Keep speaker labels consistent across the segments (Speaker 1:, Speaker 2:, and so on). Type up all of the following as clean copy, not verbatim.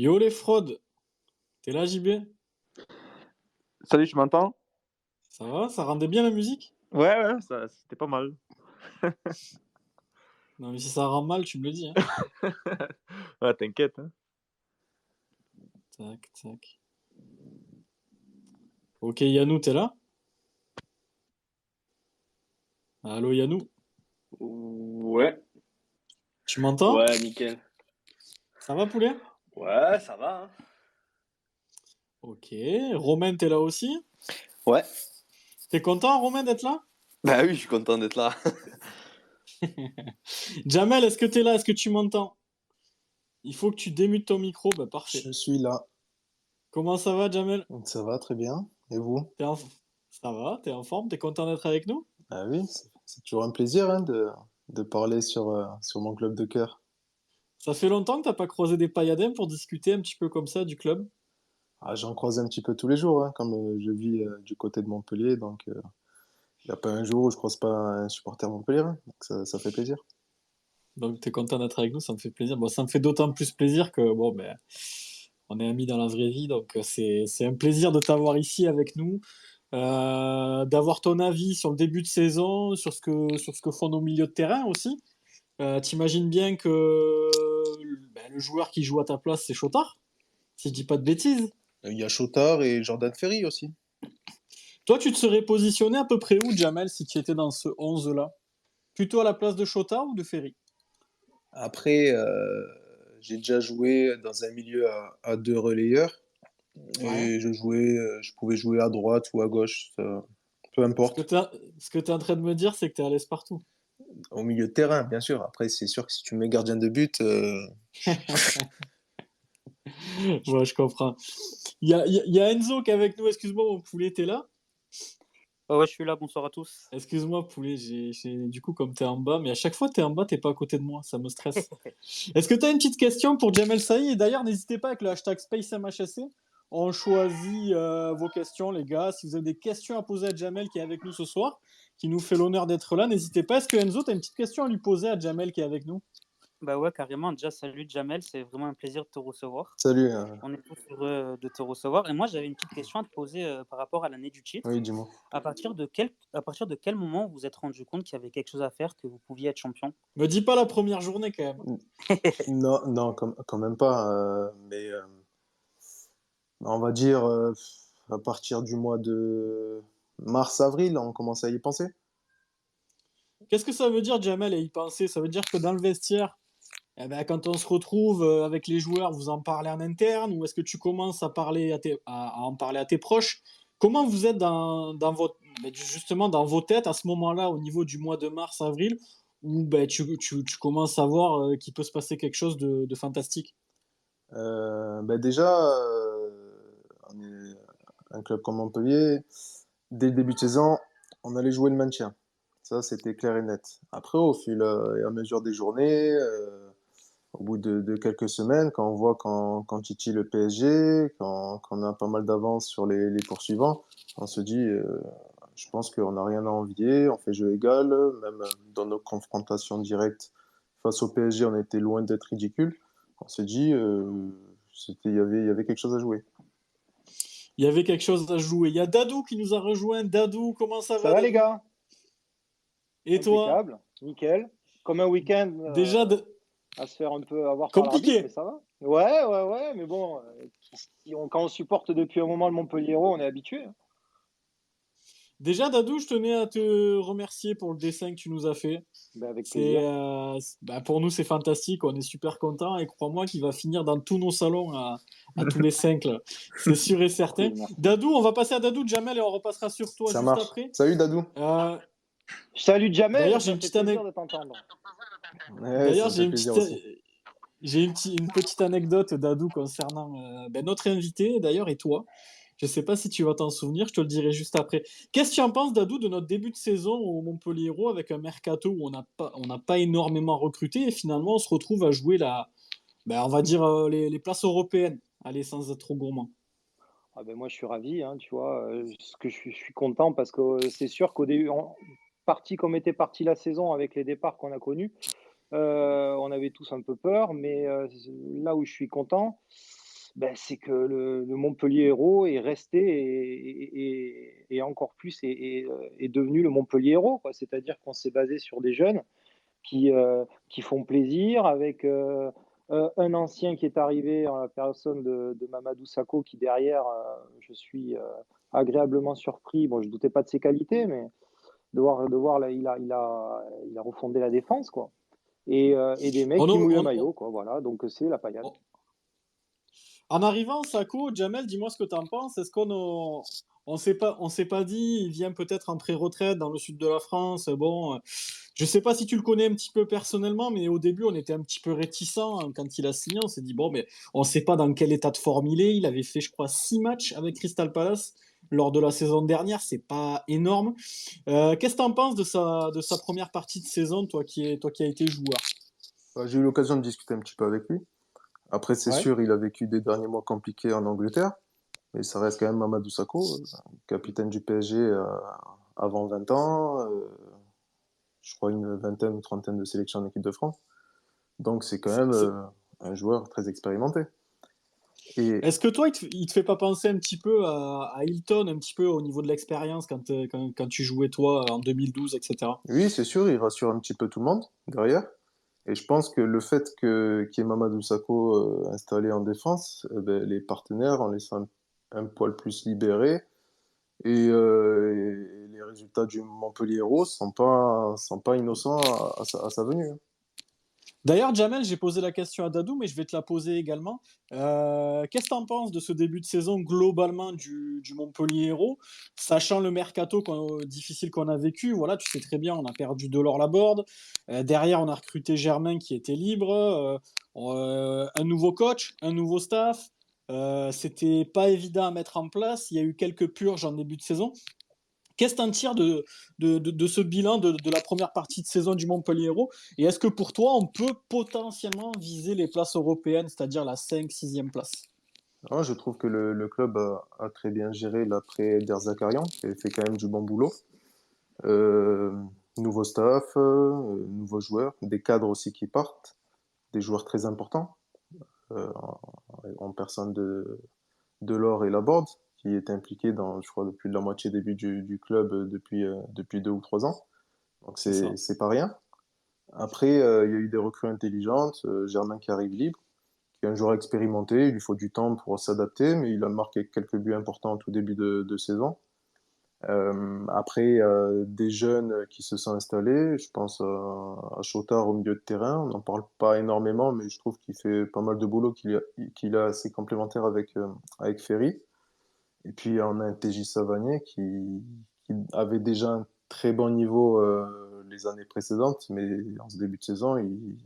Speaker 1: Yo les fraudes, t'es là JB?
Speaker 2: Salut, tu m'entends?
Speaker 1: Ça va? Ça rendait bien la musique?
Speaker 2: Ouais, ouais, ça c'était pas mal.
Speaker 1: Non mais si ça rend mal, tu me le dis, hein.
Speaker 2: Ouais, t'inquiète, hein.
Speaker 1: Tac, tac. Ok Yannou, t'es là? Allô Yannou,
Speaker 3: Ouais,
Speaker 1: tu m'entends?
Speaker 3: ouais, nickel.
Speaker 1: Ça va poulet?
Speaker 3: Ouais, ça va, hein.
Speaker 1: Ok, Romain t'es là aussi?
Speaker 4: Ouais,
Speaker 1: T'es content Romain d'être là?
Speaker 4: bah oui, je suis content d'être là.
Speaker 1: Jamel, est-ce que t'es là? Est-ce que tu m'entends? Il faut que tu démutes ton micro, bah parfait.
Speaker 5: Je suis là.
Speaker 1: Comment ça va Jamel?
Speaker 5: Ça va très bien. Et vous?
Speaker 1: T'es en... Ça va? T'es en forme? T'es content d'être avec nous?
Speaker 5: Ah oui, c'est toujours un plaisir hein, de parler sur mon club de cœur.
Speaker 1: Ça fait longtemps que t'as pas croisé des pailladins pour discuter un petit peu comme ça du club?
Speaker 5: Ah, j'en croise un petit peu tous les jours, hein, comme je vis du côté de Montpellier, donc il n'y a pas un jour où je croise pas un supporter Montpellier, hein, donc ça fait plaisir.
Speaker 1: Donc t'es content d'être avec nous, ça me fait plaisir. Bon, ça me fait d'autant plus plaisir que bon, ben, on est amis dans la vraie vie, donc c'est un plaisir de t'avoir ici avec nous, d'avoir ton avis sur le début de saison, sur ce que font nos milieux de terrain aussi. T'imagines bien que ben, le joueur qui joue à ta place, c'est Chotard, si je dis pas de bêtises.
Speaker 5: Il y a Chotard et Jordan Ferry aussi.
Speaker 1: Toi, tu te serais positionné à peu près où, Jamel, si tu étais dans ce 11-là? Plutôt à la place de Chotard ou de Ferry?
Speaker 5: Après, j'ai déjà joué dans un milieu à deux relayeurs
Speaker 1: Ouais.
Speaker 5: et je pouvais jouer à droite ou à gauche, peu
Speaker 1: Ce que
Speaker 5: importe.
Speaker 1: ce que tu es en train de me dire, c'est que tu es à l'aise partout.
Speaker 5: Au milieu de terrain, bien sûr. Après, c'est sûr que si tu me mets gardien de but,
Speaker 1: Ouais, je comprends. Il y a Enzo qui est avec nous. Excuse-moi, mon poulet, t'es là?
Speaker 6: Ouais, ouais, je suis là, bonsoir à tous.
Speaker 1: Excuse-moi, poulet. Du coup, comme t'es en bas, mais à chaque fois, t'es en bas, t'es pas à côté de moi. Ça me stresse. Est-ce que t'as une petite question pour Jamel Saï? Et d'ailleurs, n'hésitez pas avec le hashtag SpaceMHSC. On choisit vos questions, les gars. Si vous avez des questions à poser à Jamel qui est avec nous ce soir, qui nous fait l'honneur d'être là, n'hésitez pas. Est-ce que Enzo, t'as une petite question à lui poser à Jamel qui est avec nous?
Speaker 6: Bah ouais, carrément. Déjà, salut Jamel, c'est vraiment un plaisir de te recevoir.
Speaker 5: salut.
Speaker 6: On est tous heureux de te recevoir. Et moi, j'avais une petite question à te poser par rapport à l'année du
Speaker 5: Oui,
Speaker 6: titre.
Speaker 5: dis-moi.
Speaker 6: À partir de quel moment vous vous êtes rendu compte qu'il y avait quelque chose à faire, que vous pouviez être champion?
Speaker 1: Me dis pas la première journée quand même.
Speaker 5: Non, non, quand même pas. Mais on va dire à partir du mois de mars-avril, on commence à y penser.
Speaker 1: Qu'est-ce que ça veut dire, Jamel, et y penser? Ça veut dire que dans le vestiaire, eh ben, quand on se retrouve avec les joueurs, vous en parlez en interne ou est-ce que tu commences à, parler à en parler à tes proches? Comment vous êtes dans ben, justement dans vos têtes à ce moment-là, au niveau du mois de mars-avril, où ben, tu commences à voir qu'il peut se passer quelque chose de fantastique?
Speaker 5: Déjà, on est un club comme Montpellier. Dès le début de saison, on allait jouer le maintien. Ça, c'était clair et net. Après, au fil et à mesure des journées, au bout de quelques semaines, quand on voit quand titille le PSG, quand on a pas mal d'avance sur les poursuivants, on se dit, je pense qu'on n'a rien à envier, on fait jeu égal, même dans nos confrontations directes face au PSG, on était loin d'être ridicule. On s'est dit, il y avait quelque chose à jouer.
Speaker 1: Il y avait quelque chose à jouer. Il y a Dadou qui nous a rejoint. Dadou, comment ça
Speaker 7: Ça
Speaker 1: va,
Speaker 7: va les
Speaker 1: Dadou?
Speaker 7: gars?
Speaker 1: Et toi?
Speaker 7: Impeccable, nickel. Comme un week-end
Speaker 1: Déjà,
Speaker 7: à se faire un peu avoir par l'arbitre, mais
Speaker 1: compliqué.
Speaker 7: ça va. Ouais, mais bon, quand on supporte depuis un moment le Montpellier-Hérault, on est habitué.
Speaker 1: Déjà, Dadou, je tenais à te remercier pour le dessin que tu nous as fait.
Speaker 7: Ben, avec
Speaker 1: C'est,
Speaker 7: plaisir.
Speaker 1: bah, pour nous, c'est fantastique. On est super contents et crois-moi qu'il va finir dans tous nos salons à tous les cinq. Là. C'est sûr et certain.
Speaker 7: Cool, merci.
Speaker 1: Dadou, on va passer à Dadou, Jamel, et on repassera sur toi
Speaker 5: Ça
Speaker 1: juste
Speaker 5: marche.
Speaker 1: après.
Speaker 5: Salut Dadou.
Speaker 7: Salut
Speaker 1: D'ailleurs,
Speaker 7: Jamel,
Speaker 1: j'ai
Speaker 7: ça
Speaker 1: une
Speaker 7: fait
Speaker 1: petite
Speaker 7: plaisir de t'entendre.
Speaker 5: Ouais, ça
Speaker 1: D'ailleurs,
Speaker 5: me fait plaisir aussi.
Speaker 1: une petite anecdote, Dadou, concernant ben, notre invité, d'ailleurs, et toi. Je ne sais pas si tu vas t'en souvenir, je te le dirai juste après. Qu'est-ce que tu en penses, Dadou, de notre début de saison au Montpellier Hérault avec un mercato où on n'a pas énormément recruté et finalement on se retrouve à jouer ben, on va dire les places européennes. Allez, sans être trop gourmand.
Speaker 7: Ah ben moi je suis ravi, hein, tu vois, je suis content parce que c'est sûr qu'au début, parti comme était partie la saison avec les départs qu'on a connus, on avait tous un peu peur, mais là où je suis content, c'est que le Montpellier Hérault est resté et encore plus est devenu le Montpellier Hérault, quoi. C'est-à-dire qu'on s'est basé sur des jeunes qui font plaisir avec, un ancien qui est arrivé en la personne de Mamadou Sakho qui derrière, je suis, agréablement surpris. Bon, je doutais pas de ses qualités, mais de voir là, il a refondé la défense, quoi et des mecs
Speaker 1: On,
Speaker 7: qui
Speaker 1: a-
Speaker 7: mouillent le
Speaker 1: on-
Speaker 7: maillot, quoi, voilà, donc c'est la paillade.
Speaker 1: on- En arrivant, Sako, Jamel, dis-moi ce que tu en penses. Est-ce qu'on s'est pas dit, il vient peut-être en pré-retraite dans le sud de la France. Bon, je sais pas si tu le connais un petit peu personnellement, mais au début, on était un petit peu réticents hein, quand il a signé. On s'est dit, bon, mais on sait pas dans quel état de forme il est. Il avait fait, je crois, 6 matchs avec Crystal Palace lors de la saison dernière. C'est pas énorme. Qu'est-ce que tu en penses de sa première partie de saison, toi qui as été joueur?
Speaker 5: J'ai eu l'occasion de discuter un petit peu avec lui. Après, c'est
Speaker 1: Ouais,
Speaker 5: sûr, il a vécu des derniers mois compliqués en Angleterre, mais ça reste quand même Mamadou Sakho, capitaine du PSG avant 20 ans, je crois une vingtaine ou trentaine de sélections en équipe de France. Donc c'est quand
Speaker 1: c'est-
Speaker 5: même
Speaker 1: c'est-
Speaker 5: un joueur très expérimenté. Et
Speaker 1: Est-ce que toi, il te fait pas penser un petit peu à Hilton, un petit peu au niveau de l'expérience quand tu jouais toi en 2012, etc.
Speaker 5: oui, c'est sûr, il rassure un petit peu tout le monde derrière. Et je pense que le fait qu'il y ait Mamadou Sakho installé en défense, les partenaires en laissant un poil plus libérés. Et les résultats du Montpellier Hérault sont pas innocents à sa venue, hein.
Speaker 1: D'ailleurs, Jamel, j'ai posé la question à Dadou, mais je vais te la poser également. Qu'est-ce que tu en penses de ce début de saison globalement du Montpellier Hérault, sachant le mercato difficile qu'on a vécu? Voilà, tu sais très bien, on a perdu Delors Laborde. Derrière, on a recruté Germain qui était libre. Un nouveau coach, un nouveau staff. C'était pas évident à mettre en place. Il y a eu quelques purges en début de saison. Qu'est-ce que tu en tires de ce bilan de la première partie de saison du Montpellier Hérault? Et est-ce que pour toi, on peut potentiellement viser les places européennes, c'est-à-dire la 5e, 6e place?
Speaker 5: Hein, je trouve que le club a très bien géré l'après Derzakarian, qui avait fait quand même du bon boulot. Euh, Nouveau staff, nouveaux joueurs, des cadres aussi qui partent, des joueurs très importants, en personne de l'or et Laborde, qui est impliqué dans, je crois, depuis la moitié des buts du club depuis 2 ou 3 ans. Donc
Speaker 1: C'est ça.
Speaker 5: c'est pas rien. Après, il y a eu des recrues intelligentes. Germain qui arrive libre, qui est un joueur expérimenté. Il lui faut du temps pour s'adapter, mais il a marqué quelques buts importants au tout début de saison. Après, des jeunes qui se sont installés. Je pense à Chotard au milieu de terrain. On n'en parle pas énormément, mais je trouve qu'il fait pas mal de boulot, qu'il est assez complémentaire avec Ferry. Et puis, on a un TJ Savanier qui avait déjà un très bon niveau les années précédentes, mais en ce début de saison, il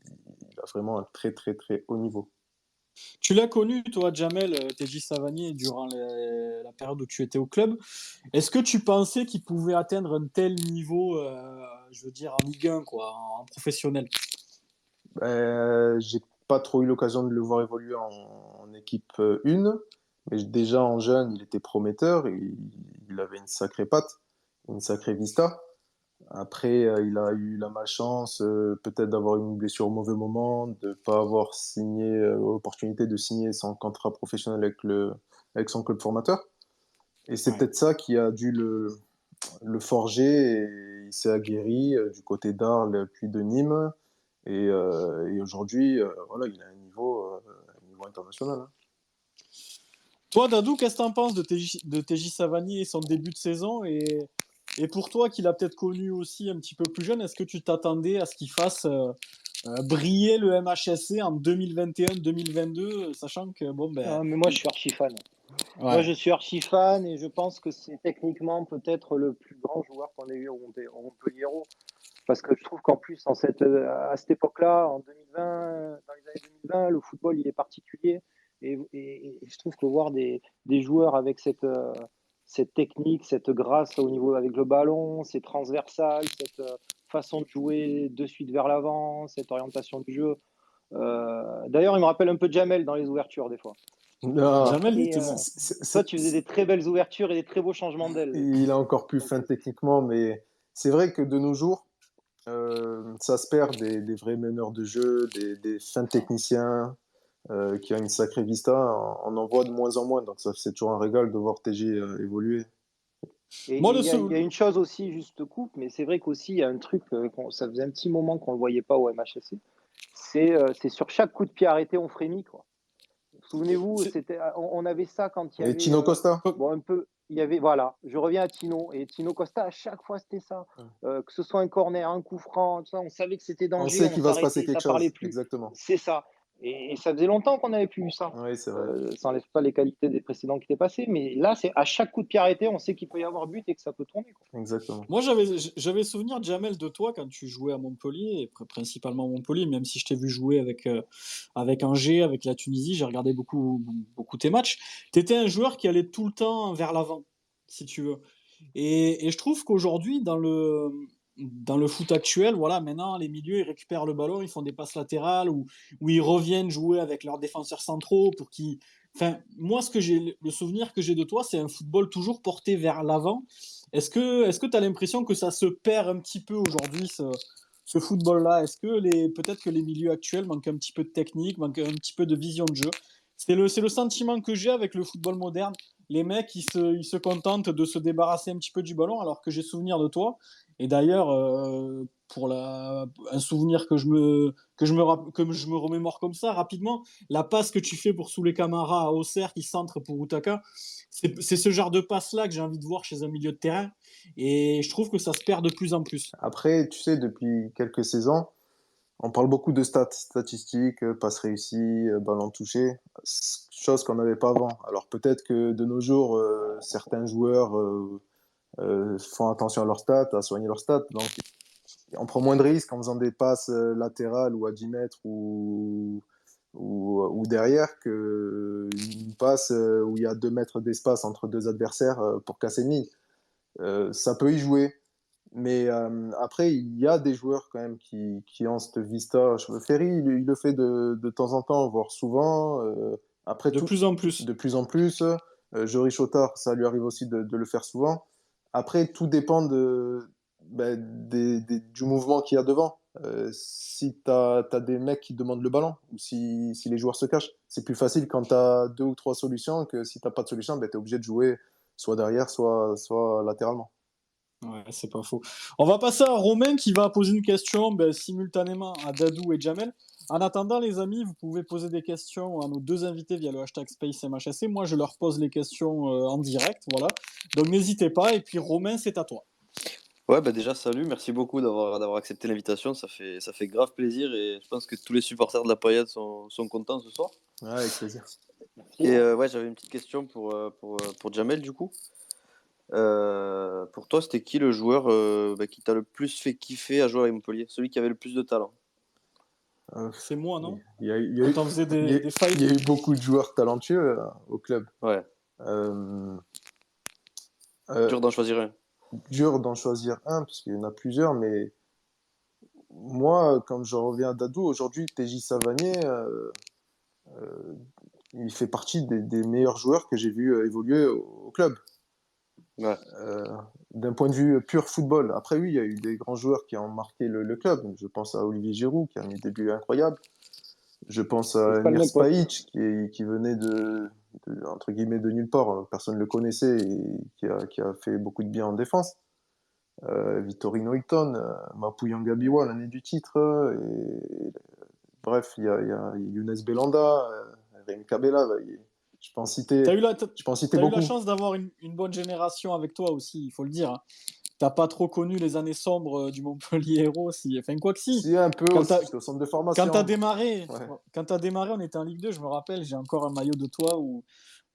Speaker 5: a vraiment un très, très, très haut niveau.
Speaker 1: Tu l'as connu, toi, Jamel, TJ Savanier, durant la période où tu étais au club. Est-ce que tu pensais qu'il pouvait atteindre un tel niveau, je veux dire, en Ligue 1, quoi, en professionnel?
Speaker 5: J'ai pas trop eu l'occasion de le voir évoluer en équipe 1, mais déjà en jeune, il était prometteur, il avait une sacrée patte, une sacrée vista. Après, il a eu la malchance peut-être d'avoir une blessure au mauvais moment, de ne pas avoir signé l'opportunité de signer son contrat professionnel avec son club formateur. Et c'est
Speaker 1: Ouais.
Speaker 5: peut-être ça qui a dû le forger et il s'est aguerri du côté d'Arles puis de Nîmes. Et aujourd'hui, voilà, il a un niveau international, hein.
Speaker 1: Toi, Dadou, qu'est-ce que tu en penses de TJ Savanier et son début de saison? Et pour toi, qui l'a peut-être connu aussi un petit peu plus jeune, est-ce que tu t'attendais à ce qu'il fasse briller le MHSC en 2021-2022, sachant que, bon, ben.
Speaker 7: Ah, mais moi, je suis archi fan. Moi,
Speaker 1: Ouais,
Speaker 7: je suis archi fan et je pense que c'est techniquement peut-être le plus grand joueur qu'on ait eu au Montpellier Hérault. Parce que je trouve qu'en plus, à cette époque-là, en 2020, dans les années 2020, le football, il est particulier. Et je trouve que voir des joueurs avec cette technique, cette grâce au niveau avec le ballon, c'est transversal, cette façon de jouer de suite vers l'avant, cette orientation du jeu. D'ailleurs, il me rappelle un peu Jamel dans les ouvertures, des fois.
Speaker 5: Ah,
Speaker 1: Jamel,
Speaker 7: Et toi, tu faisais des très belles ouvertures et des très beaux changements d'aile.
Speaker 5: il est encore plus
Speaker 7: Donc,
Speaker 5: fin techniquement, mais c'est vrai que de nos jours, ça se perd des vrais meneurs de jeu, des fins techniciens. qui a une sacrée vista, on en voit de moins en moins. Donc c'est toujours un régal de voir TJ évoluer.
Speaker 7: Et
Speaker 1: Moi,
Speaker 7: il y a une chose aussi, juste coupe, mais c'est vrai qu'aussi, il y a un truc, ça faisait un petit moment qu'on ne le voyait pas au MHSC, c'est sur chaque coup de pied arrêté, on frémit, quoi. Souvenez-vous, on avait ça quand il y
Speaker 5: Et
Speaker 7: avait
Speaker 5: Tino Costa.
Speaker 7: bon, un peu, il y avait, voilà, je reviens à Tino, et Tino Costa, à chaque fois, c'était ça. Que ce soit un corner, un coup franc, tout ça, on savait que c'était
Speaker 5: On
Speaker 7: danger,
Speaker 5: sait
Speaker 7: on
Speaker 5: qu'il va se passer
Speaker 7: s'arrêtait,
Speaker 5: quelque
Speaker 7: ça parlait
Speaker 5: chose.
Speaker 7: plus.
Speaker 5: Exactement.
Speaker 7: C'est ça. Et ça faisait longtemps qu'on n'avait plus eu ça.
Speaker 5: Oui, c'est vrai.
Speaker 7: Ça n'enlève pas les qualités des précédents qui étaient passés, mais là, c'est à chaque coup de pied arrêté, on sait qu'il peut y avoir but et que ça peut tourner, quoi.
Speaker 5: Exactement.
Speaker 1: Moi, j'avais souvenir, Jamel, de toi quand tu jouais à Montpellier, et principalement Montpellier, même si je t'ai vu jouer avec Angers, avec la Tunisie, j'ai regardé beaucoup tes matchs. Tu étais un joueur qui allait tout le temps vers l'avant, si tu veux. Et je trouve qu'aujourd'hui, dans le foot actuel, voilà, maintenant, les milieux, ils récupèrent le ballon, ils font des passes latérales, ou ils reviennent jouer avec leurs défenseurs centraux pour qu'ils. Enfin, moi, le souvenir que j'ai de toi, c'est un football toujours porté vers l'avant. Est-ce que tu as l'impression que ça se perd un petit peu aujourd'hui, ce football-là? Peut-être que les milieux actuels manquent un petit peu de technique, manquent un petit peu de vision de jeu? C'est le sentiment que j'ai avec le football moderne. Les mecs, ils se contentent de se débarrasser un petit peu du ballon, alors que j'ai souvenir de toi. Et d'ailleurs, un souvenir que je me remémore comme ça rapidement, la passe que tu fais pour Souley Camara à Auxerre qui centre pour Utaka, c'est ce genre de passe-là que j'ai envie de voir chez un milieu de terrain. Et je trouve que ça se perd de plus en plus.
Speaker 5: Après, tu sais, depuis quelques saisons, on parle beaucoup de statistiques, passes réussies, ballons touchés, chose qu'on n'avait pas avant. Alors peut-être que de nos jours, certains joueurs font attention à leurs stats, à soigner leurs stats. Donc on prend moins de risques en faisant des passes latérales ou à 10 mètres ou derrière qu'une passe où il y a 2 mètres d'espace entre deux adversaires pour casser une ligne. Ça peut y jouer. Mais après, il y a des joueurs quand même qui ont cette vista. Ferry, il le fait de temps en temps, voire souvent. Après,
Speaker 1: De plus en plus.
Speaker 5: de plus en plus. Jory Chotard, ça lui arrive aussi de le faire souvent. Après, tout dépend du mouvement qu'il y a devant. Si tu as des mecs qui demandent le ballon ou si les joueurs se cachent, c'est plus facile quand tu as 2 ou 3 solutions que si tu n'as pas de solution, tu es obligé de jouer soit derrière, soit latéralement.
Speaker 1: Ouais, c'est pas faux. On va passer à Romain qui va poser une question simultanément à Dadou et Jamel. En attendant, les amis, vous pouvez poser des questions à nos deux invités via le hashtag SpaceMHSC. Moi, je leur pose les questions en direct. Voilà. Donc, n'hésitez pas. Et puis, Romain, c'est à toi.
Speaker 4: Ouais, bah déjà, salut, merci beaucoup d'avoir accepté l'invitation. Ça fait grave plaisir et je pense que tous les supporters de la Payade sont contents ce soir.
Speaker 5: Ouais, avec plaisir.
Speaker 4: Et ouais, j'avais une petite question pour Jamel du coup. Pour toi, c'était qui le joueur qui t'a le plus fait kiffer à jouer avec Montpellier? Celui qui avait le plus de talent?
Speaker 1: C'est moi, non?
Speaker 5: Il y a eu
Speaker 1: Quand on faisait
Speaker 5: il y a-
Speaker 1: des fights.
Speaker 5: il y a eu beaucoup de joueurs talentueux au club.
Speaker 4: Ouais,
Speaker 5: Euh,
Speaker 4: dur d'en choisir un.
Speaker 5: dur d'en choisir un, parce qu'il y en a plusieurs, mais moi, quand je reviens à Dadou, aujourd'hui, TJ Savanier, euh, il fait partie des meilleurs joueurs que j'ai vu évoluer au club.
Speaker 4: Ouais.
Speaker 5: D'un point de vue pur football. Après, oui, il y a eu des grands joueurs qui ont marqué le club. Je pense à Olivier Giroud, qui a eu des débuts incroyables. Je pense à
Speaker 7: C'est pas le
Speaker 5: Emir
Speaker 7: mec, quoi.
Speaker 5: Spahic, qui venait entre guillemets, de nulle part. Personne ne le connaissait et qui a fait beaucoup de bien en défense. Vitorino Hilton, Mapuyan Gabiwa, l'année du titre. Bref, il y a Younes Belanda, Rémi Cabella. Je peux en citer,
Speaker 1: T'as eu la,
Speaker 5: je peux en citer
Speaker 1: T'as eu
Speaker 5: beaucoup.
Speaker 1: la chance d'avoir une bonne génération avec toi aussi, il faut le dire. Hein. T'as pas trop connu les années sombres du Montpellier Hérault. Enfin, quoi que si.
Speaker 5: Si, un peu
Speaker 1: Quand
Speaker 5: aussi,
Speaker 1: t'as-
Speaker 5: j'étais au centre de
Speaker 1: Quand
Speaker 5: formation.
Speaker 1: t'as démarré,
Speaker 5: Ouais.
Speaker 1: on était en Ligue 2, je me rappelle, j'ai encore un maillot de toi où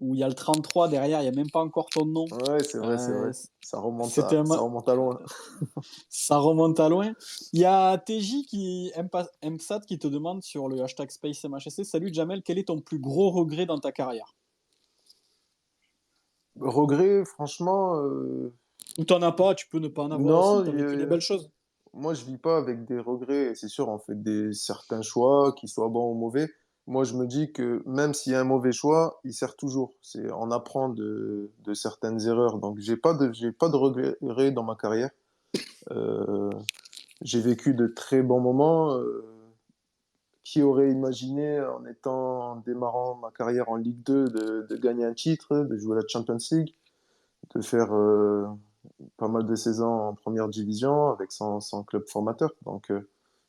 Speaker 1: il y a le 33 derrière, il n'y a même pas encore ton nom.
Speaker 5: Ouais, c'est vrai, c'est vrai.
Speaker 1: Euh,
Speaker 5: Ça remonte
Speaker 1: C'était
Speaker 5: ça remonte à loin.
Speaker 1: Ça remonte à loin. Il y a TJ MSAT qui te demande sur le hashtag SpaceMHSC, salut Jamel, quel est ton plus gros regret dans ta carrière?
Speaker 5: Regret, franchement,
Speaker 1: Ou t'en as pas, tu peux ne pas en avoir aussi,
Speaker 5: non,
Speaker 1: t'as vécu des belles choses.
Speaker 5: moi je vis pas avec des regrets. C'est sûr, on fait certains choix, qu'ils soient bons ou mauvais. Moi, je me dis que même s'il y a un mauvais choix, il sert toujours. On apprend de certaines erreurs. Donc, j'ai pas de regrets dans ma carrière. Euh, j'ai vécu de très bons moments. qui aurait imaginé, en démarrant ma carrière en Ligue 2, de gagner un titre, de jouer à la Champions League, de faire pas mal de saisons en première division avec son club formateur. Donc,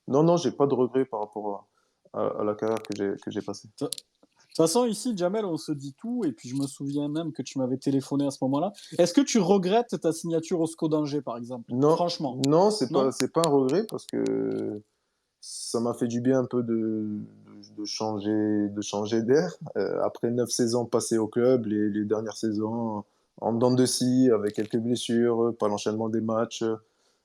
Speaker 5: non, non, j'ai pas de regrets par rapport à la carrière que j'ai passée.
Speaker 1: De toute façon, ici, Jamel, on se dit tout, et puis je me souviens même que tu m'avais téléphoné à ce moment-là. Est-ce que tu regrettes ta signature au SCO d'Angers, par exemple?
Speaker 5: Non,
Speaker 1: Franchement,
Speaker 5: non,
Speaker 1: non?
Speaker 5: c'est pas un regret parce que ça m'a fait du bien un peu de changer d'air. Après 9 saisons passées au club, les dernières saisons en dents de scie, avec quelques blessures, pas l'enchaînement des matchs.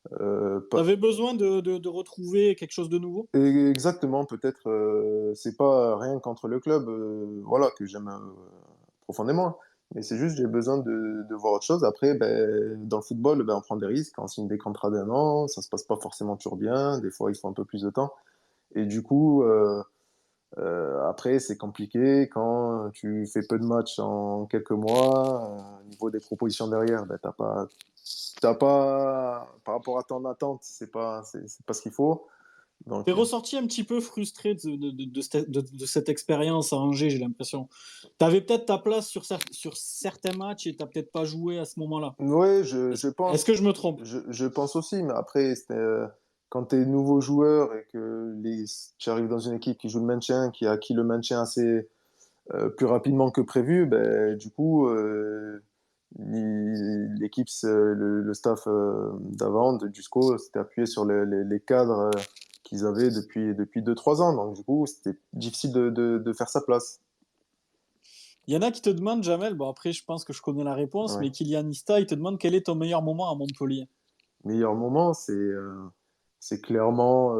Speaker 5: Pas...
Speaker 1: T'avais besoin de retrouver quelque chose de nouveau?
Speaker 5: Et exactement, peut-être, c'est pas rien contre le club, voilà, que j'aime profondément. Mais c'est juste, j'ai besoin de voir autre chose. Après, ben, dans le football, ben, on prend des risques, on signe des contrats d'1 an, ça se passe pas forcément toujours bien. Des fois, il faut un peu plus de temps. Et du coup, après, c'est compliqué quand tu fais peu de matchs en quelques mois. Au niveau des propositions derrière, ben, par rapport à ton attente, c'est pas ce qu'il faut.
Speaker 1: T'es
Speaker 5: Donc,
Speaker 1: ressorti un petit peu frustré de cette expérience à Angers, j'ai l'impression. T'avais peut-être ta place sur certains matchs et t'as peut-être pas joué à ce moment-là.
Speaker 5: ouais,
Speaker 1: Est-ce
Speaker 5: je
Speaker 1: est-ce que
Speaker 5: pense,
Speaker 1: je me trompe?
Speaker 5: je pense aussi, mais après, quand tu es nouveau joueur et que tu arrives dans une équipe qui joue le maintien, qui a acquis le maintien assez plus rapidement que prévu, ben, du coup, l'équipe, le staff d'avant, du SCO, s'était appuyé sur les cadres qu'ils avaient depuis 2-3 ans. Donc, du coup, c'était difficile de faire sa place.
Speaker 1: Il y en a qui te demandent, Jamel, bon après je pense que je connais la réponse,
Speaker 5: Ouais.
Speaker 1: mais Kylian Ista, il te demande quel est ton meilleur moment à Montpellier.
Speaker 5: Meilleur moment, c'est clairement,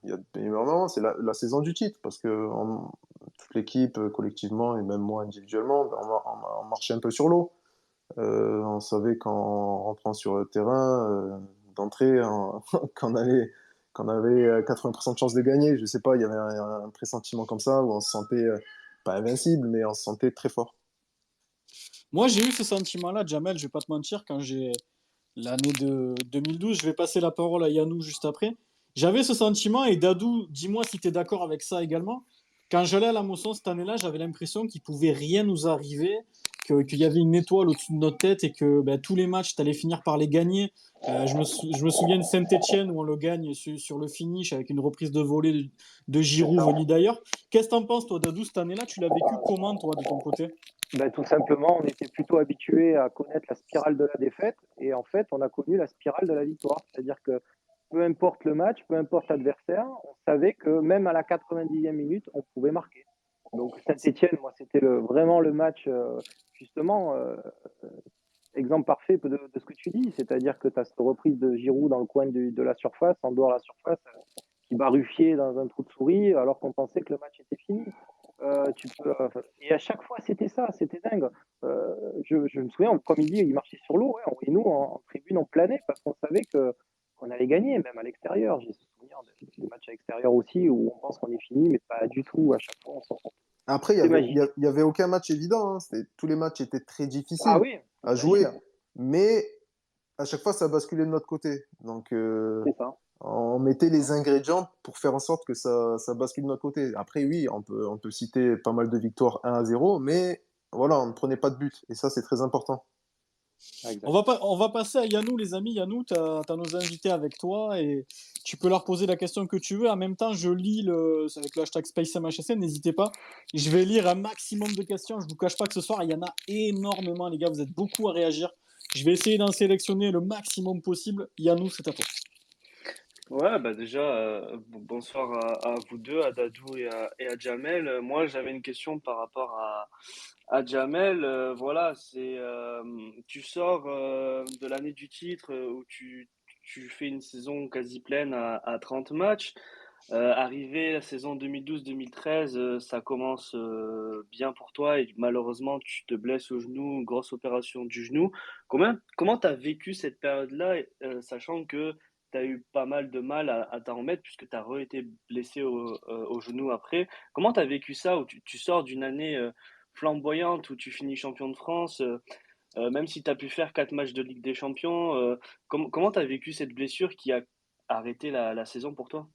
Speaker 5: il y a de meilleurs moments, c'est la saison du titre, parce que toute l'équipe, collectivement, et même moi individuellement, ben, on marchait un peu sur l'eau. On savait qu'en rentrant sur le terrain, d'entrée, qu'on avait 80% de chances de gagner. Je sais pas, il y avait un pressentiment comme ça, où on se sentait, pas invincible, mais on se sentait très fort.
Speaker 1: Moi j'ai eu ce sentiment-là, Jamel, je vais pas te mentir, quand j'ai l'année de 2012, je vais passer la parole à Yanou juste après. J'avais ce sentiment, et Dadou, dis-moi si tu es d'accord avec ça également. Quand j'allais à la Mosson cette année-là, j'avais l'impression qu'il pouvait rien nous arriver, qu'il y avait une étoile au-dessus de notre tête et que ben, tous les matchs, tu allais finir par les gagner. Je me souviens de Saint-Etienne où on le gagne sur le finish avec une reprise de volée de Giroud venu d'ailleurs. Qu'est-ce que t'en penses, toi, Dadou, cette année-là? Tu l'as vécu comment, toi, de ton côté?
Speaker 7: Ben, tout simplement, on était plutôt habitué à connaître la spirale de la défaite et en fait, on a connu la spirale de la victoire. C'est-à-dire que peu importe le match, peu importe l'adversaire, on savait que même à la 90e minute, on pouvait marquer. Donc Saint-Etienne, moi, c'était vraiment le match, justement, exemple parfait de ce que tu dis. C'est-à-dire que tu as cette reprise de Giroud dans le coin de la surface, en dehors de la surface, qui va ruffier dans un trou de souris alors qu'on pensait que le match était fini. Et à chaque fois, c'était ça, c'était dingue. Je me souviens, comme il dit, il marchait sur l'eau, ouais, et nous, en tribune, on planait parce qu'on savait qu'on allait gagner, même à l'extérieur. J'ai ce souvenir des matchs à l'extérieur aussi où on pense qu'on est fini, mais pas du tout. À chaque fois, on s'en sort.
Speaker 5: Après,
Speaker 7: C'est magique.
Speaker 5: il y avait aucun match évident, hein. Tous les matchs étaient très
Speaker 7: Ah
Speaker 5: difficiles
Speaker 7: oui,
Speaker 5: à jouer,
Speaker 7: j'imagine,
Speaker 5: mais à chaque fois, ça basculait de notre côté. Donc,
Speaker 7: c'est ça.
Speaker 5: on mettait les ingrédients pour faire en sorte que ça bascule de notre côté. Après, oui, on peut citer pas mal de victoires 1-0, mais voilà, on ne prenait pas de but. Et ça, c'est très important.
Speaker 7: Exact.
Speaker 1: On va passer à Yanou, les amis. Yanou, tu as nos invités avec toi et tu peux leur poser la question que tu veux. En même temps, je lis c'est avec le hashtag SpaceMHSN, n'hésitez pas. Je vais lire un maximum de questions. Je ne vous cache pas que ce soir, il y en a énormément, les gars. Vous êtes beaucoup à réagir. Je vais essayer d'en sélectionner le maximum possible. Yanou, c'est à toi.
Speaker 3: Ouais, bah déjà, bonsoir à vous deux, à Dadou et à Jamel. Moi, j'avais une question par rapport à Jamel. Voilà, tu sors de l'année du titre où tu fais une saison quasi pleine à 30 matchs. Arrivé la saison 2012-2013, ça commence bien pour toi et malheureusement tu te blesses au genou, grosse opération du genou. Comment tu as vécu cette période-là, sachant que tu as eu pas mal de mal à t'en remettre puisque tu as été blessé au genou après. Comment tu as vécu ça où tu sors d'une année flamboyante où tu finis champion de France, même si tu as pu faire 4 matchs de Ligue des Champions, comment tu as vécu cette blessure qui a arrêté la saison pour toi?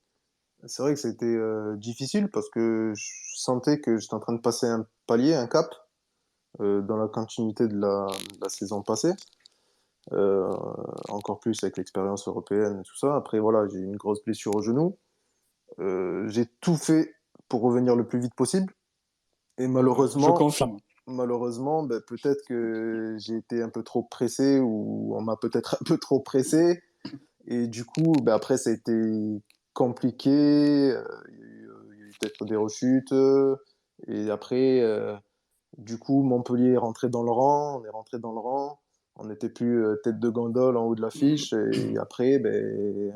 Speaker 5: c'est vrai que c'était difficile parce que je sentais que j'étais en train de passer un palier, un cap, dans la continuité de la saison passée. Euh, Encore plus avec l'expérience européenne et tout ça. Après, voilà, j'ai eu une grosse blessure au genou. J'ai tout fait pour revenir le plus vite possible. Et
Speaker 1: Je confirme.
Speaker 5: malheureusement, ben, peut-être que j'ai été un peu trop pressé ou on m'a peut-être un peu trop pressé. Et du coup, ben, après, ça a été compliqué. Il y a eu peut-être des rechutes. Et après, du coup, Montpellier est rentré dans le rang. On est rentré dans le rang. On n'était plus tête de gondole en haut de l'affiche. Et après, ben,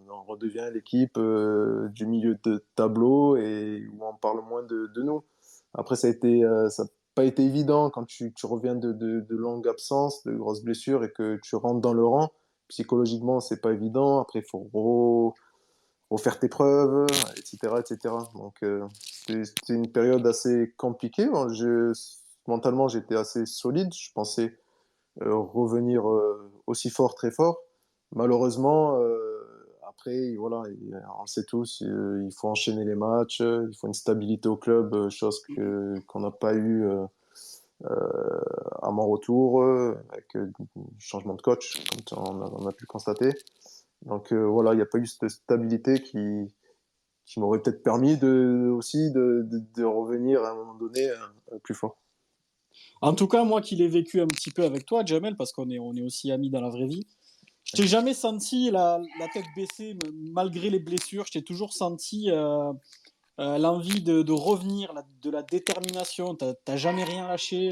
Speaker 5: on redevient l'équipe du milieu de tableau et où on parle moins de nous. Après, ça n'a pas été évident quand tu reviens de longues absences, de grosses blessures et que tu rentres dans le rang. Psychologiquement, c'est pas évident. Après, il faut refaire tes preuves, etc., etc. Donc, c'était une période assez compliquée. Bon, mentalement, j'étais assez solide. Je pensais revenir aussi fort, très fort. Malheureusement, après, voilà, on sait tous, il faut enchaîner les matchs, il faut une stabilité au club, chose qu'on n'a pas eu à mon retour, avec le changement de coach, comme on a pu le constater. Donc voilà, il n'y a pas eu cette stabilité qui m'aurait peut-être permis aussi de revenir à un moment donné plus fort.
Speaker 1: En tout cas, moi qui l'ai vécu un petit peu avec toi, Jamel, parce on est aussi amis dans la vraie vie, je t'ai jamais senti la tête baissée malgré les blessures. Je t'ai toujours senti l'envie de revenir, de la détermination. T'as jamais rien lâché.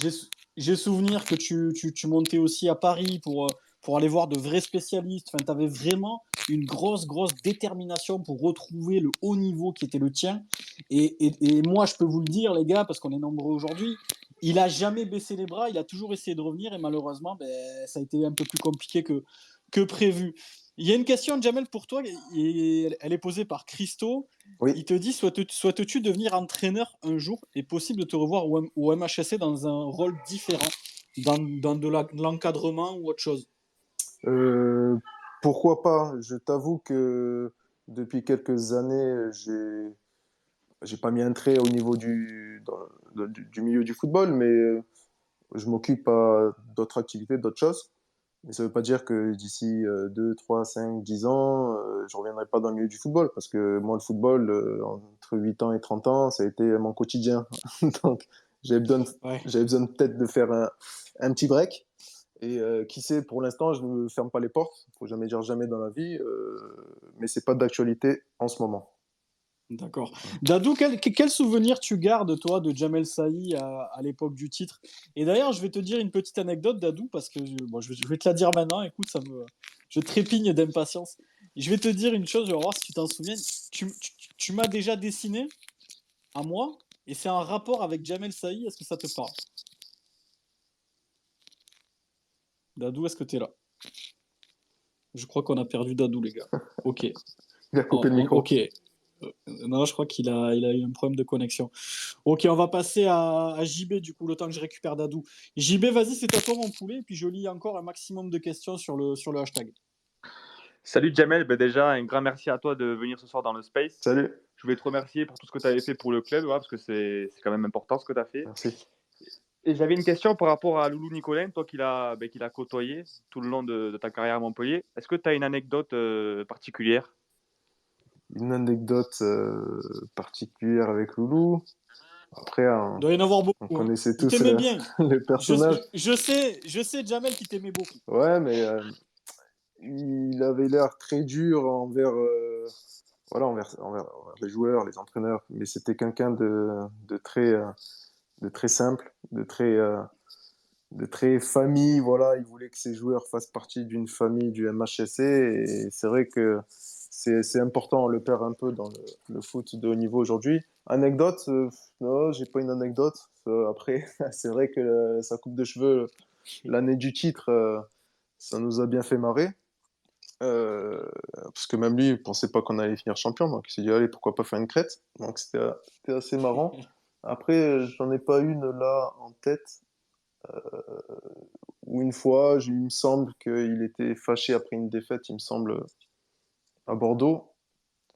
Speaker 1: J'ai j'ai souvenir que tu montais aussi à Paris pour aller voir de vrais spécialistes. Enfin, tu avais vraiment une grosse détermination pour retrouver le haut niveau qui était le tien. Et moi, je peux vous le dire, les gars, parce qu'on est nombreux aujourd'hui, il a jamais baissé les bras, il a toujours essayé de revenir et malheureusement, ben, ça a été un peu plus compliqué que prévu. Il y a une question, Jamel, pour toi, et elle est posée par Christo.
Speaker 5: Oui.
Speaker 1: Il te dit souhaites-tu devenir entraîneur un jour? Est possible de te revoir au MHSC dans un rôle différent, dans de l'encadrement ou autre chose?
Speaker 5: Euh, Pourquoi pas? Je t'avoue que depuis quelques années, j'ai pas mis un trait au niveau du milieu du football, mais je m'occupe d'autres activités, d'autres choses. Mais ça veut pas dire que d'ici 2, 3, 5, 10 ans, je reviendrai pas dans le milieu du football, parce que moi, le football, entre 8 ans et 30 ans, ça a été mon quotidien. Donc, j'avais besoin,
Speaker 1: Ouais.
Speaker 5: j'avais besoin peut-être de faire un petit break. Et qui sait, pour l'instant, je ne ferme pas les portes. Faut jamais dire jamais dans la vie, mais c'est pas d'actualité en ce moment.
Speaker 1: D'accord. Dadou, quel souvenir tu gardes, toi, de Jamel Saï à l'époque du titre? Et d'ailleurs, je vais te dire une petite anecdote, Dadou, parce que bon, je vais te la dire maintenant. Écoute, je trépigne d'impatience. Je vais te dire une chose, je vais voir si tu t'en souviens. Tu m'as déjà dessiné à moi, et c'est un rapport avec Jamel Saï. Est-ce que ça te parle? Dadou, est-ce que tu es là? Je crois qu'on a perdu Dadou, les gars. Ok.
Speaker 5: Il a coupé le micro.
Speaker 1: Ok. Non, je crois il a eu un problème de connexion. Ok, on va passer à JB, du coup, le temps que je récupère Dadou. JB, vas-y, c'est à toi, mon poulet, et puis je lis encore un maximum de questions sur le hashtag.
Speaker 2: Salut Jamel, ben déjà un grand merci à toi de venir ce soir dans le Space.
Speaker 5: Salut,
Speaker 2: Je voulais te remercier pour tout ce que tu avais fait pour le club, parce que c'est quand même important ce que tu as fait.
Speaker 5: merci.
Speaker 2: Et j'avais une question par rapport à Loulou Nicolin, toi qui l'as côtoyé tout le long de ta carrière à Montpellier. Est-ce que tu as une anecdote particulière?
Speaker 5: Une anecdote particulière avec Loulou. Après,
Speaker 1: Il doit y en avoir
Speaker 5: on
Speaker 1: beaucoup, hein.
Speaker 5: connaissait
Speaker 1: Il
Speaker 5: tous
Speaker 1: t'aimait bien.
Speaker 5: le personnage.
Speaker 1: Je sais, Jamel, qui t'aimait beaucoup.
Speaker 5: Ouais, mais il avait l'air très dur voilà, envers les joueurs, les entraîneurs. Mais c'était quelqu'un de très simple, de très famille. Voilà, il voulait que ses joueurs fassent partie d'une famille du MHSC. Et c'est vrai que c'est important. On le perd un peu dans le foot de haut niveau aujourd'hui. Anecdote, non, j'ai pas une anecdote. Après, c'est vrai que sa coupe de cheveux, l'année du titre, ça nous a bien fait marrer. Parce que même lui, il pensait pas qu'on allait finir champion. Donc il s'est dit, allez, pourquoi pas faire une crête. Donc c'était assez marrant. Après, j'en ai pas une là en tête. Ou une fois, il me semble qu'il était fâché après une défaite, il me semble, à Bordeaux.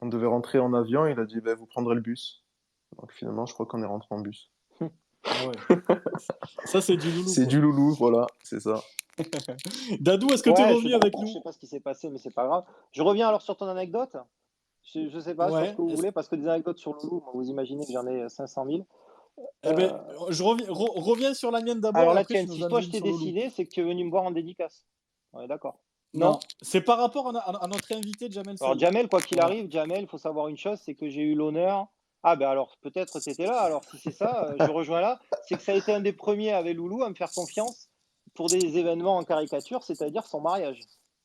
Speaker 5: On devait rentrer en avion, il a dit vous prendrez le bus. Donc finalement, je crois qu'on est rentré en bus.
Speaker 1: Ah ouais. Ça, c'est du loulou,
Speaker 5: C'est
Speaker 1: quoi.
Speaker 5: du loulou, voilà, c'est ça.
Speaker 1: Dadou, est-ce que tu es
Speaker 7: Ouais, je
Speaker 1: revenu
Speaker 7: suis
Speaker 1: avec
Speaker 7: d'accord, je
Speaker 1: nous?
Speaker 7: sais pas ce qui s'est passé, mais c'est pas grave. Je reviens alors sur ton anecdote. Je sais pas sur ce
Speaker 1: Ouais.
Speaker 7: que vous voulez, parce que des anecdotes sur Loulou, moi, vous imaginez que j'en ai 500 000.
Speaker 1: Eh ben,
Speaker 7: Euh,
Speaker 1: je reviens sur la mienne d'abord
Speaker 7: alors
Speaker 1: et
Speaker 7: la
Speaker 1: après tu
Speaker 7: tienne,
Speaker 1: nous
Speaker 7: si
Speaker 1: en
Speaker 7: toi
Speaker 1: dis
Speaker 7: je
Speaker 1: une
Speaker 7: t'ai
Speaker 1: sur Loulou.
Speaker 7: dessiné, c'est que tu es venu me voir en dédicace. On est d'accord?
Speaker 1: Non,
Speaker 7: Non?
Speaker 1: c'est par rapport à notre invité Jamel
Speaker 7: Alors
Speaker 1: Saïd.
Speaker 7: Jamel, quoi qu'il
Speaker 1: Voilà.
Speaker 7: arrive, Jamel, il faut savoir une chose, c'est que j'ai eu l'honneur. Ah ben alors peut-être tu étais là, alors si c'est ça, je rejoins là, c'est que ça a été un des premiers avec Loulou à me faire confiance pour des événements en caricature, c'est-à-dire son mariage.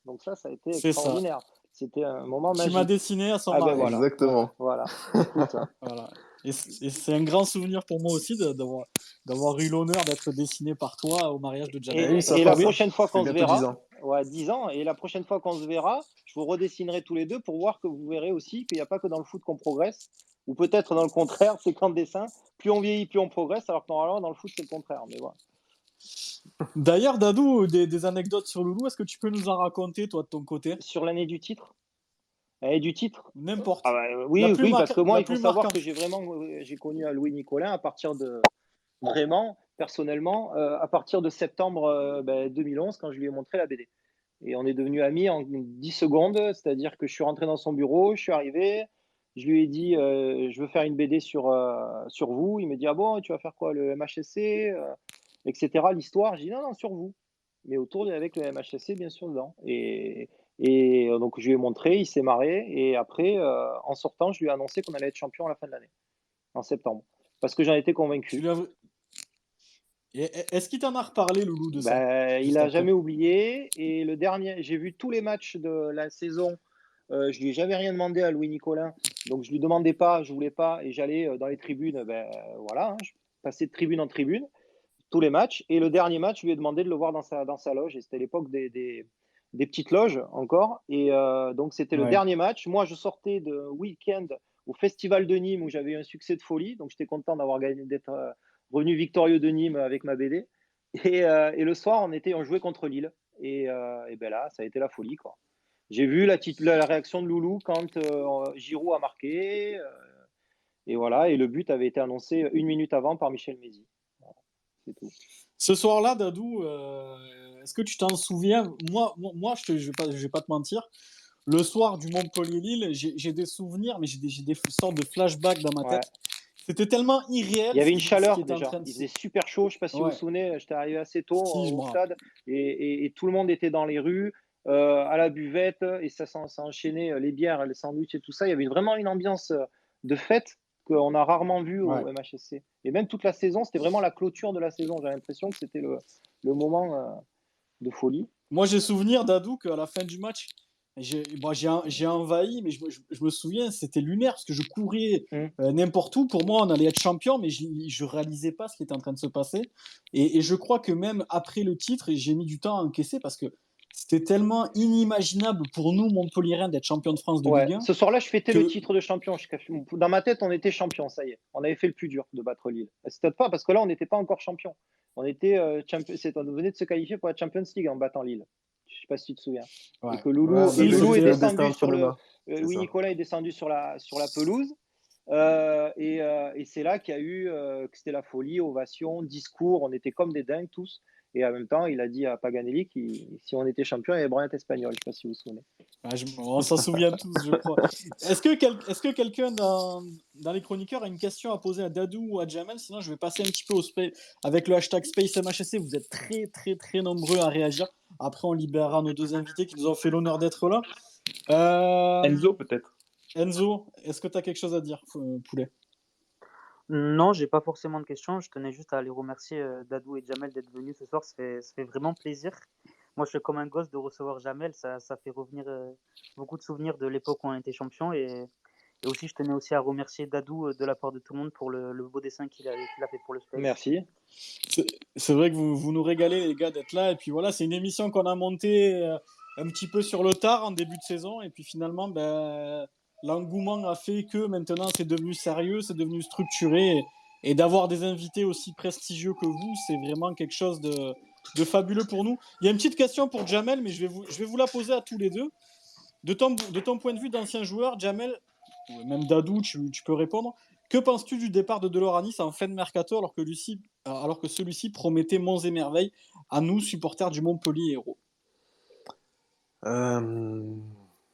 Speaker 7: Donc ça a été
Speaker 1: C'est ça.
Speaker 7: extraordinaire. C'était un moment
Speaker 1: Qui m'a
Speaker 7: magique.
Speaker 1: dessiné à son
Speaker 7: Ah ben
Speaker 1: mariage.
Speaker 7: voilà,
Speaker 5: Exactement.
Speaker 7: voilà. Écoute,
Speaker 1: Voilà. Et c'est un grand souvenir pour moi aussi d'avoir eu l'honneur d'être dessiné par toi au mariage de Jamel.
Speaker 5: Eh oui, ça
Speaker 7: et la
Speaker 5: passe. Hein.
Speaker 7: prochaine fois
Speaker 5: Ça fait
Speaker 7: qu'on se
Speaker 5: bientôt 10
Speaker 7: verra,
Speaker 5: ans.
Speaker 7: ouais, 10 ans, et la prochaine fois qu'on se verra, je vous redessinerai tous les deux pour voir que vous verrez aussi qu'il n'y a pas que dans le foot qu'on progresse, ou peut-être dans le contraire, c'est qu'en dessin, plus on vieillit, plus on progresse, alors que normalement dans le foot c'est le contraire. Mais voilà.
Speaker 1: D'ailleurs, Dadou, des anecdotes sur Loulou, est-ce que tu peux nous en raconter, toi, de ton côté?
Speaker 7: Sur l'année du titre, l'année du titre.
Speaker 1: N'importe.
Speaker 7: Ah bah,
Speaker 1: La
Speaker 7: oui,
Speaker 1: plus
Speaker 7: oui, parce que moi,
Speaker 1: la
Speaker 7: il faut
Speaker 1: plus
Speaker 7: savoir que
Speaker 1: marquante.
Speaker 7: j'ai connu Louis Nicolin à partir de vraiment personnellement à partir de septembre 2011 quand je lui ai montré la BD. Et on est devenus amis en 10 secondes, c'est-à-dire que je suis rentré dans son bureau, je suis arrivé, je lui ai dit je veux faire une BD sur vous. Il me dit ah bon, tu vas faire quoi, le MHSC, etc. L'histoire. Je dis non, non, sur vous. Mais autour avec le MHSC, bien sûr, dedans. Et donc je lui ai montré, il s'est marré. Et après, en sortant, je lui ai annoncé qu'on allait être champion à la fin de l'année, en septembre. Parce que j'en étais
Speaker 1: Tu
Speaker 7: convaincu.
Speaker 1: lui as... Est-ce qu'il t'en a reparlé, Loulou, de ça,
Speaker 7: Ben, il
Speaker 1: juste
Speaker 7: a
Speaker 1: après?
Speaker 7: jamais oublié. Et le dernier, j'ai vu tous les matchs de la saison. Je lui ai jamais rien demandé à Louis Nicolin. Donc je lui demandais pas, je voulais pas. Et j'allais dans les tribunes. Voilà, hein, je passais de tribune en tribune, tous les matchs. Et le dernier match, je lui ai demandé de le voir dans sa loge. Et c'était l'époque des petites loges encore. Et donc c'était le
Speaker 1: Ouais.
Speaker 7: dernier match. Moi, je sortais de week-end au Festival de Nîmes où j'avais eu un succès de folie. Donc j'étais content d'avoir gagné, d'être revenu victorieux de Nîmes avec ma BD. Et le soir, on jouait contre Lille. Et ben là, ça a été la folie, quoi. J'ai vu la réaction de Loulou quand Giroud a marqué. Et voilà, et le but avait été annoncé 1 minute avant par Michel Mézy. Voilà, c'est tout.
Speaker 1: Ce soir-là, Dadou, est-ce que tu t'en souviens? Moi je vais pas te mentir. Le soir du Montpellier-Lille, j'ai des souvenirs, mais j'ai des sortes de flashbacks dans ma
Speaker 7: Ouais.
Speaker 1: tête. C'était tellement
Speaker 7: Il
Speaker 1: irréel
Speaker 7: y avait une
Speaker 1: ce qui
Speaker 7: chaleur
Speaker 1: était en
Speaker 7: déjà.
Speaker 1: train de
Speaker 7: Il
Speaker 1: se...
Speaker 7: faisait super chaud. Je ne sais pas si vous vous
Speaker 1: Ouais,
Speaker 7: souvenez, j'étais arrivé assez tôt
Speaker 1: si, je me
Speaker 7: au
Speaker 1: rappelle.
Speaker 7: stade et tout le monde était dans les rues, à la buvette et ça enchaînait les bières, les sandwichs et tout ça. Il y avait vraiment une ambiance de fête qu'on a rarement vue
Speaker 1: Ouais.
Speaker 7: au MHSC. Et même toute la saison, c'était vraiment la clôture de la saison. J'ai l'impression que c'était le moment de folie.
Speaker 1: Moi, j'ai souvenir, Dadou, qu'à la fin du match, j'ai envahi, mais je me souviens, c'était lunaire parce que je courais
Speaker 7: Mm.
Speaker 1: n'importe où. Pour moi, on allait être champion, mais je réalisais pas ce qui était en train de se passer. Et je crois que même après le titre, j'ai mis du temps à encaisser parce que c'était tellement inimaginable pour nous, Montpelliérains, d'être champion de France de
Speaker 7: Ouais,
Speaker 1: Ligue 1
Speaker 7: ce soir-là, je fêtais le
Speaker 1: que
Speaker 7: titre de champion. Dans ma tête, on était champion, ça y est. On avait fait le plus dur de battre Lille. C'est peut-être pas, parce que là, on n'était pas encore champion. On était on venait de se qualifier pour la Champions League en battant Lille. Je sais pas si tu te souviens.
Speaker 1: ouais.
Speaker 7: Et que Loulou,
Speaker 5: Ouais,
Speaker 1: Si,
Speaker 7: et
Speaker 5: bah,
Speaker 7: Loulou est
Speaker 5: c'était le
Speaker 7: descendu
Speaker 5: destin
Speaker 7: sur
Speaker 5: entre
Speaker 7: le.
Speaker 5: nos mains. C'est
Speaker 7: Louis
Speaker 5: ça.
Speaker 7: Nicolas est descendu sur la pelouse. Et c'est là qu'il y a eu, que c'était la folie, ovation, discours. On était comme des dingues tous. Et en même temps, il a dit à Paganelli que si on était champion, il y avait Bryant Espagnol. Je sais pas si vous vous souvenez.
Speaker 1: on s'en souvient tous, je crois. Est-ce que quelqu'un dans les chroniqueurs a une question à poser à Dadou ou à Jamel? Sinon, je vais passer un petit peu avec le hashtag SpaceMHSC. Vous êtes très, très, très nombreux à réagir. Après, on libérera nos deux invités qui nous ont fait l'honneur d'être là.
Speaker 2: Enzo, peut-être.
Speaker 1: Enzo, est-ce que tu as quelque chose à dire, poulet?
Speaker 6: Non, j'ai pas forcément de questions. Je tenais juste à les remercier Dadou et Jamel d'être venus ce soir. Ça fait vraiment plaisir. Moi, je suis comme un gosse de recevoir Jamel. Ça fait revenir beaucoup de souvenirs de l'époque où on était champion. Et aussi, je tenais aussi à remercier Dadou de la part de tout le monde pour le beau dessin qu'il a fait pour le Space.
Speaker 7: Merci.
Speaker 1: C'est vrai que vous nous régalez, les gars, d'être là. Et puis voilà, c'est une émission qu'on a montée un petit peu sur le tard en début de saison. Et puis finalement, l'engouement a fait que maintenant, c'est devenu sérieux, c'est devenu structuré. Et d'avoir des invités aussi prestigieux que vous, c'est vraiment quelque chose de fabuleux pour nous. Il y a une petite question pour Jamel, mais je vais vous la poser à tous les deux. De ton point de vue d'ancien joueur, Jamel, même Dadou, tu peux répondre. Que penses-tu du départ de Delors à Nice en fin de mercato alors que celui-ci promettait monts et merveilles à nous, supporters du Montpellier Hérault?
Speaker 5: Euh,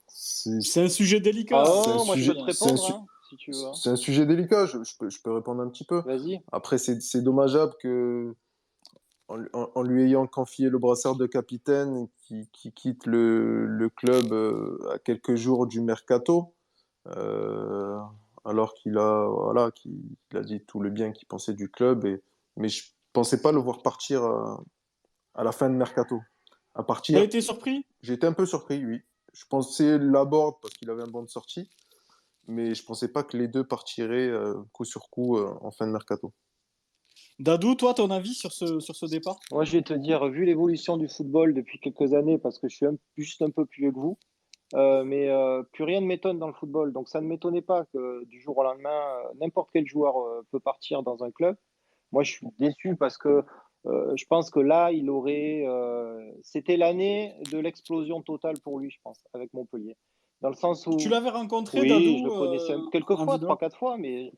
Speaker 5: c'est
Speaker 1: C'est un sujet délicat,
Speaker 7: Ah
Speaker 1: hein,
Speaker 5: c'est un
Speaker 7: ouais, moi je peux
Speaker 5: sujet,
Speaker 7: te
Speaker 1: attention, hein.
Speaker 5: c'est un,
Speaker 7: répondre,
Speaker 5: su-
Speaker 7: hein, si tu veux, hein.
Speaker 5: c'est un sujet délicat. Je peux répondre un petit peu.
Speaker 7: Vas-y.
Speaker 5: Après, c'est dommageable que en lui ayant confié le brassard de capitaine, qui quitte le club à quelques jours du mercato, euh, alors qu'il a dit tout le bien qu'il pensait du club. Mais je pensais pas le voir partir à la fin de mercato. À
Speaker 1: T'as
Speaker 5: partir,
Speaker 1: été surpris?
Speaker 5: j'ai été un peu surpris, oui. Je pensais Laborde parce qu'il avait un banc de sortie, mais je pensais pas que les deux partiraient coup sur coup en fin de mercato.
Speaker 1: Dadou, toi, ton avis sur ce départ?
Speaker 7: Moi je vais te dire, vu l'évolution du football depuis quelques années, parce que je suis juste un peu plus vieux que vous, mais plus rien ne m'étonne dans le football. Donc ça ne m'étonnait pas que du jour au lendemain, n'importe quel joueur peut partir dans un club. Moi, je suis déçu parce que je pense que là, c'était l'année de l'explosion totale pour lui, je pense, avec Montpellier. Dans le sens
Speaker 1: Tu
Speaker 7: où,
Speaker 1: l'avais rencontré,
Speaker 7: oui, je le
Speaker 1: Dadou,
Speaker 7: connaissais quelques
Speaker 1: en
Speaker 7: fois,
Speaker 1: vidéo?
Speaker 7: 3, 4 fois, mais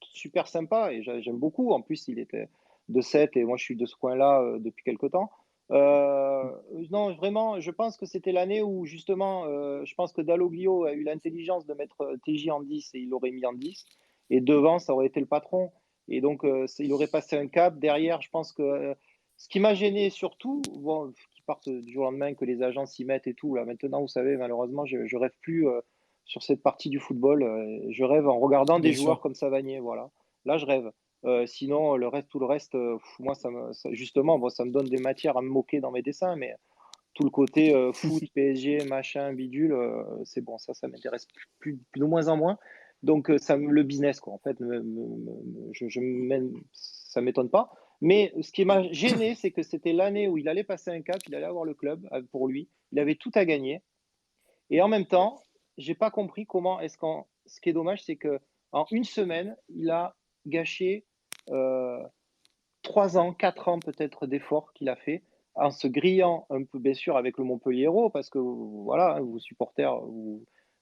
Speaker 7: super sympa et j'aime beaucoup. En plus, il était de 7 et moi, je suis de ce coin-là depuis quelques temps. Non, vraiment, je pense que c'était l'année où justement, je pense que Dalloglio a eu l'intelligence de mettre TJ en 10 et il l'aurait mis en 10. Et devant, ça aurait été le patron. Et donc, il aurait passé un cap. Derrière, je pense que ce qui m'a gêné surtout, bon, qu'ils partent du jour au lendemain, que les agents s'y mettent et tout. Là, maintenant, vous savez, malheureusement, je rêve plus sur cette partie du football. Je rêve en regardant des
Speaker 1: Bien
Speaker 7: joueurs
Speaker 1: sûr.
Speaker 7: comme Savanier. Voilà. Là, je rêve. Sinon, tout le reste, moi, justement, bon, ça me donne des matières à me moquer dans mes dessins, mais tout le côté foot, PSG, machin, bidule, c'est bon, ça m'intéresse de moins en moins. Donc, le business, quoi, en fait, ça m'étonne pas. Mais ce qui m'a gêné, c'est que c'était l'année où il allait passer un cap, il allait avoir le club pour lui, il avait tout à gagner. Et en même temps, j'ai pas compris comment est-ce qu'en. Ce qui est dommage, c'est que en une semaine, il a gâché euh, 3 ans, 4 ans peut-être d'efforts qu'il a fait en se grillant un peu, bien sûr, avec le Montpellier Hérault, parce que voilà, hein, vous supporters,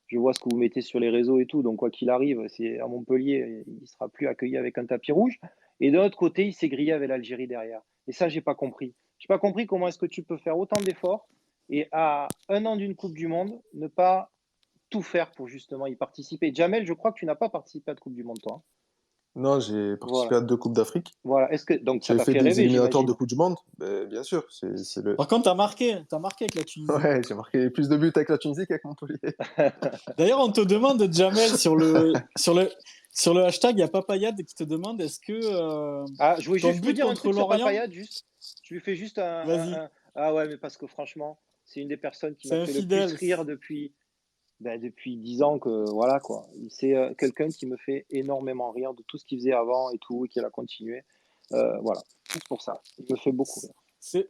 Speaker 7: je vois ce que vous mettez sur les réseaux et tout, donc quoi qu'il arrive, c'est à Montpellier, il ne sera plus accueilli avec un tapis rouge. Et d'un autre côté, il s'est grillé avec l'Algérie derrière. Et ça, j'ai pas compris. J'ai pas compris comment est-ce que tu peux faire autant d'efforts et à un an d'une Coupe du Monde, ne pas tout faire pour justement y participer. Jamel, je crois que tu n'as pas participé à la Coupe du Monde, toi, hein.
Speaker 5: Non, j'ai participé
Speaker 7: Voilà.
Speaker 5: à 2 Coupes d'Afrique.
Speaker 7: Voilà. Donc ça
Speaker 5: J'ai
Speaker 7: t'a
Speaker 5: fait
Speaker 7: fait
Speaker 5: des
Speaker 7: rêver,
Speaker 5: éliminatoires de
Speaker 7: j'imagine.
Speaker 5: Coupe du Monde. Ben, bien sûr, c'est le.
Speaker 1: Par contre, t'as marqué avec la Tunisie.
Speaker 5: Ouais, j'ai marqué plus de buts avec la Tunisie qu'avec Montpellier.
Speaker 1: D'ailleurs, on te demande, Jamel, sur le hashtag, il y a Papayade qui te demande est-ce que
Speaker 7: Ah,
Speaker 1: ton
Speaker 7: je peux
Speaker 1: but
Speaker 7: dire un
Speaker 1: contre
Speaker 7: truc sur
Speaker 1: Lorient,
Speaker 7: Papayade, juste. Je lui fais juste
Speaker 1: vas-y,
Speaker 7: Ah ouais, mais parce que franchement, c'est une des personnes qui
Speaker 1: c'est
Speaker 7: m'a fait le plus
Speaker 1: infidèle.
Speaker 7: rire depuis 10 ans que voilà quoi. C'est quelqu'un qui me fait énormément rire de tout ce qu'il faisait avant et tout, et qui a continué. Voilà, juste pour ça. Il me fait beaucoup rire.
Speaker 1: C'est,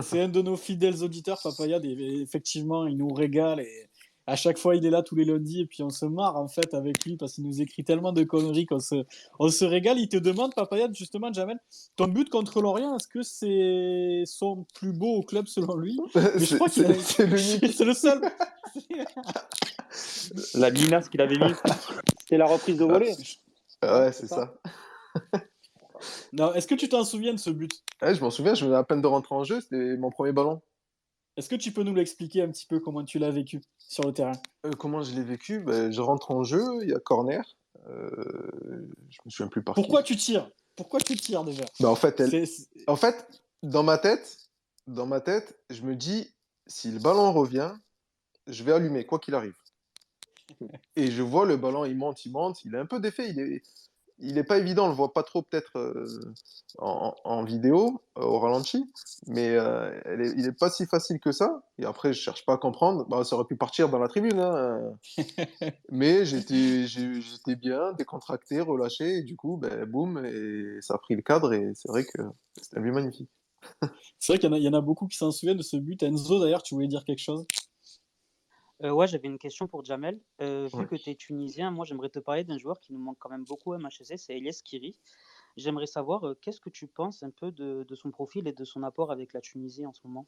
Speaker 1: c'est un de nos fidèles auditeurs, Papayade, et effectivement, il nous régale. Et à chaque fois, il est là tous les lundis, et puis on se marre en fait avec lui parce qu'il nous écrit tellement de conneries qu'on se régale. Il te demande, Papayade, justement, Jamel, ton but contre Lorient, est-ce que c'est son plus beau au club selon lui? Mais je crois qu'il a.
Speaker 5: C'est l'unique.
Speaker 1: C'est le seul.
Speaker 2: La linasse qu'il avait mis.
Speaker 7: C'était la reprise de volée.
Speaker 5: Ouais,
Speaker 7: C'est
Speaker 5: c'est
Speaker 7: ça.
Speaker 5: ça.
Speaker 1: Non, est-ce que tu t'en souviens de ce but?
Speaker 5: Ouais, je m'en souviens, je venais à peine de rentrer en jeu, c'était mon premier ballon.
Speaker 1: Est-ce que tu peux nous l'expliquer un petit peu comment tu l'as vécu sur le terrain?
Speaker 5: Comment je l'ai vécu? Ben, je rentre en jeu, il y a corner. Je me souviens plus par qui.
Speaker 1: Pourquoi tu tires? Pourquoi tu tires déjà?
Speaker 5: Ben, en fait,
Speaker 1: C'est-
Speaker 5: en fait, dans ma tête, je me dis, si le ballon revient, je vais allumer, quoi qu'il arrive. Et je vois le ballon, il monte, il a un peu d'effet, il est pas évident, on le voit pas trop peut-être en vidéo, au ralenti, mais il est pas si facile que ça. Et après, je cherche pas à comprendre. Bah, ça aurait pu partir dans la tribune, hein. Mais j'étais bien, décontracté, relâché, et du coup, ben, boum, et ça a pris le cadre, et c'est vrai que c'était un but magnifique.
Speaker 1: C'est vrai qu'il y en a beaucoup qui s'en souviennent de ce but. Enzo, d'ailleurs, tu voulais dire quelque chose?
Speaker 6: Ouais, j'avais une question pour Jamel. Vu
Speaker 5: Ouais.
Speaker 6: que tu es tunisien, moi j'aimerais te parler d'un joueur qui nous manque quand même beaucoup à MHSC, c'est Elias Kiri. J'aimerais savoir qu'est-ce que tu penses un peu de son profil et de son apport avec la Tunisie en ce moment.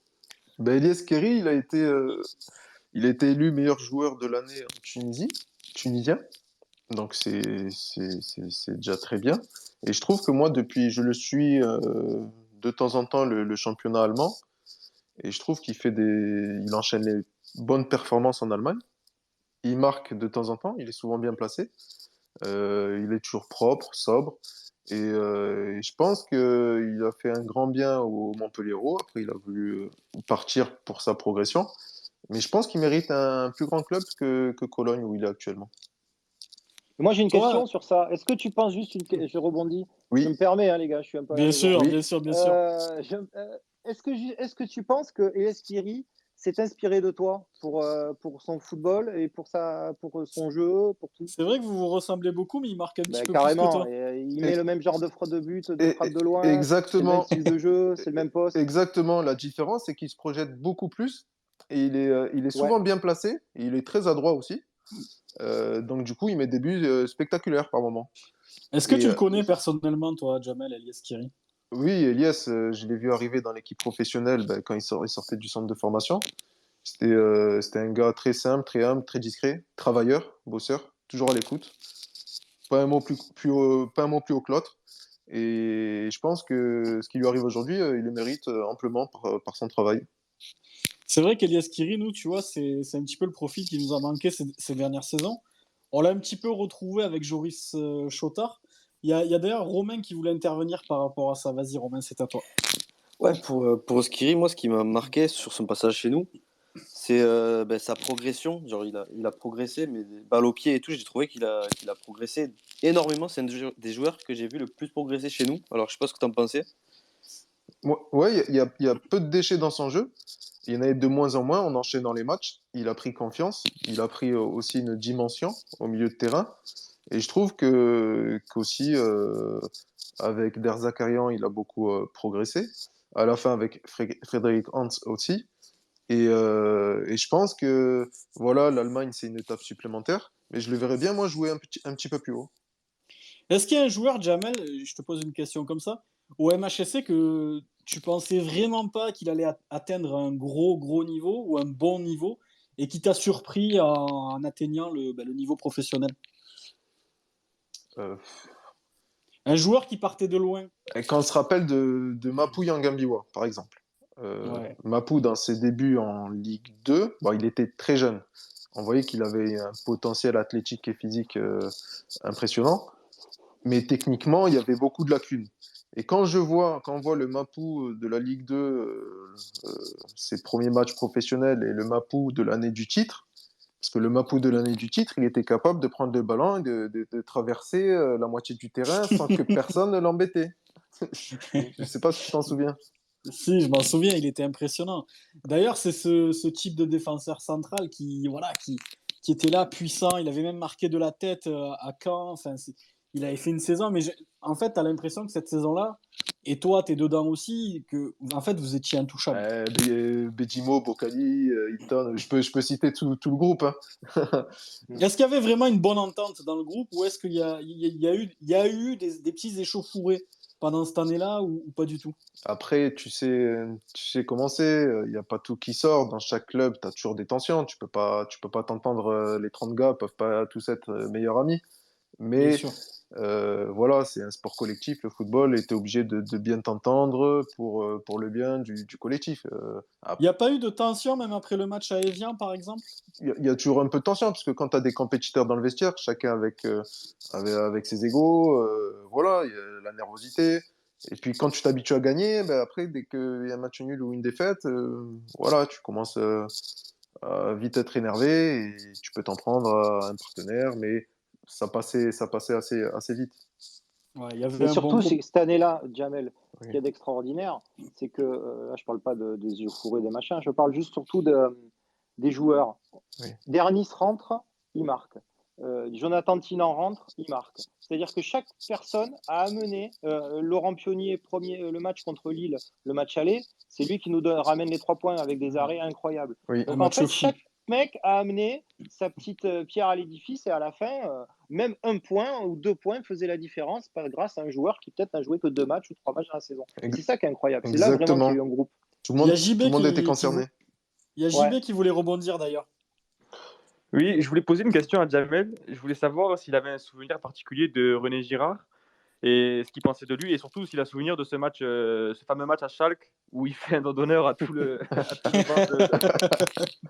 Speaker 5: Ben, Elias Kerry, il a été élu meilleur joueur de l'année en Tunisie, tunisien. Donc c'est déjà très bien. Et je trouve que moi, depuis, je le suis de temps en temps, le championnat allemand. Et je trouve il enchaîne les bonnes performances en Allemagne. Il marque de temps en temps, il est souvent bien placé. Il est toujours propre, sobre. Et je pense qu'il a fait un grand bien au Montpellier-Hérault. Après, il a voulu partir pour sa progression. Mais je pense qu'il mérite un plus grand club que Cologne où il est actuellement.
Speaker 7: Moi, j'ai une
Speaker 1: Toi,
Speaker 7: question sur ça. Est-ce que tu penses juste je rebondis, je me
Speaker 5: Oui,
Speaker 7: permets, hein, les gars, je suis un peu à la
Speaker 1: bien
Speaker 7: maison.
Speaker 1: sûr,
Speaker 5: oui.
Speaker 1: bien sûr, bien sûr.
Speaker 7: Est-ce que tu penses que Elias Thierry s'est inspiré de toi pour son football et pour son jeu, pour tout?
Speaker 1: C'est vrai que vous vous ressemblez beaucoup, mais il marque un petit
Speaker 7: Ben,
Speaker 1: peu plus que
Speaker 7: carrément.
Speaker 1: toi.
Speaker 7: Et, il met
Speaker 5: Et-
Speaker 7: le même genre de de but, de
Speaker 5: et-
Speaker 7: frappe de
Speaker 5: et-
Speaker 7: loin. C'est le même
Speaker 5: exactement.
Speaker 7: style de jeu, c'est le même poste.
Speaker 5: Exactement. La différence, c'est qu'il se projette beaucoup plus. Et il est
Speaker 7: Ouais.
Speaker 5: souvent bien placé. Et il est très adroit aussi. Donc, du coup, il met des buts spectaculaires par moment.
Speaker 1: Est-ce que
Speaker 5: Et
Speaker 1: tu le connais personnellement, toi, Jamel Elias-Kiri?
Speaker 5: oui, Elias, je l'ai vu arriver dans l'équipe professionnelle ben, quand il sortait du centre de formation. C'était un gars très simple, très humble, très discret, travailleur, bosseur, toujours à l'écoute. Pas un mot pas un mot plus haut que l'autre. Et je pense que ce qui lui arrive aujourd'hui, il le mérite amplement par son travail.
Speaker 1: C'est vrai qu'Elias-Kiri, nous, tu vois, c'est un petit peu le profil qui nous a manqué ces dernières saisons. On l'a un petit peu retrouvé avec Joris Chotard. Il y a d'ailleurs Romain qui voulait intervenir par rapport à ça. Vas-y, Romain, c'est à toi.
Speaker 4: Ouais, pour Skiri, moi, ce qui m'a marqué sur son passage chez nous, c'est ben, sa progression. Genre, il a progressé, mais des balles au pied et tout, j'ai trouvé qu'il a progressé énormément. C'est un des joueurs que j'ai vu le plus progresser chez nous. Alors, je sais pas ce que tu en pensais.
Speaker 5: Ouais, il y a peu de déchets dans son jeu. Il y en avait de moins en moins en enchaînant les matchs. Il a pris confiance. Il a pris aussi une dimension au milieu de terrain. Et je trouve qu'aussi, avec Der Zakarian, il a beaucoup progressé. À la fin, avec Frédéric Hans aussi. Et je pense que voilà, l'Allemagne, c'est une étape supplémentaire. Mais je le verrais bien, moi, jouer un petit peu plus haut.
Speaker 1: Est-ce qu'il y a un joueur, Jamel, je te pose une question comme ça, au MHSC que tu pensais vraiment pas qu'il allait atteindre un gros niveau ou un bon niveau et qui t'a surpris en atteignant le niveau professionnel?
Speaker 5: Euh,
Speaker 1: Un joueur qui partait de loin.
Speaker 5: et quand on se rappelle de Mapou Yangambiwa, par exemple.
Speaker 1: Ouais.
Speaker 5: Mapou, dans ses débuts en Ligue 2, bon, il était très jeune. On voyait qu'il avait un potentiel athlétique et physique impressionnant. Mais techniquement, il y avait beaucoup de lacunes. Et quand on voit le Mapou de la Ligue 2, ses premiers matchs professionnels, et le Mapou de l'année du titre, parce que le Mapou de l'année du titre, il était capable de prendre le ballon et de traverser la moitié du terrain sans que personne ne l'embêtait. Je ne sais pas si tu t'en souviens.
Speaker 1: Si, je m'en souviens, il était impressionnant. D'ailleurs, c'est ce type de défenseur central qui était là, puissant. Il avait même marqué de la tête à Caen. Enfin, il avait fait une saison, mais en fait, tu as l'impression que cette saison-là, et toi, tu es dedans aussi, que en fait, vous étiez intouchable.
Speaker 5: Bedimo, Bocali, Hilton, je peux citer tout le groupe. Hein.
Speaker 1: Est-ce qu'il y avait vraiment une bonne entente dans le groupe ou est-ce qu'il y a eu des petits échauffourés pendant cette année-là ou pas du tout?
Speaker 5: Après, tu sais comment c'est. Il n'y a pas tout qui sort. Dans chaque club, tu as toujours des tensions. Tu peux pas t'entendre. Les 30 gars peuvent pas tous être meilleurs amis.
Speaker 1: Bien
Speaker 5: Mais
Speaker 1: sûr.
Speaker 5: voilà, c'est un sport collectif, le football, et tu es obligé de bien t'entendre pour le bien du collectif.
Speaker 1: Il n'y a pas eu de tension même après le match à Evian, par exemple?
Speaker 5: Il y a toujours un peu de tension, parce que quand tu as des compétiteurs dans le vestiaire, chacun avec ses égos, voilà, il y a la nervosité. Et puis quand tu t'habitues à gagner, ben après, dès qu'il y a un match nul ou une défaite, voilà, tu commences à vite être énervé et tu peux t'en prendre à un partenaire, mais ça passait assez vite.
Speaker 1: Ouais, il y avait
Speaker 7: Mais
Speaker 1: un bon
Speaker 7: surtout,
Speaker 1: groupe.
Speaker 7: cette année-là, Jamel, ce
Speaker 5: Oui.
Speaker 7: qu'il y a d'extraordinaire, c'est que, là, je parle pas des yeux fourrés, des machins, je parle juste surtout des joueurs.
Speaker 5: Oui.
Speaker 7: Dernis rentre, il marque. Jonathan Tinan rentre, il marque. C'est-à-dire que chaque personne a amené Laurent Pionnier, le match contre Lille, le match aller, c'est lui qui nous ramène les 3 points avec des arrêts incroyables.
Speaker 5: Oui.
Speaker 1: Un
Speaker 7: Donc en
Speaker 1: match
Speaker 7: fait,
Speaker 1: fou.
Speaker 7: chaque mec a amené sa petite pierre à l'édifice et à la fin, même 1 point ou 2 points faisait la différence grâce à un joueur qui peut-être n'a joué que 2 matchs ou 3 matchs dans la saison. Et c'est ça qui est incroyable. C'est là vraiment qu'il y a eu un groupe.
Speaker 1: Il y a
Speaker 5: Tout le
Speaker 1: JB
Speaker 5: monde était
Speaker 1: qui
Speaker 5: concerné.
Speaker 1: il y a
Speaker 7: Ouais.
Speaker 1: JB qui voulait rebondir d'ailleurs.
Speaker 2: Oui, je voulais poser une question à Jamel. Je voulais savoir s'il avait un souvenir particulier de René Girard et ce qu'il pensait de lui, et surtout s'il a souvenir de ce match, ce fameux match à Schalke où il fait un don d'honneur à tout le, à tout le banc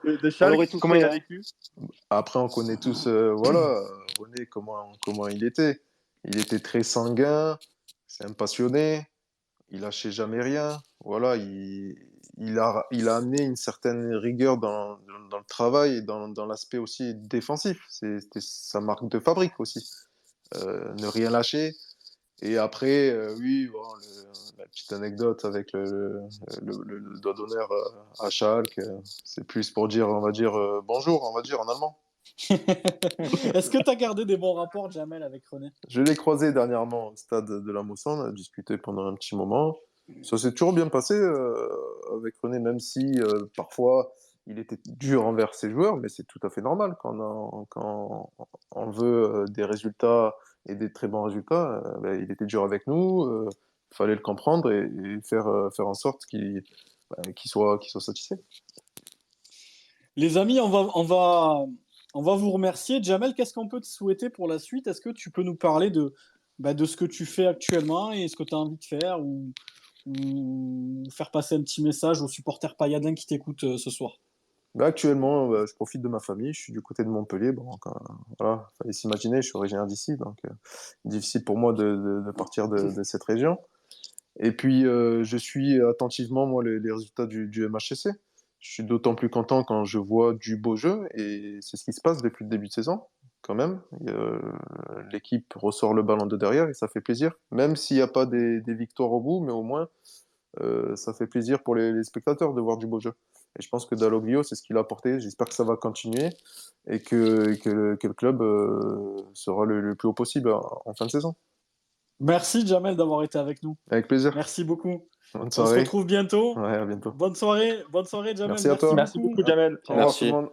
Speaker 2: de
Speaker 7: On
Speaker 2: Schalke.
Speaker 7: l'aurait tous
Speaker 2: Comment il
Speaker 7: fait,
Speaker 2: a
Speaker 7: hein.
Speaker 2: vécu?
Speaker 5: Après, on connaît tous, voilà, René, comment il était. Il était très sanguin, c'est un passionné, il lâchait jamais rien. Voilà, il a amené une certaine rigueur dans le travail et dans l'aspect aussi défensif. C'était sa marque de fabrique aussi. Ne rien lâcher. Et après, oui, bon, la petite anecdote avec le doigt d'honneur à Schalke, c'est plus pour dire, on va dire, bonjour, on va dire en allemand.
Speaker 1: Est-ce que tu as gardé des bons rapports, Jamel, avec René?
Speaker 5: Je l'ai croisé dernièrement au stade de la Mosson, on a discuté pendant un petit moment. Ça s'est toujours bien passé avec René, même si parfois il était dur envers ses joueurs, mais c'est tout à fait normal quand on veut des résultats et des très bons résultats. Ben, il était dur avec nous, il fallait le comprendre et faire en sorte qu'il soit satisfait.
Speaker 1: Les amis, on va vous remercier. Jamel, qu'est-ce qu'on peut te souhaiter pour la suite? Est-ce que tu peux nous parler de ce que tu fais actuellement et ce que tu as envie de faire ou faire passer un petit message aux supporters pailladins qui t'écoutent ce soir?
Speaker 5: Ben, actuellement, je profite de ma famille, je suis du côté de Montpellier. Bon, voilà, fallait s'imaginer, je suis originaire d'ici, donc difficile pour moi de partir de cette région. Et puis, je suis attentivement, moi, les résultats du MHSC. Je suis d'autant plus content quand je vois du beau jeu, et c'est ce qui se passe depuis le début de saison, quand même. L'équipe ressort le ballon de derrière, et ça fait plaisir. Même s'il n'y a pas des victoires au bout, mais au moins, ça fait plaisir pour les spectateurs de voir du beau jeu. Et je pense que Dalloglio, c'est ce qu'il a apporté. J'espère que ça va continuer, et que le club sera le plus haut possible en fin de saison.
Speaker 1: Merci, Jamel, d'avoir été avec nous.
Speaker 5: Avec plaisir.
Speaker 1: Merci beaucoup.
Speaker 5: Bonne
Speaker 1: On se
Speaker 5: soirée.
Speaker 1: retrouve bientôt.
Speaker 5: Ouais, à bientôt.
Speaker 1: Bonne soirée, Jamel.
Speaker 5: Merci à toi.
Speaker 2: Merci beaucoup, Jamel.
Speaker 5: Au revoir
Speaker 4: Merci.
Speaker 5: tout le monde.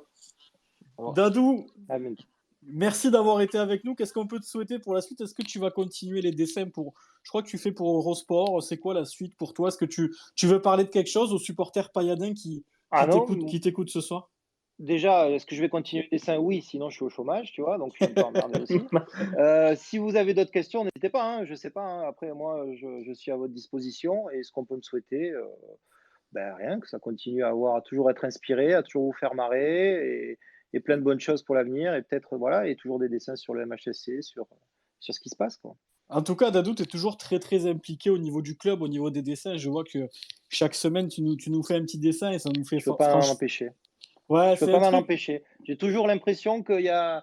Speaker 5: Au revoir.
Speaker 1: Dadou,
Speaker 7: Amen.
Speaker 1: merci d'avoir été avec nous. Qu'est-ce qu'on peut te souhaiter pour la suite? Est-ce que tu vas continuer les dessins Je crois que tu fais pour Eurosport. C'est quoi la suite pour toi? Est-ce que tu veux parler de quelque chose aux supporters pailladins
Speaker 7: Ah non,
Speaker 1: qui t'écoutent ce soir?
Speaker 7: déjà, est-ce que je vais continuer le dessin? Oui, sinon je suis au chômage, tu vois, donc je suis un peu emmerdé aussi. Si vous avez d'autres questions, n'hésitez pas, hein, je sais pas, hein. Après, moi, je suis à votre disposition et ce qu'on peut me souhaiter, ben, rien, que ça continue à toujours être inspiré, à toujours vous faire marrer et plein de bonnes choses pour l'avenir et peut-être, voilà, et toujours des dessins sur le MHSC, sur ce qui se passe, quoi.
Speaker 1: En tout cas, Dadou, tu es toujours très très impliqué au niveau du club, au niveau des dessins. Je vois que chaque semaine, tu nous fais un petit dessin et ça nous fait
Speaker 7: Je peux pas m'en
Speaker 1: franchement.
Speaker 7: empêcher.
Speaker 1: Ouais,
Speaker 7: Je peux
Speaker 1: c'est
Speaker 7: pas
Speaker 1: un
Speaker 7: m'en
Speaker 1: truc.
Speaker 7: empêcher. J'ai toujours l'impression qu'à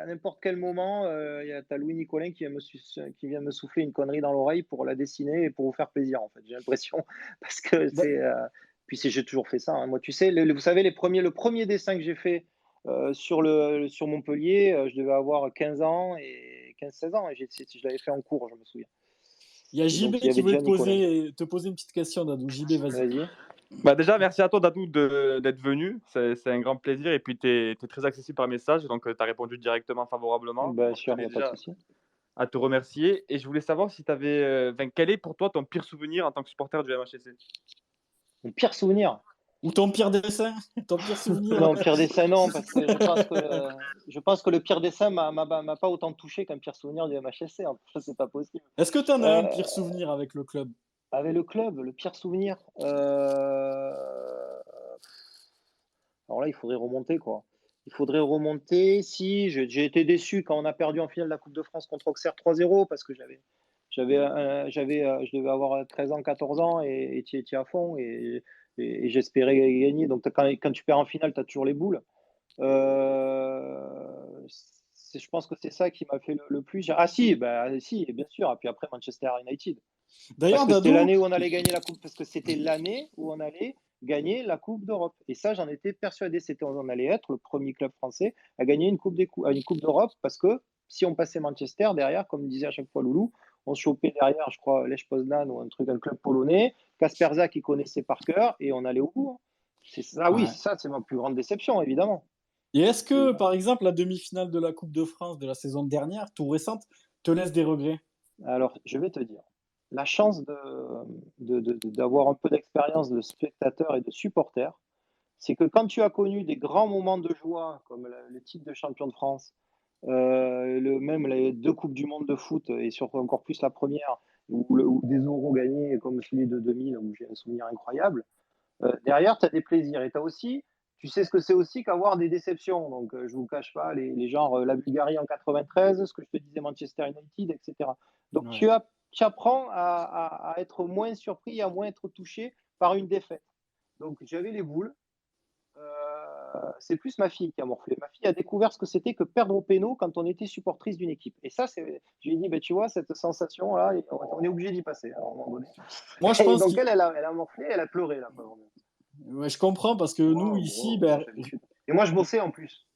Speaker 7: n'importe quel moment, t'as Louis Nicolin qui vient me souffler une connerie dans l'oreille pour la dessiner et pour vous faire plaisir, en fait. J'ai l'impression, parce que
Speaker 1: Bah,
Speaker 7: j'ai toujours fait ça, hein. Moi, tu sais, vous savez, le premier dessin que j'ai fait sur Montpellier, je devais avoir 15 ans et 15-16 ans, et je l'avais fait en cours, je me souviens.
Speaker 1: il y a
Speaker 7: Et
Speaker 1: JB
Speaker 7: donc, il y
Speaker 1: qui
Speaker 7: avait
Speaker 1: veut
Speaker 7: déjà Nicolin.
Speaker 1: te poser une petite question, Dadou. JB, vas-y.
Speaker 7: Vas-y.
Speaker 2: Bah déjà, merci à toi, Dadou, d'être venu. C'est un grand plaisir. Et puis, tu es très accessible par message. Donc, tu as répondu directement favorablement.
Speaker 7: Bien
Speaker 2: Donc, je
Speaker 7: sûr, il
Speaker 2: tenais
Speaker 7: n'y a pas de
Speaker 2: déjà
Speaker 7: souci.
Speaker 2: à te remercier. Et je voulais savoir si tu avais. Quel est pour toi ton pire souvenir en tant que supporter du MHSC?
Speaker 7: Mon pire souvenir.
Speaker 1: Ou ton pire dessin, ton pire souvenir.
Speaker 7: Non, pire dessin, non, parce que je pense que le pire dessin m'a pas autant touché qu'un pire souvenir du MHSC. En fait, c'est pas possible.
Speaker 1: Est-ce que tu en as un
Speaker 7: Euh,
Speaker 1: pire souvenir avec le club?
Speaker 7: Avec le club, le pire souvenir. Alors là, il faudrait remonter, quoi. Il faudrait remonter. Si j'ai été déçu quand on a perdu en finale de la Coupe de France contre Auxerre 3-0 parce que je devais avoir 13 ans, 14 ans et tu étais à fond et j'espérais gagner. Donc quand tu perds en finale, tu as toujours les boules. Je pense que c'est ça qui m'a fait le plus. Ah si, si, bien sûr. Et puis après Manchester United. Parce
Speaker 1: D'ailleurs,
Speaker 7: que c'était
Speaker 1: Dadou,
Speaker 7: l'année où on allait gagner la coupe. Parce que c'était l'année où on allait gagner la Coupe d'Europe. Et ça, j'en étais persuadé. On allait être le premier club français à gagner une coupe d'Europe parce que si on passait Manchester derrière, comme disait à chaque fois Loulou, on se chopait derrière, je crois, Lech Poznan ou un club polonais, Kasperza qui connaissait par cœur et on allait au bout, hein. C'est ça, oui,
Speaker 1: ouais.
Speaker 7: ça, c'est ma plus grande déception, évidemment.
Speaker 1: Et est-ce que, par exemple, la demi-finale de la Coupe de France de la saison dernière, tout récente, te laisse des regrets?
Speaker 7: Alors, je vais te dire, la chance d'avoir un peu d'expérience de spectateur et de supporter, c'est que quand tu as connu des grands moments de joie, comme le titre de champion de France, même les 2 coupes du monde de foot et surtout encore plus la première, ou des euros gagnés comme celui de 2000 où j'ai un souvenir incroyable, derrière, tu as des plaisirs et tu sais ce que c'est aussi qu'avoir des déceptions. Donc, je vous cache pas, les genres la Bulgarie en 93, ce que je te disais, Manchester United, etc. Donc,
Speaker 1: Ouais.
Speaker 7: tu apprends à être moins surpris, à moins être touché par une défaite. Donc, j'avais les boules. C'est plus ma fille qui a morflé. Ma fille a découvert ce que c'était que perdre au péno quand on était supportrice d'une équipe. Et ça, je lui ai dit, tu vois, cette sensation-là, on est obligé d'y passer à un moment donné.
Speaker 1: Moi, je
Speaker 7: Et
Speaker 1: pense
Speaker 7: donc,
Speaker 1: qu'il...
Speaker 7: elle a morflé, elle a pleuré, là.
Speaker 1: Ouais, je comprends parce que nous, ici, ben,
Speaker 7: J'ai l'habitude. Et moi, je bossais en plus.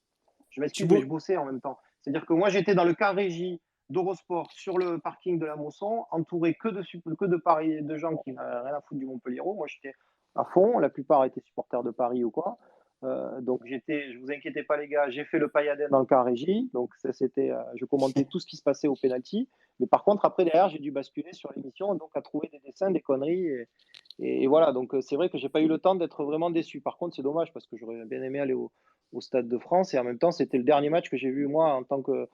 Speaker 7: Je
Speaker 1: tu
Speaker 7: m'excuse, mais
Speaker 1: bo-
Speaker 7: je bossais en même temps. C'est-à-dire que moi, j'étais dans le car régie d'Eurosport sur le parking de la Mosson, entouré que de Paris, de gens qui n'avaient rien à foutre du Montpellier. Moi, j'étais à fond. La plupart étaient supporters de Paris ou quoi. Donc, je vous inquiétez pas, les gars, j'ai fait le pailladin dans le car régie. Donc, je commentais tout ce qui se passait au penalty. Mais par contre, après, derrière, j'ai dû basculer sur l'émission, donc à trouver des dessins, des conneries. Et voilà, donc c'est vrai que j'ai pas eu le temps d'être vraiment déçu. Par contre, c'est dommage parce que j'aurais bien aimé aller au Stade de France et en même temps, c'était le dernier match que j'ai vu moi en tant que.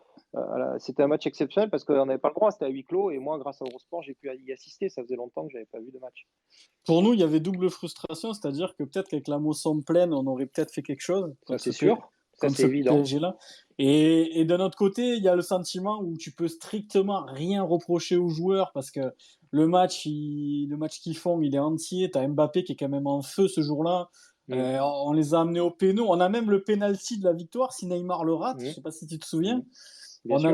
Speaker 7: C'était un match exceptionnel parce qu'on n'avait pas le droit, c'était à huis clos et moi, grâce à Eurosport, j'ai pu y assister. Ça faisait longtemps que j'avais pas vu de match.
Speaker 1: Pour nous, il y avait double frustration, c'est-à-dire que peut-être qu'avec la Mosson pleine, on aurait peut-être fait quelque chose
Speaker 7: Ça, c'est sûr. Ça,
Speaker 1: comme
Speaker 7: c'est
Speaker 1: ce
Speaker 7: évident.
Speaker 1: PSG-là. Et d'un autre côté, il y a le sentiment où tu peux strictement rien reprocher aux joueurs parce que le match qu'ils font, il est entier. Tu as Mbappé qui est quand même en feu ce jour-là. On les a amenés au péno. On a même le penalty de la victoire si Neymar le rate. Je sais pas si tu te souviens.
Speaker 7: Bien
Speaker 1: On
Speaker 7: sûr.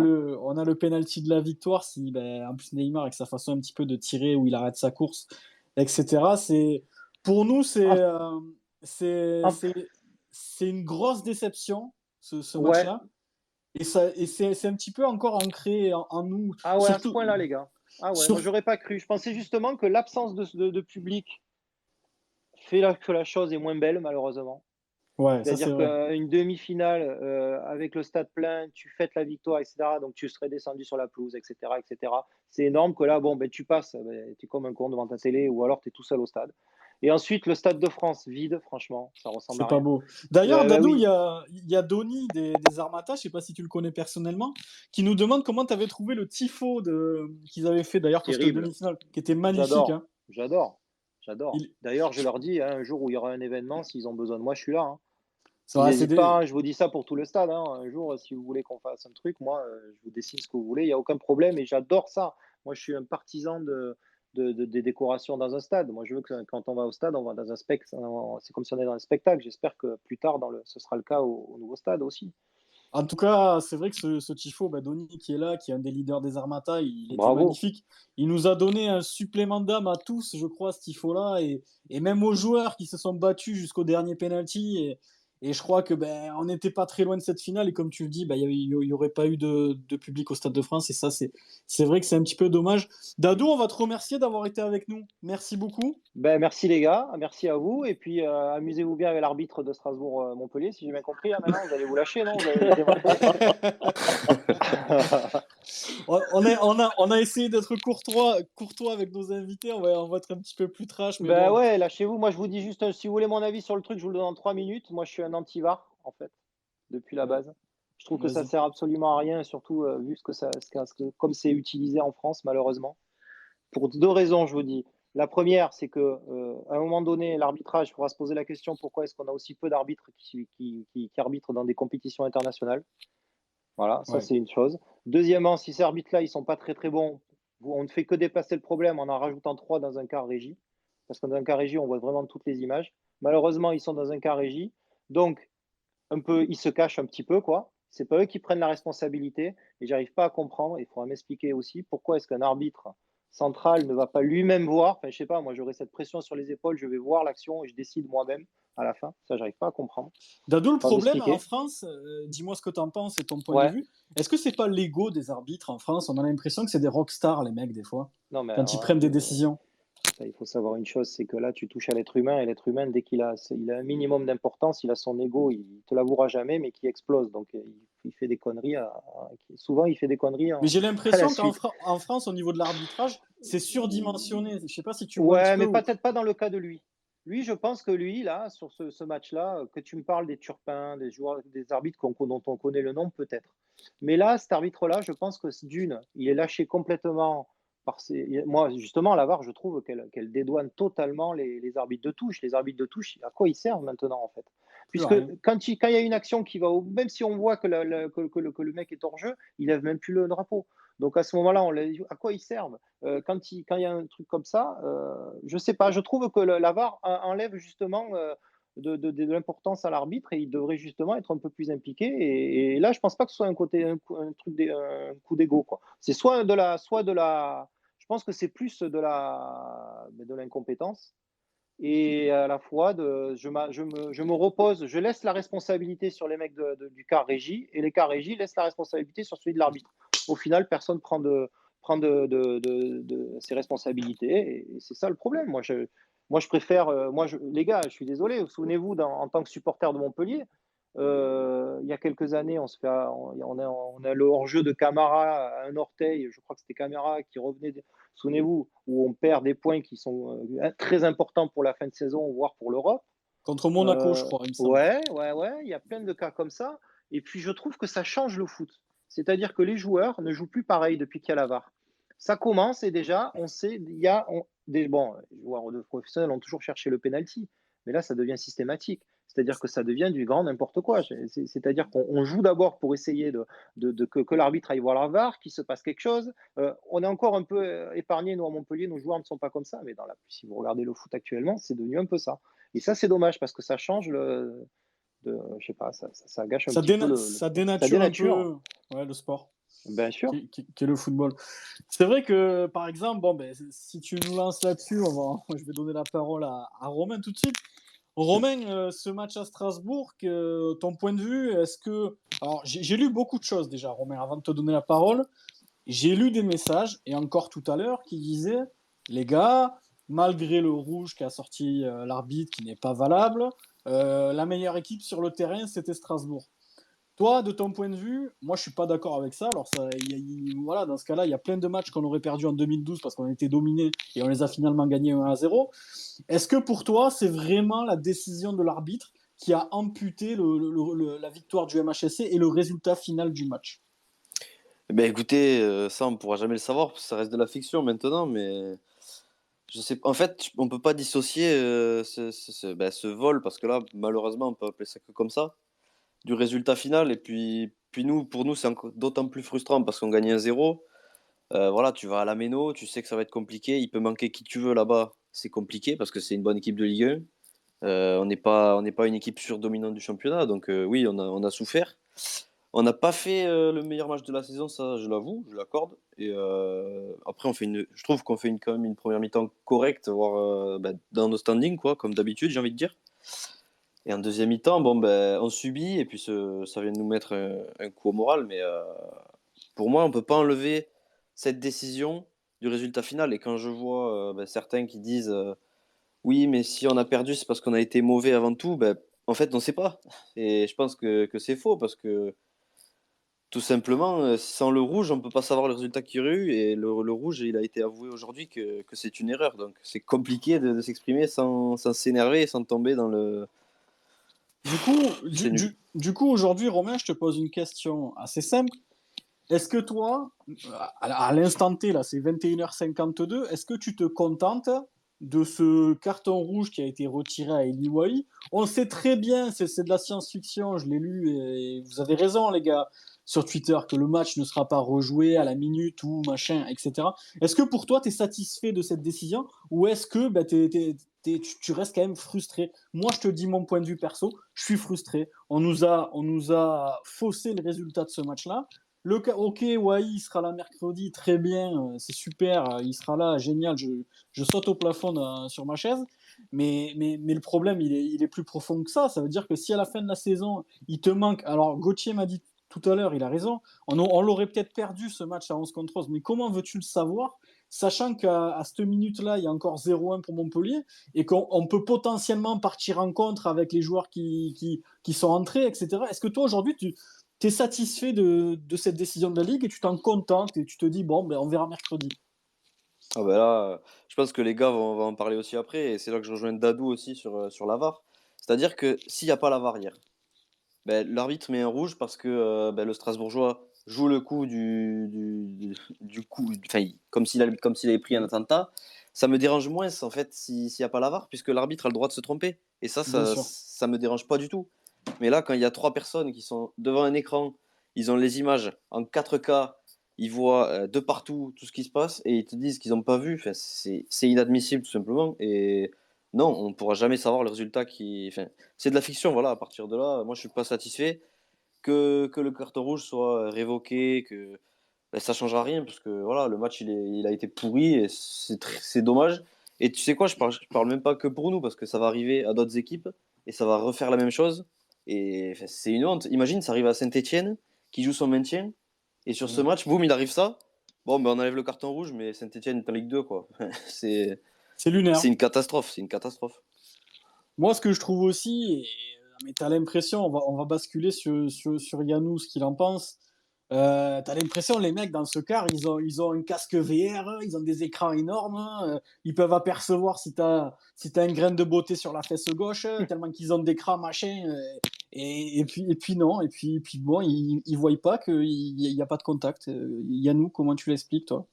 Speaker 1: a le penalty de la victoire si, en plus Neymar avec sa façon un petit peu de tirer où il arrête sa course, etc. Pour nous, c'est,
Speaker 7: En-
Speaker 1: c'est, c'est une grosse déception, ce
Speaker 7: Ouais.
Speaker 1: match-là. Et c'est un petit peu encore ancré en nous.
Speaker 7: Ah ouais, à ce
Speaker 1: Surtout,
Speaker 7: point-là, les gars. Ah ouais,
Speaker 1: sur-
Speaker 7: moi, j'aurais pas cru. Je pensais justement que l'absence de public fait que la chose est moins belle, malheureusement.
Speaker 1: Ouais, ça c'est
Speaker 7: C'est-à-dire
Speaker 1: vrai.
Speaker 7: qu'une demi-finale avec le stade plein, tu fêtes la victoire, etc. Donc tu serais descendu sur la pelouse, etc., etc. C'est énorme que là, bon, ben, tu passes, ben, tu es comme un con devant ta télé ou alors tu es tout seul au stade. Et ensuite, le stade de France vide, franchement, ça ressemble
Speaker 1: C'est
Speaker 7: à
Speaker 1: pas
Speaker 7: rien.
Speaker 1: beau. D'ailleurs,
Speaker 7: Ben
Speaker 1: Dadou,
Speaker 7: oui,
Speaker 1: il y a Donny des Armata, je sais pas si tu le connais personnellement, qui nous demande comment tu avais trouvé le tifo qu'ils avaient fait d'ailleurs pour cette
Speaker 7: terrible.
Speaker 1: demi-finale, qui était magnifique.
Speaker 7: J'adore,
Speaker 1: Hein.
Speaker 7: j'adore, j'adore.
Speaker 1: Il...
Speaker 7: D'ailleurs, je leur dis, hein, un jour où il y aura un événement, s'ils ont besoin de moi, je suis là. Hein. Ils
Speaker 1: Ouais,
Speaker 7: n'hésitent pas, hein, je vous dis ça pour tout le stade. Hein. Un jour, si vous voulez qu'on fasse un truc, moi, je vous dessine ce que vous voulez, il n'y a aucun problème et j'adore ça. Moi, je suis un partisan des décorations dans un stade. Moi, je veux que quand on va au stade, on va dans un spectacle. C'est comme si on est dans un spectacle. J'espère que plus tard, ce sera le cas au nouveau stade aussi.
Speaker 1: En tout cas, c'est vrai que ce tifo, Donny qui est là, qui est un des leaders des Armata, il était
Speaker 7: Bravo.
Speaker 1: magnifique. Il nous a donné un supplément d'âme à tous, je crois, ce tifo-là, et même aux joueurs qui se sont battus jusqu'au dernier penalty. Et je crois que on n'était pas très loin de cette finale. Et comme tu le dis, il y aurait pas eu de public au Stade de France. Et ça, c'est vrai que c'est un petit peu dommage. Dadou, on va te remercier d'avoir été avec nous. Merci beaucoup.
Speaker 7: Ben, merci les gars, merci à vous. Et puis amusez-vous bien avec l'arbitre de Strasbourg-Montpellier, si j'ai bien compris. Hein, maintenant, vous allez vous lâcher, non? Vous allez démarrer.
Speaker 1: On a essayé d'être courtois avec nos invités. On va être un petit peu plus trash, mais
Speaker 7: Ben
Speaker 1: bon.
Speaker 7: ouais, lâchez-vous. Moi, je vous dis juste, si vous voulez mon avis sur le truc, je vous le donne en 3 minutes. Moi, je suis un anti-VAR, en fait, depuis la base. Je trouve que ça
Speaker 1: Vas-y.
Speaker 7: sert absolument à rien, surtout vu comme c'est utilisé en France, malheureusement. Pour 2 raisons, je vous dis. La première, c'est que à un moment donné, l'arbitrage, il faudra se poser la question pourquoi est-ce qu'on a aussi peu d'arbitres qui arbitrent dans des compétitions internationales. Voilà, ça
Speaker 1: Ouais.
Speaker 7: c'est une chose. Deuxièmement, si ces arbitres-là, ils sont pas très très bons, on ne fait que déplacer le problème en rajoutant 3 dans un car régie. Parce que dans un car régie, on voit vraiment toutes les images. Malheureusement, ils sont dans un car régie. Donc, ils se cachent un petit peu, quoi. C'est pas eux qui prennent la responsabilité. Et j'arrive pas à comprendre. Il faudra m'expliquer aussi pourquoi est-ce qu'un arbitre central ne va pas lui-même voir. Enfin, je sais pas, moi j'aurais cette pression sur les épaules, je vais voir l'action et je décide moi-même à la fin. Ça, j'arrive pas à comprendre.
Speaker 1: Dadou, le
Speaker 7: Faudra
Speaker 1: problème
Speaker 7: m'expliquer.
Speaker 1: en France, dis-moi ce que tu en penses et ton point
Speaker 7: Ouais.
Speaker 1: de vue. Est-ce que c'est pas l'ego des arbitres en France? On a l'impression que c'est des rockstars, les mecs, des fois,
Speaker 7: Non, mais
Speaker 1: quand ils
Speaker 7: alors là,
Speaker 1: prennent des décisions.
Speaker 7: il faut savoir une chose, c'est que là, tu touches à l'être humain, et l'être humain, dès qu'il a un minimum d'importance, il a son ego, il te l'avouera jamais, mais qui explose. Donc, il fait des conneries. Souvent, il fait des conneries
Speaker 1: Mais j'ai
Speaker 7: à la
Speaker 1: l'impression qu'en
Speaker 7: suite.
Speaker 1: en France, au niveau de l'arbitrage, c'est surdimensionné. Je sais pas si tu vois un petit
Speaker 7: Ouais,
Speaker 1: peu.
Speaker 7: mais peut-être pas dans le cas de lui. Lui, je pense que lui, là, sur ce match-là, que tu me parles des Turpins, des joueurs, des arbitres dont on connaît le nom, peut-être. Mais là, cet arbitre-là, je pense que d'une, il est lâché complètement par ses. Moi, justement, la VAR, je trouve qu'elle dédouane totalement les arbitres de touche. Les arbitres de touche, à quoi ils servent maintenant, en fait?
Speaker 1: Plus
Speaker 7: Puisque
Speaker 1: rien.
Speaker 7: quand il y a une action qui va même si on voit que le mec est hors jeu, il lève même plus le drapeau. Donc à ce moment-là, à quoi ils servent? Quand il y a un truc comme ça, je sais pas, je trouve que la VAR enlève justement de l'importance à l'arbitre et il devrait justement être un peu plus impliqué. Et là, je pense pas que ce soit un coup d'ego, quoi. C'est je pense que c'est plus de l'incompétence et à la fois je me repose, je laisse la responsabilité sur les mecs du car régie et les cars régie laissent la responsabilité sur celui de l'arbitre. Au final, personne prend ses responsabilités et c'est ça le problème. Moi, je préfère, les gars, je suis désolé, souvenez-vous, en tant que supporter de Montpellier, il y a quelques années, on a le hors-jeu de Camara à un orteil, je crois que c'était Camara qui revenait, souvenez-vous, où on perd des points qui sont très importants pour la fin de saison, voire pour l'Europe.
Speaker 1: Contre Monaco, je crois, il me semble.
Speaker 7: Ouais, il y a plein de cas comme ça. Et puis je trouve que ça change le foot. C'est-à-dire que les joueurs ne jouent plus pareil depuis qu'il y a la VAR. Ça commence et déjà, on sait, bon, les joueurs de professionnels ont toujours cherché le penalty, mais là, ça devient systématique. C'est-à-dire que ça devient du grand n'importe quoi. C'est-à-dire qu'on joue d'abord pour essayer que l'arbitre aille voir la VAR, qu'il se passe quelque chose. On est encore un peu épargné, nous, à Montpellier, nos joueurs ne sont pas comme ça, mais si vous regardez le foot actuellement, c'est devenu un peu ça. Et ça, c'est dommage parce que ça change je sais pas, ça gâche un petit peu
Speaker 1: Ça dénature un peu le sport.
Speaker 7: Bien sûr.
Speaker 1: Qui est le football. C'est vrai que, par exemple, si tu nous lances là-dessus, je vais donner la parole à Romain tout de suite. Romain, ce match à Strasbourg, ton point de vue, est-ce que... Alors, j'ai lu beaucoup de choses déjà, Romain, avant de te donner la parole. J'ai lu des messages, et encore tout à l'heure, qui disaient, les gars, malgré le rouge qu'a sorti l'arbitre, qui n'est pas valable, la meilleure équipe sur le terrain, c'était Strasbourg. Toi, de ton point de vue, moi je suis pas d'accord avec ça. Alors voilà, dans ce cas-là, il y a plein de matchs qu'on aurait perdus en 2012 parce qu'on a été dominés et on les a finalement gagnés 1-0. Est-ce que pour toi, c'est vraiment la décision de l'arbitre qui a amputé la victoire du MHSC et le résultat final du match?
Speaker 4: Écoutez, ça on pourra jamais le savoir parce que ça reste de la fiction maintenant, mais je sais pas. En fait, on peut pas dissocier ce vol parce que là, malheureusement, on peut appeler ça que comme ça, du résultat final. Et puis pour nous, c'est d'autant plus frustrant parce qu'on gagne 1-0. Voilà, tu vas à la Méno, tu sais que ça va être compliqué. Il peut manquer qui tu veux là-bas, c'est compliqué parce que c'est une bonne équipe de Ligue 1. On n'est pas une équipe surdominante du championnat, donc oui, on a souffert. On n'a pas fait le meilleur match de la saison, ça je l'avoue, je l'accorde. Et après, je trouve qu'on fait quand même une première mi-temps correcte, voire dans nos standings, quoi, comme d'habitude, j'ai envie de dire. Et en deuxième mi-temps, on subit et puis ça vient de nous mettre un coup au moral. Mais pour moi, on ne peut pas enlever cette décision du résultat final. Et quand je vois certains qui disent oui, mais si on a perdu, c'est parce qu'on a été mauvais avant tout, en fait, on ne sait pas. Et je pense que c'est faux parce que tout simplement, sans le rouge, on ne peut pas savoir le résultat qu'il y aurait eu. Et le rouge, il a été avoué aujourd'hui que c'est une erreur. Donc c'est compliqué de s'exprimer sans s'énerver et sans tomber dans le.
Speaker 1: Du coup, aujourd'hui, Romain, je te pose une question assez simple. Est-ce que toi, à l'instant T, là, c'est 21h52, est-ce que tu te contentes de ce carton rouge qui a été retiré à Eli Wahi? On sait très bien, c'est de la science-fiction, je l'ai lu, et vous avez raison, les gars, sur Twitter, que le match ne sera pas rejoué à la minute ou machin, etc. Est-ce que pour toi, tu es satisfait de cette décision ou est-ce que tu restes quand même frustré? Moi, je te dis mon point de vue perso, je suis frustré. On nous a faussé le résultat de ce match-là. Ok, Wai, il sera là mercredi, très bien, c'est super, il sera là, génial, je saute au plafond sur ma chaise. Mais le problème, il est plus profond que ça. Ça veut dire que si à la fin de la saison, il te manque. Alors, Gauthier m'a dit tout à l'heure, il a raison, on l'aurait peut-être perdu ce match à 11 contre 11, mais comment veux-tu le savoir, sachant qu'à cette minute-là, il y a encore 0-1 pour Montpellier et qu'on peut potentiellement partir en contre avec les joueurs qui sont entrés, etc. Est-ce que toi, aujourd'hui, tu es satisfait de cette décision de la Ligue et tu t'en contentes et tu te dis, bon, on verra mercredi?
Speaker 4: Ah bah là, je pense que les gars vont en parler aussi après et c'est là que je rejoins Dadou aussi sur la VAR. C'est-à-dire que s'il y a pas la VAR hier, l'arbitre met un rouge parce que, le Strasbourgeois joue le coup du coup, enfin, comme s'il avait pris un
Speaker 1: Oui,
Speaker 4: attentat. Ça me dérange moins en fait s'il y a pas la VAR puisque l'arbitre a le droit de se tromper et ça
Speaker 1: bien
Speaker 4: ça
Speaker 1: sûr.
Speaker 4: ça me dérange pas du tout. Mais là, quand il y a 3 personnes qui sont devant un écran, ils ont les images en 4K, ils voient, de partout tout ce qui se passe et ils te disent qu'ils ont pas vu, enfin, c'est inadmissible tout simplement et non, on pourra jamais savoir le résultat enfin, c'est de la fiction, voilà, à partir de là, moi je suis pas satisfait. Que le carton rouge soit révoqué, ça changera rien parce que voilà, le match il a été pourri et c'est dommage. Et tu sais quoi, je parle même pas que pour nous parce que ça va arriver à d'autres équipes et ça va refaire la même chose. Et enfin, c'est une honte. Imagine, ça arrive à Saint-Etienne qui joue son maintien et sur ce
Speaker 1: Ouais.
Speaker 4: match, boum, il arrive ça. Bon, ben on enlève le carton rouge, mais Saint-Etienne est en Ligue 2, quoi. c'est,
Speaker 1: C'est
Speaker 4: c'est
Speaker 1: lunaire.
Speaker 4: une catastrophe, c'est une catastrophe.
Speaker 1: Moi, ce que je trouve aussi, mais tu as l'impression, on va basculer sur Yannou, ce qu'il en pense. Tu as l'impression, les mecs, dans ce car, ils ont un casque VR, ils ont des écrans énormes, ils peuvent apercevoir si t'as une graine de beauté sur la fesse gauche, tellement qu'ils ont d'écran, machin. Et puis non, et puis bon, ils voient pas qu'il n'y a pas de contact. Yannou, comment tu l'expliques, toi?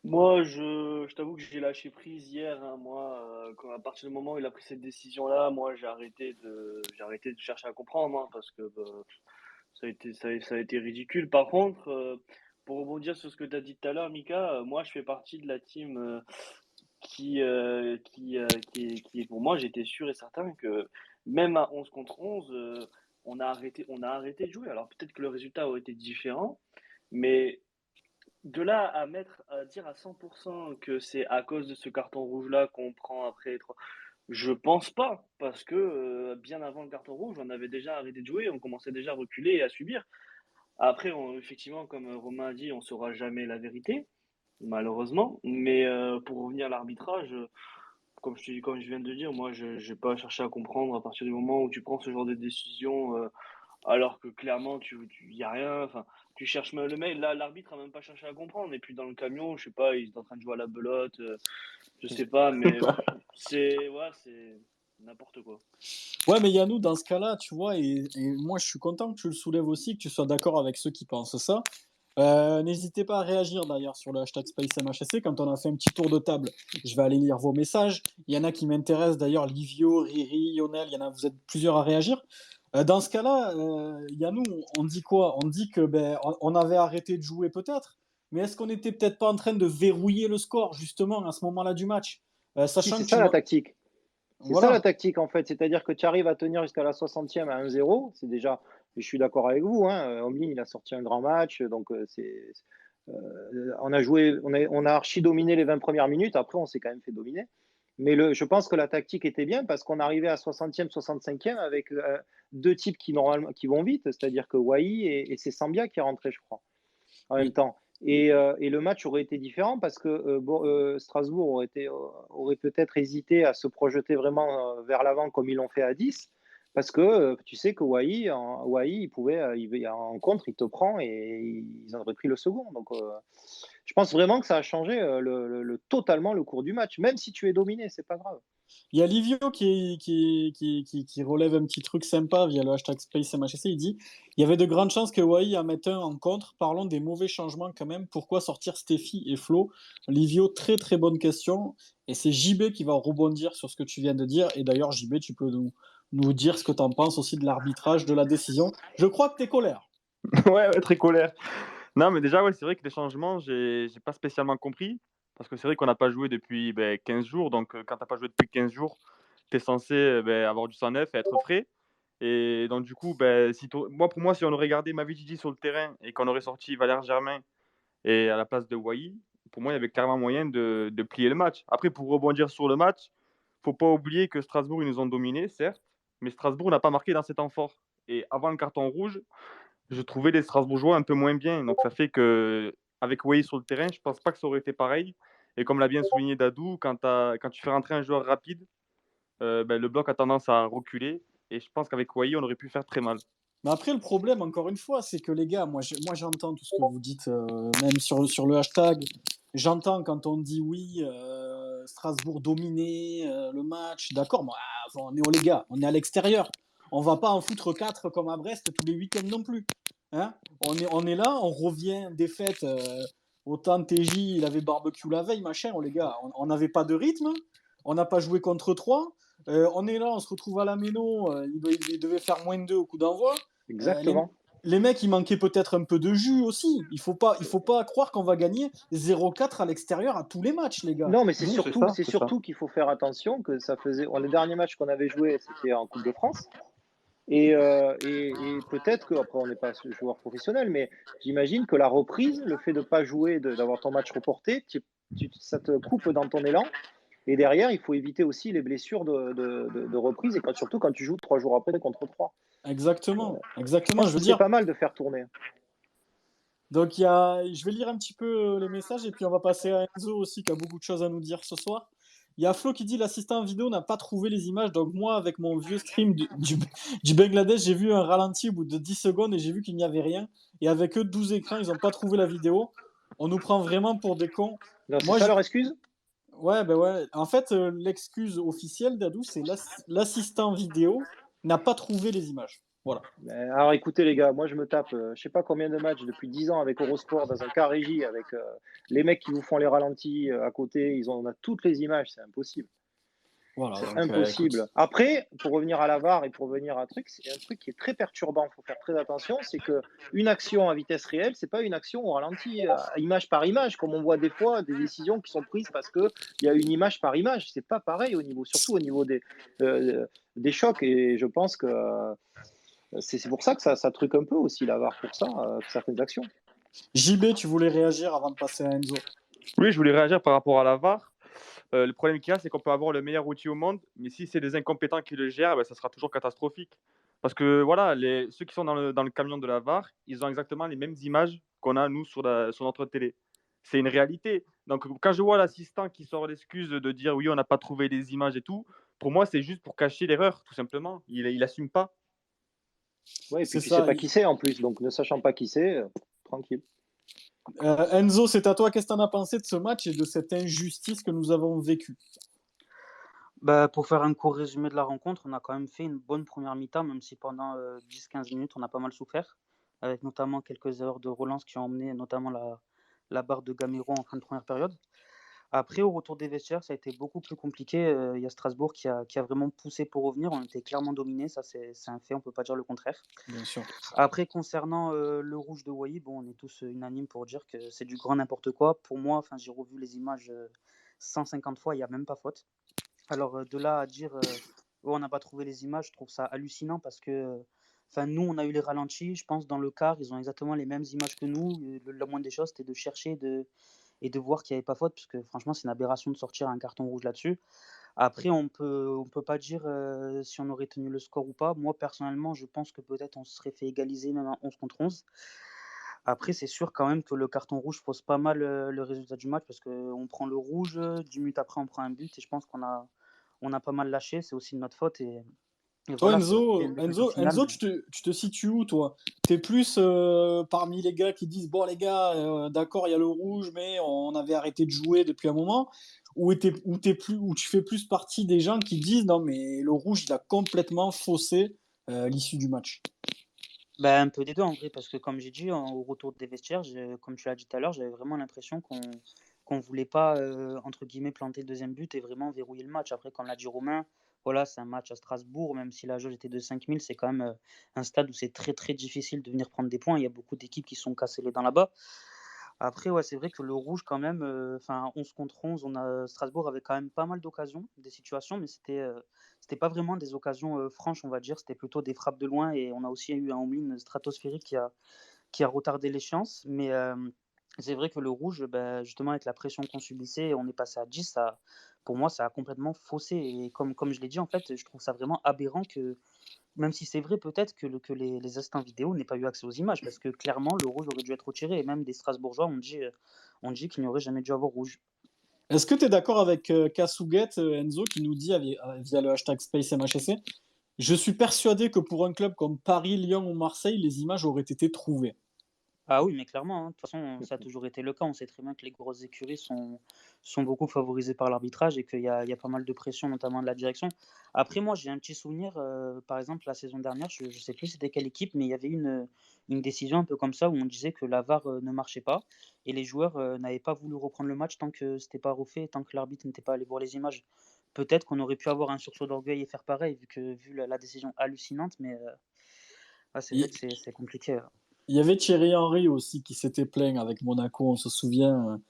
Speaker 3: Moi, je t'avoue que j'ai lâché prise hier, hein. Moi, à partir du moment où il a pris cette décision-là, moi, j'ai arrêté de chercher à comprendre, hein, parce que bah, ça a été ridicule. Par contre, pour rebondir sur ce que tu as dit tout à l'heure, Mika, moi, je fais partie de la team qui est pour moi, j'étais sûr et certain que même à 11 contre 11, on a arrêté de jouer. Alors peut-être que le résultat aurait été différent, mais de là à dire à 100% que c'est à cause de ce carton rouge-là qu'on prend après je pense pas, parce que bien avant le carton rouge, on avait déjà arrêté de jouer, on commençait déjà à reculer et à subir. Après, effectivement, comme Romain a dit, on saura jamais la vérité, malheureusement. Mais pour revenir à l'arbitrage, comme je viens de le dire, moi, je n'ai pas cherché à comprendre à partir du moment où tu prends ce genre de décision. Alors que clairement, y a rien. Enfin, tu cherches même le mail. Là, l'arbitre a même pas cherché à comprendre. Et puis dans le camion, je sais pas, il est en train de jouer à la belote. Je sais pas, mais c'est n'importe quoi.
Speaker 1: Ouais, mais Yannou, dans ce cas-là, tu vois, et moi je suis content que tu le soulèves aussi, que tu sois d'accord avec ceux qui pensent ça. N'hésitez pas à réagir d'ailleurs sur le hashtag SpaceMHSC quand on a fait un petit tour de table. Je vais aller lire vos messages. Il y en a qui m'intéressent d'ailleurs, Livio, Riri, Lionel, il y en a, vous êtes plusieurs à réagir. Dans ce cas-là, Yannou, on dit quoi? On dit que on avait arrêté de jouer peut-être, mais est-ce qu'on n'était peut-être pas en train de verrouiller le score justement à ce moment-là du match?
Speaker 7: Si,
Speaker 1: Sachant
Speaker 7: c'est
Speaker 1: que tu
Speaker 7: ça la
Speaker 1: vois.
Speaker 7: tactique. C'est ça la
Speaker 1: Voilà.
Speaker 7: tactique en fait, c'est-à-dire que tu arrives à tenir jusqu'à la 60e à 1-0, c'est déjà, je suis d'accord avec vous, hein, Omlin il a sorti un grand match, donc on a joué, on a archi dominé les 20 premières minutes, après on s'est quand même fait dominer. Mais je pense que la tactique était bien parce qu'on arrivait à 60e, 65e avec deux types qui normalement qui vont vite, c'est-à-dire que Wai et c'est Sambia qui est rentré, je crois, en même
Speaker 1: Oui.
Speaker 7: temps. Et le match aurait été différent parce que Strasbourg aurait peut-être hésité à se projeter vraiment vers l'avant comme ils l'ont fait à 10. Parce que tu sais que Wai il pouvait, en contre, il te prend et ils auraient pris le second. Donc je pense vraiment que ça a changé totalement le cours du match. Même si tu es dominé, c'est pas grave.
Speaker 1: Il y a Livio qui relève un petit truc sympa via le hashtag SpaceMHC. Il dit il y avait de grandes chances que Wai en mette un en contre. Parlons des mauvais changements quand même. Pourquoi sortir Steffi et Flo? Livio, très très bonne question. Et c'est JB qui va rebondir sur ce que tu viens de dire. Et d'ailleurs, JB, tu peux nous dire ce que tu en penses aussi de l'arbitrage, de la décision. Je crois que tu es colère.
Speaker 2: Ouais, ouais, très colère. Non, mais déjà, ouais, c'est vrai que les changements, j'ai pas spécialement compris. Parce que c'est vrai qu'on n'a pas joué depuis 15 jours. Donc, quand t'as pas joué depuis 15 jours, tu es censé avoir du sang neuf et être frais. Et donc, du coup, moi, pour moi, si on aurait gardé Mavidi sur le terrain et qu'on aurait sorti Valère Germain et à la place de Wai, pour moi, il y avait carrément moyen de plier le match. Après, pour rebondir sur le match, faut pas oublier que Strasbourg, ils nous ont dominés, certes, mais Strasbourg n'a pas marqué dans ces temps forts. Et avant le carton rouge, je trouvais les Strasbourgeois un peu moins bien. Donc ça fait que avec Wai sur le terrain, je pense pas que ça aurait été pareil. Et comme l'a bien souligné Dadou, quand tu fais rentrer un joueur rapide, le bloc a tendance à reculer. Et je pense qu'avec Wai, on aurait pu faire très mal.
Speaker 1: Mais après, le problème, encore une fois, c'est que les gars, moi j'entends tout ce que vous dites, même sur le hashtag. j'entends quand on dit oui, Strasbourg dominé le match, d'accord, mais les gars, on est à l'extérieur. On va pas en foutre 4 comme à Brest tous les week-ends non plus. Hein, on est là, on revient défaite. Autant TJ, il avait barbecue la veille, machin, les gars. On n'avait pas de rythme, on n'a pas joué contre 3. On est là, on se retrouve à la Méno, il devait faire -2 au coup d'envoi.
Speaker 7: Exactement.
Speaker 1: Les mecs, il manquait peut-être un peu de jus aussi. Il faut pas croire qu'on va gagner 0-4 à l'extérieur à tous les matchs, les gars.
Speaker 7: Non, mais c'est
Speaker 2: Non, c'est
Speaker 7: surtout,
Speaker 2: ça,
Speaker 7: c'est
Speaker 2: c'est ça.
Speaker 7: surtout qu'il faut faire attention que ça faisait. Le dernier match qu'on avait joué, c'était en Coupe de France. Et peut-être que, après, on n'est pas joueur professionnel, mais j'imagine que la reprise, le fait de ne pas jouer, d'avoir ton match reporté, ça te coupe dans ton élan. Et derrière, il faut éviter aussi les blessures de reprise, et surtout quand tu joues 3 jours après contre 3.
Speaker 1: Exactement,
Speaker 7: Je
Speaker 1: exactement.
Speaker 7: pense
Speaker 1: Je
Speaker 7: que
Speaker 1: veux
Speaker 7: c'est
Speaker 1: dire,
Speaker 7: pas mal de faire tourner.
Speaker 1: donc je vais lire un petit peu les messages et puis on va passer à Enzo aussi qui a beaucoup de choses à nous dire ce soir. Il y a Flo qui dit l'assistant vidéo n'a pas trouvé les images. Donc moi, avec mon vieux stream du Bangladesh, j'ai vu un ralenti au bout de 10 secondes et j'ai vu qu'il n'y avait rien. Et avec eux, 12 écrans, ils n'ont pas trouvé la vidéo. On nous prend vraiment pour des cons.
Speaker 7: Non, c'est
Speaker 1: Moi,
Speaker 7: ça leur excuse?
Speaker 1: Ouais, ben ouais. En fait, l'excuse officielle d'Adou, c'est l'assistant vidéo n'a pas trouvé les images. Voilà.
Speaker 7: Alors écoutez les gars, moi je me tape je sais pas combien de matchs depuis 10 ans avec Eurosport dans un cas régie avec les mecs qui vous font les ralentis à côté, on a toutes les images, c'est impossible.
Speaker 1: Voilà,
Speaker 7: C'est
Speaker 1: donc,
Speaker 7: impossible.
Speaker 1: écoute.
Speaker 7: Après, pour revenir à la VAR et pour revenir à un truc, c'est un truc qui est très perturbant, il faut faire très attention, c'est que une action à vitesse réelle, c'est pas une action au ralenti, image par image, comme on voit des fois des décisions qui sont prises parce que il y a une image par image. C'est pas pareil surtout au niveau des chocs. Et je pense que c'est pour ça que ça truque un peu aussi la VAR pour ça, certaines actions.
Speaker 1: JB, tu voulais réagir avant de passer à Enzo?
Speaker 2: Oui, je voulais réagir par rapport à la VAR. Le problème qu'il y a, c'est qu'on peut avoir le meilleur outil au monde, mais si c'est des incompétents qui le gèrent, ça sera toujours catastrophique. Parce que voilà, ceux qui sont dans le camion de la VAR, ils ont exactement les mêmes images qu'on a, nous, sur notre télé. C'est une réalité. Donc, quand je vois l'assistant qui sort l'excuse de dire oui, on n'a pas trouvé les images et tout, pour moi, c'est juste pour cacher l'erreur, tout simplement. Il assume pas.
Speaker 7: Ouais, et puis
Speaker 1: C'est
Speaker 7: tu sais
Speaker 1: ça.
Speaker 7: pas qui c'est en plus, donc ne sachant pas qui c'est, tranquille.
Speaker 1: Enzo, c'est à toi. Qu'est-ce que tu en as pensé de ce match et de cette injustice que nous avons vécue?
Speaker 6: Bah, pour faire un court résumé de la rencontre, on a quand même fait une bonne première mi-temps, même si pendant 10-15 minutes, on a pas mal souffert, avec notamment quelques erreurs de relance qui ont emmené notamment la barre de Gamero en fin de première période. Après, au retour des vestiaires, ça a été beaucoup plus compliqué. Il y a Strasbourg qui a vraiment poussé pour revenir. On était clairement dominés, ça c'est un fait, on ne peut pas dire le contraire.
Speaker 1: Bien sûr.
Speaker 6: Après, concernant le rouge de Wai, bon, on est tous unanimes pour dire que c'est du grand n'importe quoi. Pour moi, j'ai revu les images 150 fois, il n'y a même pas faute. Alors, de là à dire on n'a pas trouvé les images, je trouve ça hallucinant parce que nous, on a eu les ralentis. Je pense dans le quart, ils ont exactement les mêmes images que nous. La moindre des choses, c'était de chercher et de voir qu'il n'y avait pas faute, parce que franchement, c'est une aberration de sortir un carton rouge là-dessus. Après, on peut pas dire si on aurait tenu le score ou pas. Moi, personnellement, je pense que peut-être on se serait fait égaliser même à 11 contre 11. Après, c'est sûr quand même que le carton rouge fausse pas mal le résultat du match parce qu'on prend le rouge, 10 minutes après, on prend un but et je pense qu'on a pas mal lâché. C'est aussi de notre faute. Et
Speaker 1: Toi,
Speaker 6: voilà, c'est le résultat final.
Speaker 1: Enzo, tu te situes où, toi? T'es plus parmi les gars qui disent, bon, les gars, d'accord, il y a le rouge, mais on avait arrêté de jouer depuis un moment, ou tu fais plus partie des gens qui disent, non, mais le rouge, il a complètement faussé l'issue du match?
Speaker 6: Ben, un peu des deux en vrai, parce que comme j'ai dit, au retour des vestiaires, comme tu l'as dit tout à l'heure, j'avais vraiment l'impression qu'on voulait pas, entre guillemets, planter le deuxième but et vraiment verrouiller le match. Après, comme l'a dit Romain, voilà, c'est un match à Strasbourg, même si la jauge était de 5000, c'est quand même un stade où c'est très très difficile de venir prendre des points. Il y a beaucoup d'équipes qui sont cassées les dents là-bas. Après, ouais, c'est vrai que le rouge, quand même, 11 contre 11, Strasbourg avait quand même pas mal d'occasions, des situations, mais c'était pas vraiment des occasions franches, on va dire. C'était plutôt des frappes de loin et on a aussi eu un Omlin stratosphérique qui a retardé l'échéance. Mais c'est vrai que le rouge, justement, avec la pression qu'on subissait, on est passé à 10. Pour moi, ça a complètement faussé. Et comme je l'ai dit, en fait, je trouve ça vraiment aberrant que, même si c'est vrai peut-être que les assistants vidéo n'aient pas eu accès aux images, parce que clairement, le rouge aurait dû être retiré. Et même des Strasbourgeois ont dit qu'il n'y aurait jamais dû avoir rouge.
Speaker 1: Est-ce que tu es d'accord avec Kasuget, Enzo, qui nous dit via le hashtag SpaceMHSC, je suis persuadé que pour un club comme Paris, Lyon ou Marseille, les images auraient été trouvées.
Speaker 6: Ah oui, mais clairement, hein. De toute façon, ça a toujours été le cas. On sait très bien que les grosses écuries sont beaucoup favorisées par l'arbitrage et qu'il y a pas mal de pression, notamment de la direction. Après, moi, j'ai un petit souvenir, par exemple, la saison dernière, je ne sais plus c'était quelle équipe, mais il y avait une décision un peu comme ça où on disait que la VAR ne marchait pas et les joueurs n'avaient pas voulu reprendre le match tant que c'était pas refait, tant que l'arbitre n'était pas allé voir les images. Peut-être qu'on aurait pu avoir un sursaut d'orgueil et faire pareil, vu la décision hallucinante, mais c'est vrai
Speaker 1: Il
Speaker 6: que c'est compliqué.
Speaker 1: il y avait Thierry Henry aussi qui s'était plaint avec Monaco, on se souvient,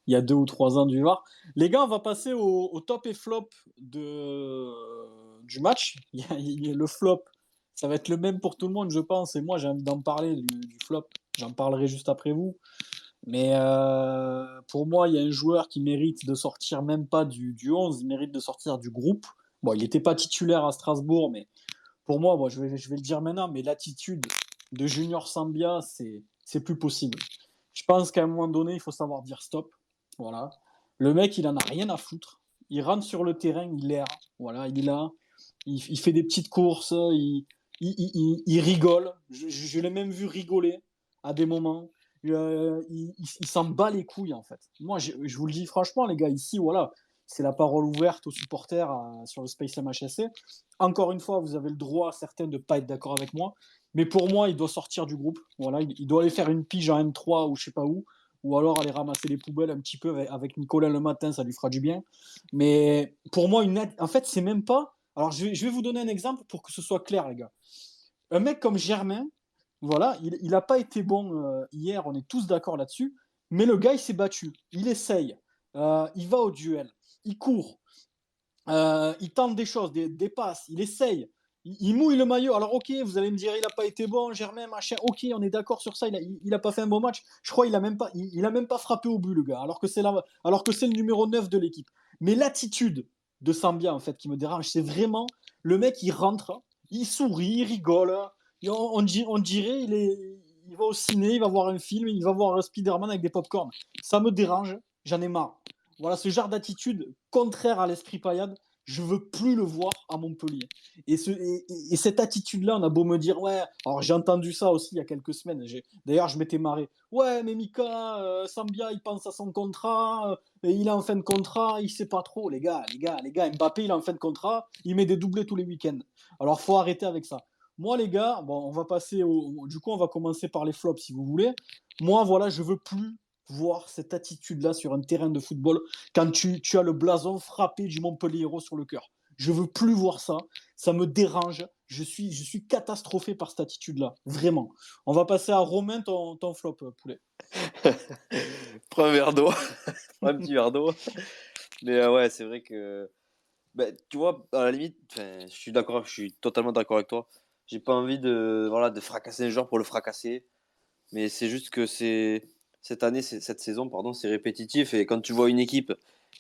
Speaker 1: il y a 2 ou 3 ans du VAR. Les gars, on va passer au top et flop du match. Le flop, ça va être le même pour tout le monde, je pense. Et moi, j'ai envie d'en parler du flop. J'en parlerai juste après vous. Mais pour moi, il y a un joueur qui mérite de sortir même pas du 11, il mérite de sortir du groupe. Bon, il n'était pas titulaire à Strasbourg, mais pour moi, je vais le dire maintenant, mais l'attitude de Junior Sambia, c'est plus possible. Je pense qu'à un moment donné, il faut savoir dire stop. Voilà. Le mec, il en a rien à foutre. Il rentre sur le terrain, il erre. Voilà, il est là. Il fait des petites courses. Il rigole. Je l'ai même vu rigoler à des moments. Il s'en bat les couilles, en fait. Moi, je vous le dis franchement, les gars, ici, voilà, c'est la parole ouverte aux supporters sur le Space MHSC. Encore une fois, vous avez le droit, certains, de ne pas être d'accord avec moi. Mais pour moi, il doit sortir du groupe. Voilà, il doit aller faire une pige en M3 ou je sais pas où. Ou alors aller ramasser les poubelles un petit peu avec Nicolas le matin, ça lui fera du bien. Mais pour moi, en fait, c'est même pas. Alors, je vais vous donner un exemple pour que ce soit clair, les gars. Un mec comme Germain, voilà, il n'a pas été bon hier, on est tous d'accord là-dessus. Mais le gars, il s'est battu. Il essaye. Il va au duel. Il court. Il tente des choses, des passes, il essaye, il mouille le maillot. Alors, ok, vous allez me dire, il n'a pas été bon, Germain, machin. Ok, on est d'accord sur ça, il a pas fait un bon match. Je crois qu'il il a même pas frappé au but, le gars, alors que c'est le numéro 9 de l'équipe. Mais l'attitude de Sambia, en fait, qui me dérange, c'est vraiment le mec, il rentre, il sourit, il rigole. On dirait, il va au ciné, il va voir un film, il va voir Spider-Man avec des pop-corn. Ça me dérange, j'en ai marre. Voilà, ce genre d'attitude contraire à l'esprit paillade, je veux plus le voir à Montpellier. Et cette attitude-là, on a beau me dire, ouais, alors j'ai entendu ça aussi il y a quelques semaines. D'ailleurs, je m'étais marré. Ouais, mais Mika, Sambia, il pense à son contrat, et il est en fin de contrat, il sait pas trop. Les gars, Mbappé, il est en fin de contrat, il met des doublés tous les week-ends. Alors, faut arrêter avec ça. Moi, les gars, bon, on va passer du coup, on va commencer par les flops si vous voulez. Moi, voilà, je veux plus voir cette attitude-là sur un terrain de football quand tu as le blason frappé du Montpellier Hérault sur le cœur. Je veux plus voir ça. Ça me dérange. Je suis catastrophé par cette attitude-là. Vraiment. On va passer à Romain, ton flop, poulet.
Speaker 4: Prends un verre d'eau. Prends un petit verre d'eau. Mais ouais, c'est vrai que. Tu vois, à la limite, je suis totalement d'accord avec toi. J'ai pas envie de fracasser un joueur pour le fracasser. Mais c'est juste que cette saison, pardon, c'est répétitif. Et quand tu vois une équipe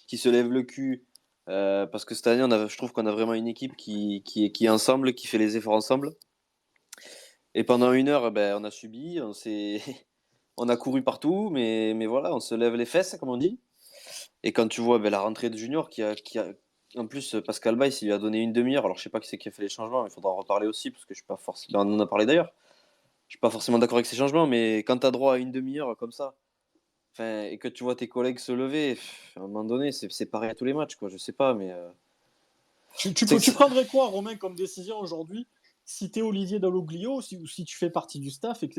Speaker 4: qui se lève le cul, parce que cette année, je trouve qu'on a vraiment une équipe qui est ensemble, qui fait les efforts ensemble. Et pendant 1 heure, on a subi, on a couru partout, mais voilà, on se lève les fesses, comme on dit. Et quand tu vois la rentrée de Junior, en plus, Pascal Baye, il lui a donné une demi-heure. Alors, je sais pas qui c'est qui a fait les changements, il faudra en reparler aussi, parce que je suis pas forcément. On en a parlé d'ailleurs. Je suis pas forcément d'accord avec ces changements, mais quand tu as droit à une demi-heure comme ça, et que tu vois tes collègues se lever, à un moment donné, c'est pareil à tous les matchs, quoi. Je sais pas, mais.
Speaker 1: Tu prendrais quoi, Romain, comme décision aujourd'hui si tu es Olivier Dalloglio ou si tu fais partie du staff et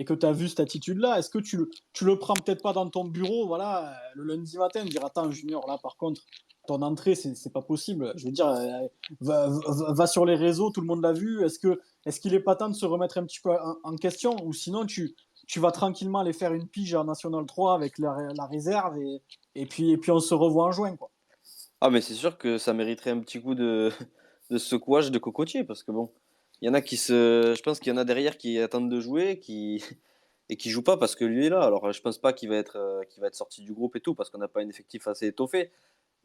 Speaker 1: que tu as vu cette attitude-là? Est-ce que tu le prends peut-être pas dans ton bureau, voilà, le lundi matin, dire attends, Junior, là, par contre, ton entrée, c'est pas possible. Je veux dire, va sur les réseaux, tout le monde l'a vu. Est-ce qu'il est pas temps de se remettre un petit peu en question ou sinon tu vas tranquillement aller faire une pige en National 3 avec la réserve et puis on se revoit en juin, quoi.
Speaker 4: Ah, mais c'est sûr que ça mériterait un petit coup de secouage de cocotier, parce que bon, il y en a je pense qu'il y en a derrière qui attendent de jouer, et qui jouent pas parce que lui est là. Alors, je pense pas qu'il va être sorti du groupe et tout, parce qu'on n'a pas un effectif assez étoffé.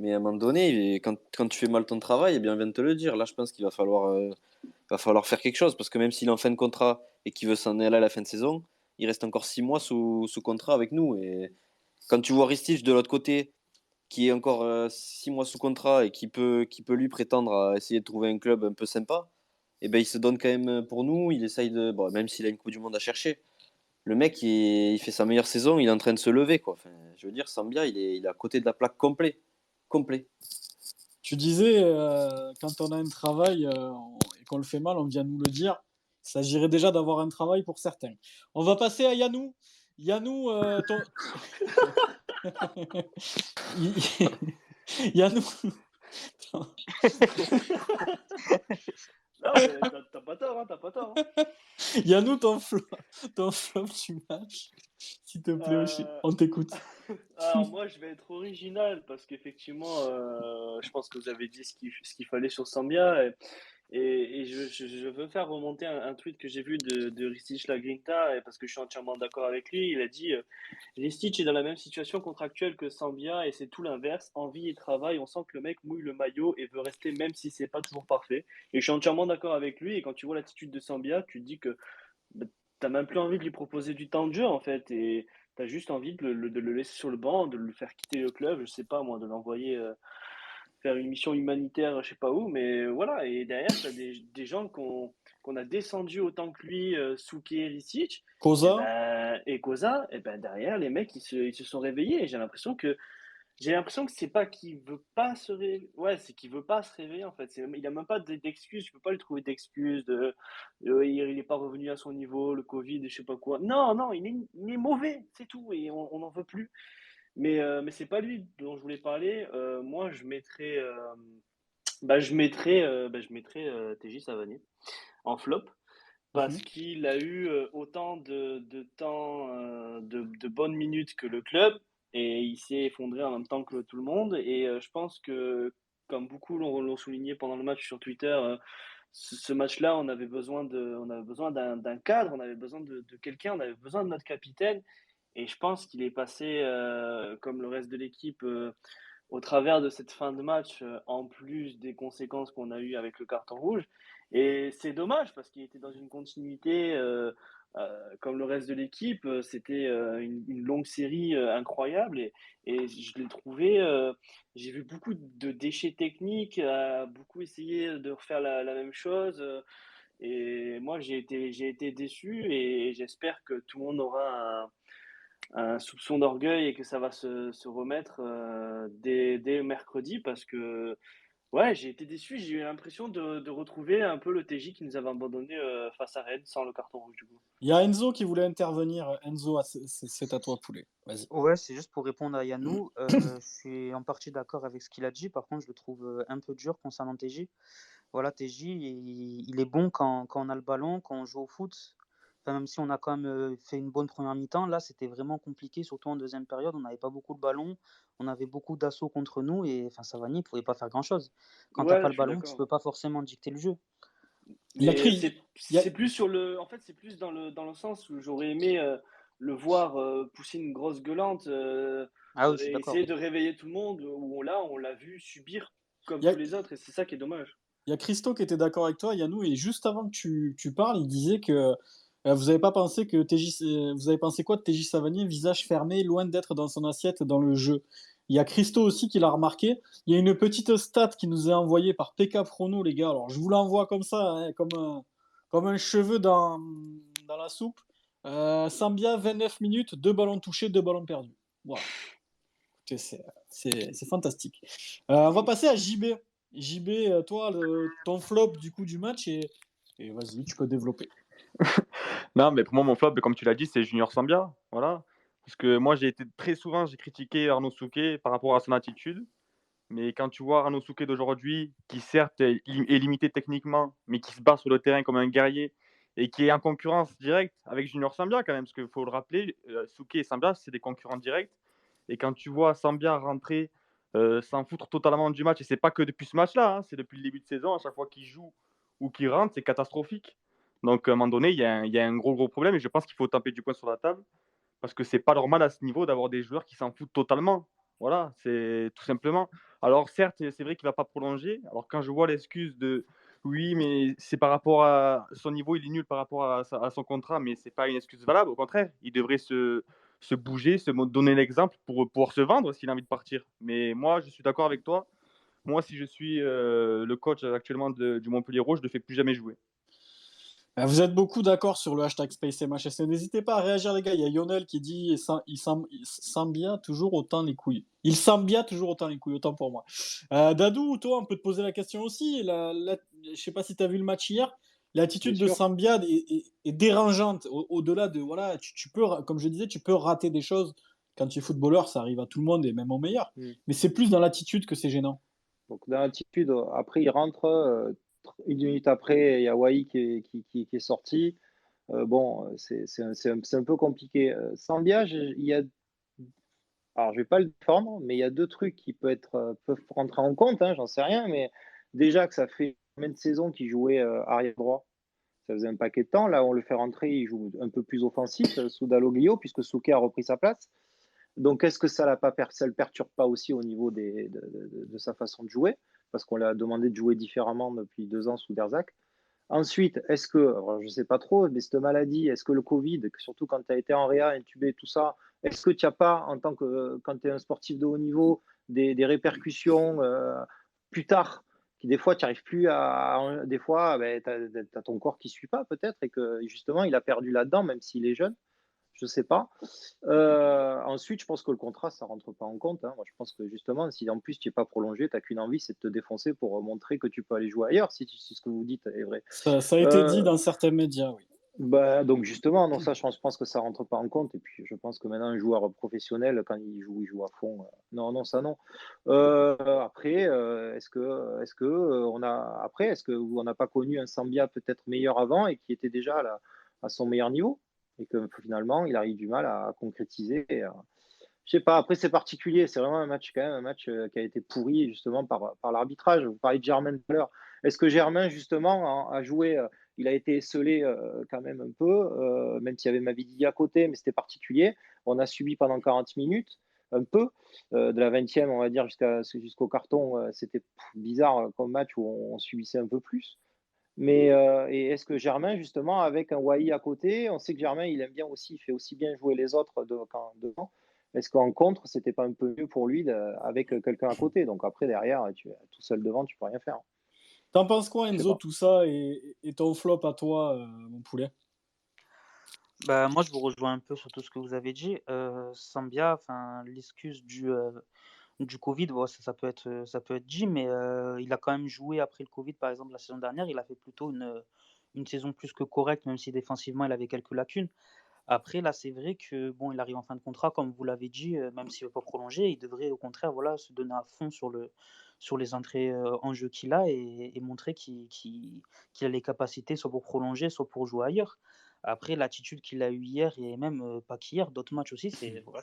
Speaker 4: Mais à un moment donné, quand tu fais mal ton travail, eh bien, viens de te le dire. Là, je pense qu'il va falloir faire quelque chose, parce que même s'il est en fin de contrat et qu'il veut s'en aller à la fin de saison, il reste encore 6 mois sous contrat avec nous. Et quand tu vois Ristich de l'autre côté, qui est encore 6 mois sous contrat et qui peut lui prétendre à essayer de trouver un club un peu sympa, et ben il se donne quand même pour nous. Il essaye bon, même s'il a une Coupe du Monde à chercher, Le mec, il fait sa meilleure saison, il est en train de se lever, quoi. Enfin, je veux dire, Sambia, il est à côté de la plaque complet. Complet.
Speaker 1: Tu disais, quand on a un travail et qu'on le fait mal, on vient nous le dire. Il s'agirait déjà d'avoir un travail pour certains. On va passer à Yannou. Yannou, Yannou,
Speaker 3: Non, mais t'as pas tort, hein, t'as pas tort. Hein.
Speaker 1: Yannou, ton flop du match, s'il te plaît, on t'écoute.
Speaker 3: Alors moi, je vais être original parce qu'effectivement, je pense que vous avez dit ce qu'il fallait sur Sambia et je veux faire remonter un tweet que j'ai vu de Ristich Lagrinta parce que je suis entièrement d'accord avec lui. Il a dit Ristich est dans la même situation contractuelle que Sambia et c'est tout l'inverse. Envie et travail, on sent que le mec mouille le maillot et veut rester même si c'est pas toujours parfait. Et je suis entièrement d'accord avec lui. Et quand tu vois l'attitude de Sambia, tu te dis que bah, t'as même plus envie de lui proposer du temps de jeu en fait et t'as juste envie de le laisser sur le banc, de le faire quitter le club, je sais pas moi, de l'envoyer faire une mission humanitaire, je sais pas où, mais voilà. Et derrière, t'as des gens qu'on a descendu autant que lui, Souké, Risic,
Speaker 1: Koza,
Speaker 3: et Koza, et ben derrière, les mecs, ils se sont réveillés. Et j'ai l'impression que c'est pas qu'il veut pas se réveiller. Ouais, c'est qu'il veut pas se réveiller en fait. Il a même pas d'excuses. Je peux pas lui trouver d'excuses il est pas revenu à son niveau, le Covid, je sais pas quoi. Non, non, il est mauvais, c'est tout. Et on n'en veut plus. Mais c'est pas lui dont je voulais parler. Moi, je mettrais TJ Savanier en flop parce qu'il a eu autant de temps, de bonnes minutes que le club et il s'est effondré en même temps que tout le monde. Et je pense que, comme beaucoup l'ont souligné pendant le match sur Twitter, ce match-là, on avait besoin d'un cadre, on avait besoin de quelqu'un, on avait besoin de notre capitaine. Et je pense qu'il est passé, comme le reste de l'équipe, au travers de cette fin de match, en plus des conséquences qu'on a eues avec le carton rouge. Et c'est dommage parce qu'il était dans une continuité, comme le reste de l'équipe. C'était une longue série incroyable et je l'ai trouvé. J'ai vu beaucoup de déchets techniques, beaucoup essayer de refaire la même chose. Et moi, j'ai été déçu et j'espère que tout le monde aura un soupçon d'orgueil et que ça va se remettre dès mercredi parce que ouais, j'ai été déçu. J'ai eu l'impression de retrouver un peu le TJ qui nous avait abandonné face à Rennes sans le carton rouge du coup.
Speaker 1: il y a Enzo qui voulait intervenir. Enzo, c'est à toi, poulet. Vas-y.
Speaker 6: Ouais, c'est juste pour répondre à Yannou. Je suis en partie d'accord avec ce qu'il a dit. Par contre, je le trouve un peu dur concernant TJ. Voilà, TJ, il est bon quand on a le ballon, quand on joue au foot. Enfin, même si on a quand même fait une bonne première mi-temps, là, c'était vraiment compliqué, surtout en deuxième période. On n'avait pas beaucoup de ballon, on avait beaucoup d'assauts contre nous et enfin, Savani ne pouvait pas faire grand-chose. Quand tu n'as
Speaker 3: Ouais,
Speaker 6: pas
Speaker 3: je
Speaker 6: le
Speaker 3: suis
Speaker 6: ballon, tu ne
Speaker 3: d'accord.
Speaker 6: peux pas forcément dicter le jeu.
Speaker 1: Il a
Speaker 3: Mais
Speaker 1: pris. il y a-
Speaker 3: c'est plus sur le en fait, c'est plus dans le sens où j'aurais aimé le voir pousser une grosse gueulante
Speaker 6: Ah oui, je suis
Speaker 3: et
Speaker 6: d'accord.
Speaker 3: essayer de réveiller tout le monde où là on l'a vu subir comme
Speaker 1: il y a-
Speaker 3: tous les autres et c'est ça qui est dommage.
Speaker 1: Il y a Christo qui était d'accord avec toi, Yannou, et juste avant que tu parles, il disait que vous avez pas pensé que vous avez pensé quoi de TJ Savanier, visage fermé, loin d'être dans son assiette dans le jeu. Il y a Christo aussi qui l'a remarqué. Il y a une petite stat qui nous est envoyée par PK Prono, les gars. Alors je vous l'envoie comme ça, hein, comme un cheveu dans la soupe. Sambia, 29 minutes, 2 ballons touchés, 2 ballons perdus. Voilà. Écoutez, c'est fantastique. On va passer à JB. JB, toi, ton flop du coup du match et vas-y, tu peux développer.
Speaker 2: Non, mais pour moi, mon flop, comme tu l'as dit, c'est Junior Sambia. Voilà. Parce que moi, j'ai critiqué Arnaud Souquet par rapport à son attitude. Mais quand tu vois Arnaud Souquet d'aujourd'hui, qui certes est limité techniquement, mais qui se bat sur le terrain comme un guerrier et qui est en concurrence directe avec Junior Sambia quand même, parce qu'il faut le rappeler, Souquet et Sambia, c'est des concurrents directs. Et quand tu vois Sambia rentrer, s'en foutre totalement du match, et c'est pas que depuis ce match-là, hein, c'est depuis le début de saison, à chaque fois qu'il joue ou qu'il rentre, c'est catastrophique. Donc à un moment donné, il y a un gros problème et je pense qu'il faut taper du poing sur la table parce que c'est pas normal à ce niveau d'avoir des joueurs qui s'en foutent totalement. Voilà, c'est tout simplement. Alors certes, c'est vrai qu'il va pas prolonger. Alors quand je vois l'excuse de oui, mais c'est par rapport à son niveau, il est nul par rapport à son contrat, mais c'est pas une excuse valable. Au contraire, il devrait se bouger, donner l'exemple pour pouvoir se vendre s'il a envie de partir. Mais moi, je suis d'accord avec toi. Moi, si je suis le coach actuellement du Montpellier Rouge, je ne le fais plus jamais jouer.
Speaker 1: Vous êtes beaucoup d'accord sur le hashtag SpaceMHSC. N'hésitez pas à réagir, les gars. Il y a Lionel qui dit il sent bien toujours autant les couilles. Il sent bien toujours autant les couilles, autant pour moi. Dadou, toi, on peut te poser la question aussi. Je sais pas si tu as vu le match hier.
Speaker 3: Bien
Speaker 1: L'attitude de
Speaker 3: sûr.
Speaker 1: Sambia est dérangeante. Au-delà de, voilà, tu peux, comme je disais, tu peux rater des choses. Quand tu es footballeur, ça arrive à tout le monde et même aux meilleurs.
Speaker 7: Mm.
Speaker 1: Mais c'est plus dans l'attitude que c'est gênant.
Speaker 7: Donc, dans l'attitude, après, il rentre. 1 minute après, il y a Wai qui est sorti. Bon, c'est un peu compliqué. Sambia, il y a. Alors, je vais pas le défendre, mais il y a 2 trucs qui peuvent rentrer en compte, hein, j'en sais rien, mais déjà que ça fait combien de saisons qu'il jouait arrière droit? Ça faisait un paquet de temps. Là, on le fait rentrer, il joue un peu plus offensif sous Dalloglio, puisque Souquet a repris sa place. Donc, est-ce que ça le perturbe pas aussi au niveau de sa façon de jouer? Parce qu'on l'a demandé de jouer différemment depuis 2 ans sous Derzac. Ensuite, est-ce que, alors je ne sais pas trop, mais cette maladie, est-ce que le Covid, surtout quand tu as été en réa, intubé, tout ça, est-ce que tu n'as pas, quand tu es un sportif de haut niveau, des répercussions plus tard, qui des fois, tu n'arrives plus à. Des fois, ben, tu as ton corps qui ne suit pas, peut-être, et que justement, il a perdu là-dedans, même s'il est jeune. Je ne sais pas. Ensuite, je pense que le contrat, ça ne rentre pas en compte, hein. Moi, je pense que justement, si en plus tu n'es pas prolongé, tu n'as qu'une envie, c'est de te défoncer pour montrer que tu peux aller jouer ailleurs, si ce que vous dites est vrai.
Speaker 1: Ça a été dit dans certains médias, oui.
Speaker 7: Donc justement, non, ça, je pense que ça rentre pas en compte. Et puis, je pense que maintenant, un joueur professionnel, quand il joue à fond. Non, ça, non. Après, est-ce qu'on n'a pas connu un Sambia peut-être meilleur avant et qui était déjà à son meilleur niveau et que finalement, il arrive du mal à concrétiser. Je sais pas. Après, c'est particulier. C'est vraiment quand même un match qui a été pourri justement par l'arbitrage. Vous parliez de Germain tout à l'heure. Est-ce que Germain justement a joué il a été esselé quand même un peu, même s'il y avait Mavidi à côté, mais c'était particulier. On a subi pendant 40 minutes, un peu, de la 20e, on va dire, jusqu'au carton. C'était bizarre comme match où on subissait un peu plus. Mais et est-ce que Germain, justement, avec un Wai à côté, on sait que Germain, il aime bien aussi, il fait aussi bien jouer les autres devant. Est-ce qu'en contre, c'était pas un peu mieux pour lui avec quelqu'un à côté? Donc après, derrière, tu es tout seul devant, tu peux rien faire.
Speaker 1: T'en penses quoi,
Speaker 7: Je sais
Speaker 1: Enzo,
Speaker 7: pas.
Speaker 1: tout ça et ton flop à toi, mon poulet?
Speaker 6: Bah, moi, je vous rejoins un peu sur tout ce que vous avez dit. Sambia, l'excuse du Covid, bon, ça peut être dit, mais il a quand même joué après le Covid, par exemple, la saison dernière. Il a fait plutôt une saison plus que correcte, même si défensivement, il avait quelques lacunes. Après, là, c'est vrai que bon, il arrive en fin de contrat, comme vous l'avez dit, même s'il ne veut pas prolonger, il devrait au contraire, voilà, se donner à fond sur les entrées en jeu qu'il a et montrer qu'il a les capacités soit pour prolonger, soit pour jouer ailleurs. Après, l'attitude qu'il a eue hier et même pas qu'hier, d'autres matchs aussi, voilà,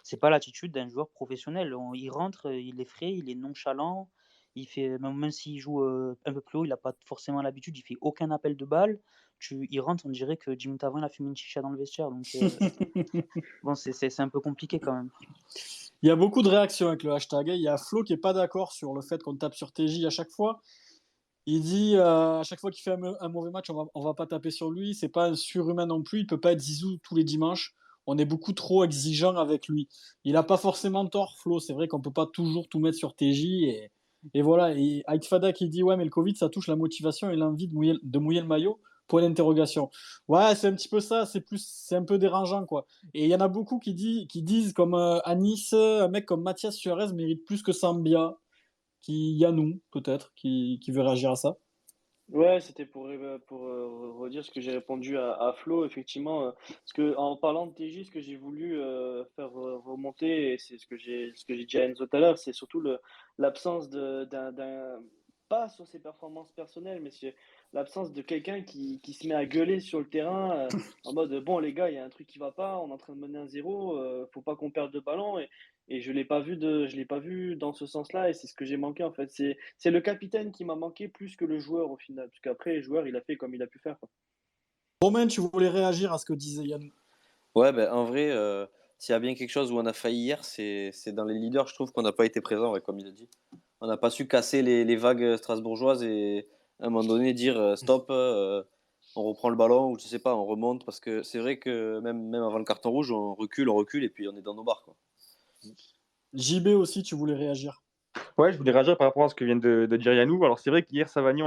Speaker 6: c'est pas l'attitude d'un joueur professionnel. Il rentre, il est frais, il est nonchalant. Il fait, même s'il joue un peu plus haut, il n'a pas forcément l'habitude, il fait aucun appel de balle. Il rentre, on dirait que Jimmy Tavrin a fumé une chicha dans le vestiaire. Donc, bon, c'est un peu compliqué quand même.
Speaker 1: Il y a beaucoup de réactions avec le hashtag. Il y a Flo qui n'est pas d'accord sur le fait qu'on tape sur TJ à chaque fois. Il dit à chaque fois qu'il fait un mauvais match, on va pas taper sur lui. C'est pas un surhumain non plus. Il peut pas être Zizou tous les dimanches. On est beaucoup trop exigeant avec lui. Il n'a pas forcément tort, Flo. C'est vrai qu'on peut pas toujours tout mettre sur TJ. Et voilà. Et Ike Fada qui dit ouais, mais le Covid, ça touche la motivation et l'envie de mouiller le maillot. Point d'interrogation. Ouais, c'est un petit peu ça. C'est un peu dérangeant, quoi. Et il y en a beaucoup qui disent comme à Nice, un mec comme Mathias Suarez mérite plus que Sambia. Yannou, peut-être, qui veut réagir à ça.
Speaker 3: Ouais, c'était pour redire ce que j'ai répondu à Flo, effectivement. Parce que en parlant de TJ, ce que j'ai voulu faire remonter, et c'est ce que j'ai dit à Enzo tout à l'heure, c'est surtout l'absence pas sur ses performances personnelles, mais c'est l'absence de quelqu'un qui se met à gueuler sur le terrain en mode bon les gars, il y a un truc qui va pas, on est en train de mener un 0, faut pas qu'on perde de ballon et je l'ai pas vu dans ce sens-là et c'est ce que j'ai manqué en fait. C'est le capitaine qui m'a manqué plus que le joueur au final, parce qu'après le joueur il a fait comme il a pu faire, quoi.
Speaker 1: Romain, tu voulais réagir à ce que disait Yannou.
Speaker 4: Ouais, ben, en vrai, s'il y a bien quelque chose où on a failli hier, c'est dans les leaders, je trouve qu'on n'a pas été présent, ouais, comme il a dit. On n'a pas su casser les vagues strasbourgeoises et à un moment donné dire stop, on reprend le ballon ou je sais pas, on remonte parce que c'est vrai que même avant le carton rouge, on recule et puis on est dans nos barres, quoi.
Speaker 1: JB aussi, tu voulais réagir.
Speaker 2: Ouais, je voulais réagir par rapport à ce que vient de dire Yannou. Alors, c'est vrai qu'hier, Savani,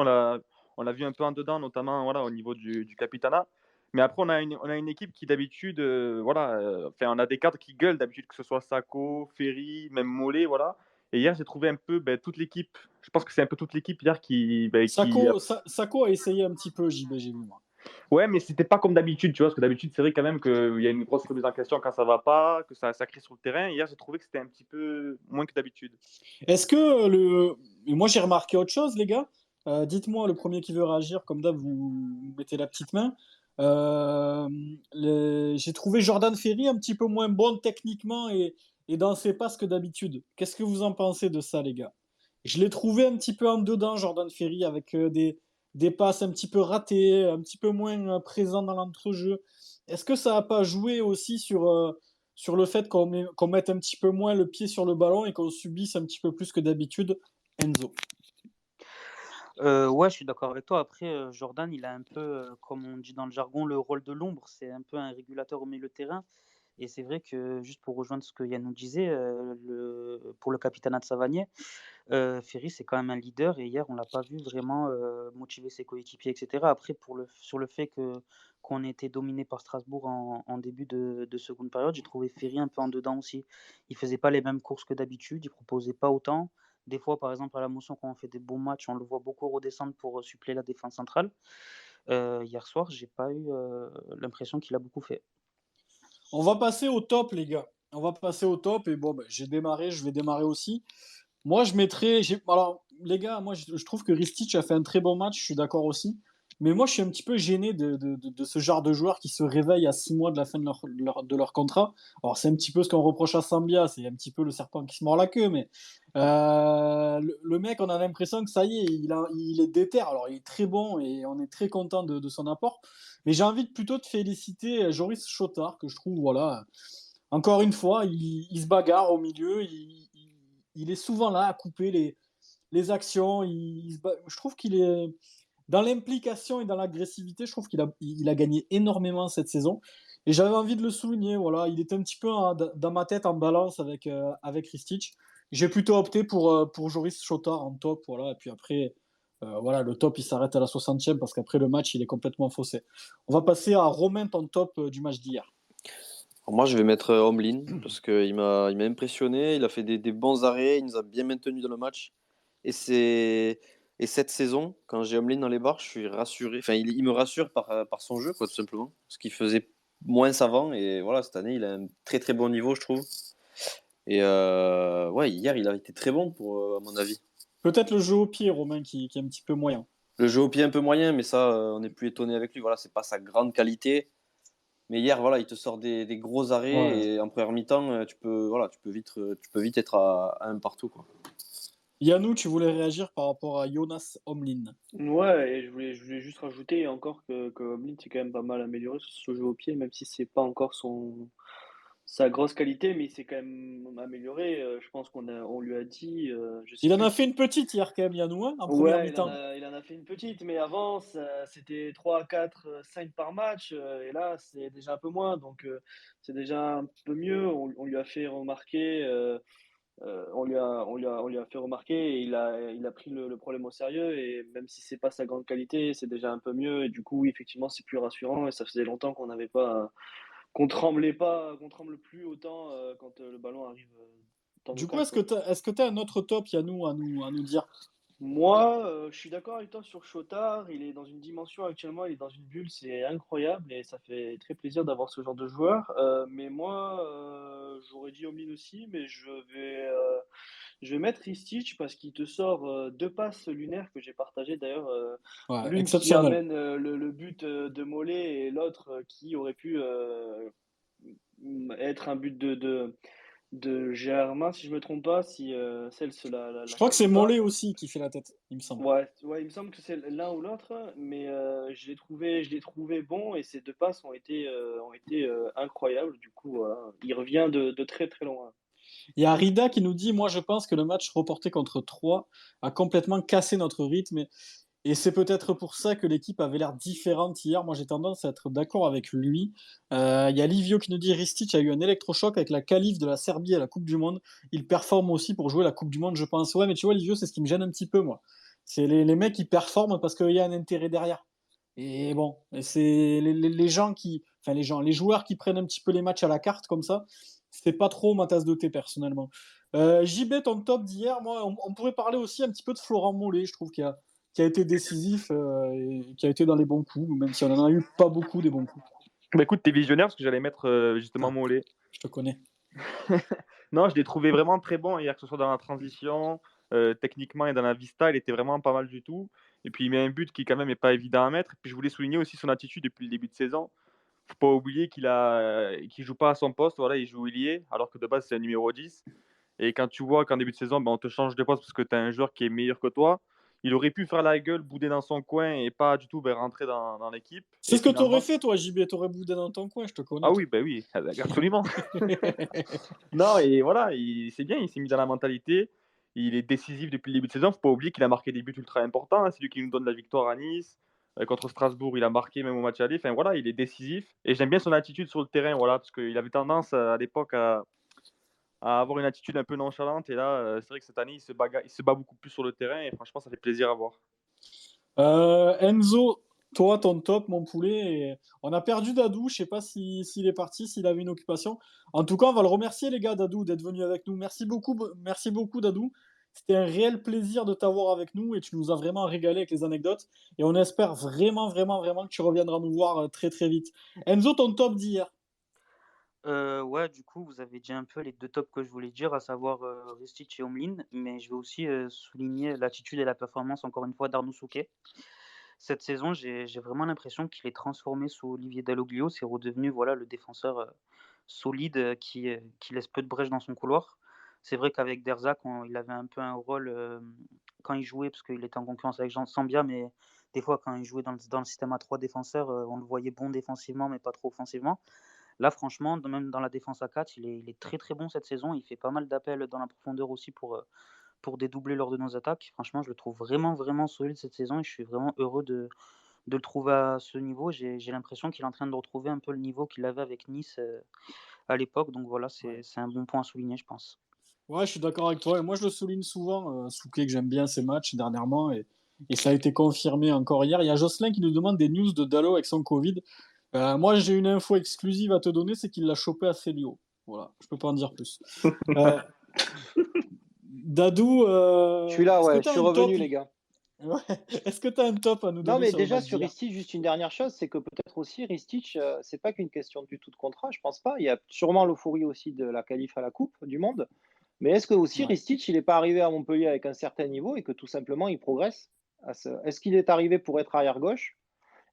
Speaker 2: on l'a vu un peu en dedans, notamment voilà, au niveau du Capitana. Mais après, on a une équipe qui d'habitude, voilà, on a des cadres qui gueulent d'habitude, que ce soit Sako, Ferry, même Mollet, voilà. Et hier, j'ai trouvé un peu toute l'équipe. Je pense que c'est un peu toute l'équipe hier qui
Speaker 1: Sako a essayé un petit peu, JB, j'ai vu moi.
Speaker 2: Ouais, mais c'était pas comme d'habitude, tu vois, parce que d'habitude, c'est vrai quand même qu'il y a une grosse remise en question quand ça va pas, que ça crie sur le terrain. Hier, j'ai trouvé que c'était un petit peu moins que d'habitude.
Speaker 1: Est-ce que moi j'ai remarqué autre chose, les gars. Dites-moi le premier qui veut réagir, comme d'hab, vous mettez la petite main. J'ai trouvé Jordan Ferry un petit peu moins bon techniquement et dans ses passes que d'habitude. Qu'est-ce que vous en pensez de ça, les gars? Je l'ai trouvé un petit peu en dedans, Jordan Ferry, avec des passes un petit peu ratées, un petit peu moins présent dans l'entrejeu. Est-ce que ça n'a pas joué aussi sur le fait qu'on mette un petit peu moins le pied sur le ballon et qu'on subisse un petit peu plus que d'habitude, Enzo?
Speaker 6: Ouais, je suis d'accord avec toi. Après, Jordan, il a un peu, comme on dit dans le jargon, le rôle de l'ombre. C'est un peu un régulateur au milieu de terrain. Et c'est vrai que, juste pour rejoindre ce que Yann nous disait, pour le capitana de Savanier, Ferry, c'est quand même un leader. Et hier, on l'a pas vu vraiment motiver ses coéquipiers, etc. Après, sur le fait qu'on ait été dominé par Strasbourg en début de seconde période, j'ai trouvé Ferry un peu en dedans aussi. Il faisait pas les mêmes courses que d'habitude. Il proposait pas autant. Des fois, par exemple, à la Mousson, quand on fait des bons matchs, on le voit beaucoup redescendre pour suppléer la défense centrale. Hier soir, j'ai pas eu l'impression qu'il a beaucoup fait.
Speaker 1: On va passer au top, les gars. On va passer au top. Et bon, j'ai démarré, je vais démarrer aussi. Moi, je mettrais. Alors, les gars, moi, je trouve que Ristic a fait un très bon match, je suis d'accord aussi. Mais moi, je suis un petit peu gêné de ce genre de joueurs qui se réveillent à 6 mois de la fin de leur contrat. Alors, c'est un petit peu ce qu'on reproche à Sambia, c'est un petit peu le serpent qui se mord la queue, mais le mec, on a l'impression que ça y est, il est déter. Alors, il est très bon et on est très content de son apport. Mais j'ai envie plutôt de féliciter Joris Chotard, que je trouve, voilà, encore une fois, il se bagarre au milieu, il est souvent là à couper les actions. Je trouve qu'il est dans l'implication et dans l'agressivité. Je trouve il a gagné énormément cette saison. Et j'avais envie de le souligner. Voilà, il était un petit peu dans ma tête en balance avec Ristic. J'ai plutôt opté pour Joris Chotard en top. Voilà, et puis après, voilà, le top il s'arrête à la 60e parce qu'après le match il est complètement faussé. On va passer à Romain, ton top du match d'hier.
Speaker 4: Alors moi, je vais mettre Omlin parce qu'il m'a impressionné. Il a fait des bons arrêts. Il nous a bien maintenus dans le match. Et cette saison, quand j'ai Omlin dans les barres, je suis rassuré. Enfin, il me rassure par son jeu, quoi, tout simplement. Ce qu'il faisait moins avant. Et voilà, cette année, il a un très très bon niveau, je trouve. Et ouais, hier, il a été très bon, à mon avis.
Speaker 1: Peut-être le jeu au pied, Romain, qui est un petit peu moyen.
Speaker 4: Le jeu au pied un peu moyen, mais ça, on n'est plus étonné avec lui. Voilà, c'est pas sa grande qualité. Mais hier, voilà, il te sort des gros arrêts
Speaker 1: Ouais.
Speaker 4: et en première mi-temps, tu peux vite être à un partout, quoi.
Speaker 1: Yannou, tu voulais réagir par rapport à Jonas Omlin.
Speaker 3: Ouais, et je voulais juste rajouter encore que Oblin s'est quand même pas mal amélioré sur ce jeu au pied, même si c'est pas encore sa grosse qualité, mais il s'est quand même amélioré. Je pense on lui a dit, je sais
Speaker 1: Il en
Speaker 3: plus
Speaker 1: a
Speaker 3: si.
Speaker 1: fait une petite hier, quand même, Yannou, hein, en première
Speaker 3: Ouais,
Speaker 1: mi-temps.
Speaker 3: il en a fait une petite, mais avant, c'était 3, 4, 5 par match, et là, c'est déjà un peu moins, donc c'est déjà un peu mieux. On lui a fait remarquer, on lui a fait remarquer et il a pris le problème au sérieux, et même si c'est pas sa grande qualité, c'est déjà un peu mieux, et du coup, oui, effectivement, c'est plus rassurant, et ça faisait longtemps qu'on tremble plus autant quand le ballon arrive dans nos
Speaker 1: Du coup,
Speaker 3: camps, quoi.
Speaker 1: est-ce que tu as un autre top, Yannou, à nous dire?
Speaker 3: Moi, je suis d'accord avec toi sur Chotard. Il est dans une dimension actuellement, il est dans une bulle, c'est incroyable et ça fait très plaisir d'avoir ce genre de joueur. Mais moi, j'aurais dit Omlin aussi, mais je vais mettre Ristic parce qu'il te sort 2 passes lunaires que j'ai partagées d'ailleurs.
Speaker 1: Ouais,
Speaker 3: L'une qui
Speaker 1: exceptionnel.
Speaker 3: amène le but de Mollet, et l'autre qui aurait pu être un but de Germain, si je me trompe pas, si Cels
Speaker 1: Je
Speaker 3: la
Speaker 1: crois que c'est
Speaker 3: capte pas.
Speaker 1: Mollet aussi qui fait la tête, il me semble.
Speaker 3: Ouais, ouais, il me semble que c'est l'un ou l'autre, mais je l'ai trouvé bon, et ces 2 passes ont été incroyables. Du coup, voilà, il revient de très très loin.
Speaker 1: Il y a Rida qui nous dit, moi je pense que le match reporté contre 3 a complètement cassé notre rythme et c'est peut-être pour ça que l'équipe avait l'air différente hier. Moi j'ai tendance à être d'accord avec lui. Il y a Livio qui nous dit, Ristic a eu un électrochoc avec la qualif de la Serbie à la Coupe du Monde. Il performe aussi pour jouer la Coupe du Monde, je pense. Ouais, mais tu vois, Livio, c'est ce qui me gêne un petit peu, moi. C'est les mecs qui performent parce qu'il y a un intérêt derrière. Et bon, c'est les gens enfin les joueurs qui prennent un petit peu les matchs à la carte comme ça, c'est pas trop ma tasse de thé personnellement. JB, ton top d'hier, moi, on pourrait parler aussi un petit peu de Florent Mollet, je trouve qui a été décisif et qui a été dans les bons coups, même si on en a eu pas beaucoup des bons coups.
Speaker 2: Bah écoute, t'es visionnaire parce que j'allais mettre justement
Speaker 1: Ah.
Speaker 2: Mollet.
Speaker 1: Je te connais.
Speaker 2: Non, je l'ai trouvé vraiment très bon hier, que ce soit dans la transition, techniquement et dans la vista, il était vraiment pas mal du tout. Et puis il met un but qui quand même est pas évident à mettre. Puis je voulais souligner aussi son attitude depuis le début de saison. Faut pas oublier qu'il joue pas à son poste, voilà, il joue ailier, alors que de base c'est un numéro 10. Et quand tu vois qu'en début de saison, on te change de poste parce que tu as un joueur qui est meilleur que toi, il aurait pu faire la gueule, bouder dans son coin et pas du tout rentrer dans l'équipe.
Speaker 1: C'est
Speaker 2: Et
Speaker 1: ce que tu aurais
Speaker 2: finalement,
Speaker 1: fait, toi, JB. Tu aurais boudé dans ton coin, je te connais.
Speaker 2: ah oui, oui, absolument. Non, et voilà, c'est bien, il s'est mis dans la mentalité. Il est décisif depuis le début de saison. Faut pas oublier qu'il a marqué des buts ultra importants, hein. C'est lui qui nous donne la victoire à Nice. Contre Strasbourg, il a marqué même au match aller. Enfin voilà, il est décisif. Et j'aime bien son attitude sur le terrain, voilà, parce qu'il avait tendance à l'époque à avoir une attitude un peu nonchalante. Et là, c'est vrai que cette année, il se bat beaucoup plus sur le terrain. Et franchement, ça fait plaisir à voir.
Speaker 1: Enzo, toi, ton top, mon poulet. On a perdu Dadou. Je sais pas s'il est parti, s'il avait une occupation. En tout cas, on va le remercier, les gars, Dadou, d'être venu avec nous. Merci beaucoup, Dadou. C'était un réel plaisir de t'avoir avec nous et tu nous as vraiment régalé avec les anecdotes. Et on espère vraiment, vraiment, vraiment que tu reviendras nous voir très, très vite. Enzo, ton top d'hier.
Speaker 6: Ouais, du coup, vous avez dit un peu les deux tops que je voulais dire, à savoir Ristic et Omlin, mais je vais aussi souligner l'attitude et la performance, encore une fois, d'Arnaud Souquet. Cette saison, j'ai vraiment l'impression qu'il est transformé sous Olivier Dalloglio. C'est redevenu voilà, le défenseur solide qui laisse peu de brèches dans son couloir. C'est vrai qu'avec Derzac, il avait un peu un rôle quand il jouait, parce qu'il était en concurrence avec Jean Sambia, mais des fois, quand il jouait dans le système à 3 défenseurs, on le voyait bon défensivement, mais pas trop offensivement. Là, franchement, même dans la défense à 4, il est très très bon cette saison. Il fait pas mal d'appels dans la profondeur aussi pour dédoubler lors de nos attaques. Franchement, je le trouve vraiment vraiment solide cette saison et je suis vraiment heureux de le trouver à ce niveau. J'ai l'impression qu'il est en train de retrouver un peu le niveau qu'il avait avec Nice à l'époque. Donc voilà, c'est un bon point à souligner, je pense.
Speaker 1: Ouais, je suis d'accord avec toi. Et moi, je le souligne souvent, Souquet, que j'aime bien ses matchs dernièrement. Et ça a été confirmé encore hier. Il y a Jocelyn qui nous demande des news de Dalot avec son Covid. Moi, j'ai une info exclusive à te donner, c'est qu'il l'a chopé à Célio. Voilà, je peux pas en dire plus. Dadou,
Speaker 7: Je suis là,
Speaker 1: est-ce que
Speaker 7: ouais,
Speaker 1: tu
Speaker 7: je
Speaker 1: as
Speaker 7: suis
Speaker 1: un top?
Speaker 7: revenu, les gars.
Speaker 1: Ouais. Est-ce que tu as un top à nous
Speaker 7: Non,
Speaker 1: donner
Speaker 7: mais
Speaker 1: sur le
Speaker 7: déjà
Speaker 1: match
Speaker 7: sur
Speaker 1: d'hier?
Speaker 7: Ristich, juste une dernière chose, c'est que peut-être aussi Ristich, c'est pas qu'une question du tout de contrat, je pense pas. Il y a sûrement l'euphorie aussi de la qualif à la Coupe du Monde. Mais est-ce que aussi
Speaker 1: Ouais.
Speaker 7: Ristich, il n'est pas arrivé à Montpellier avec un certain niveau et que tout simplement il progresse Est-ce qu'il est arrivé pour être arrière gauche?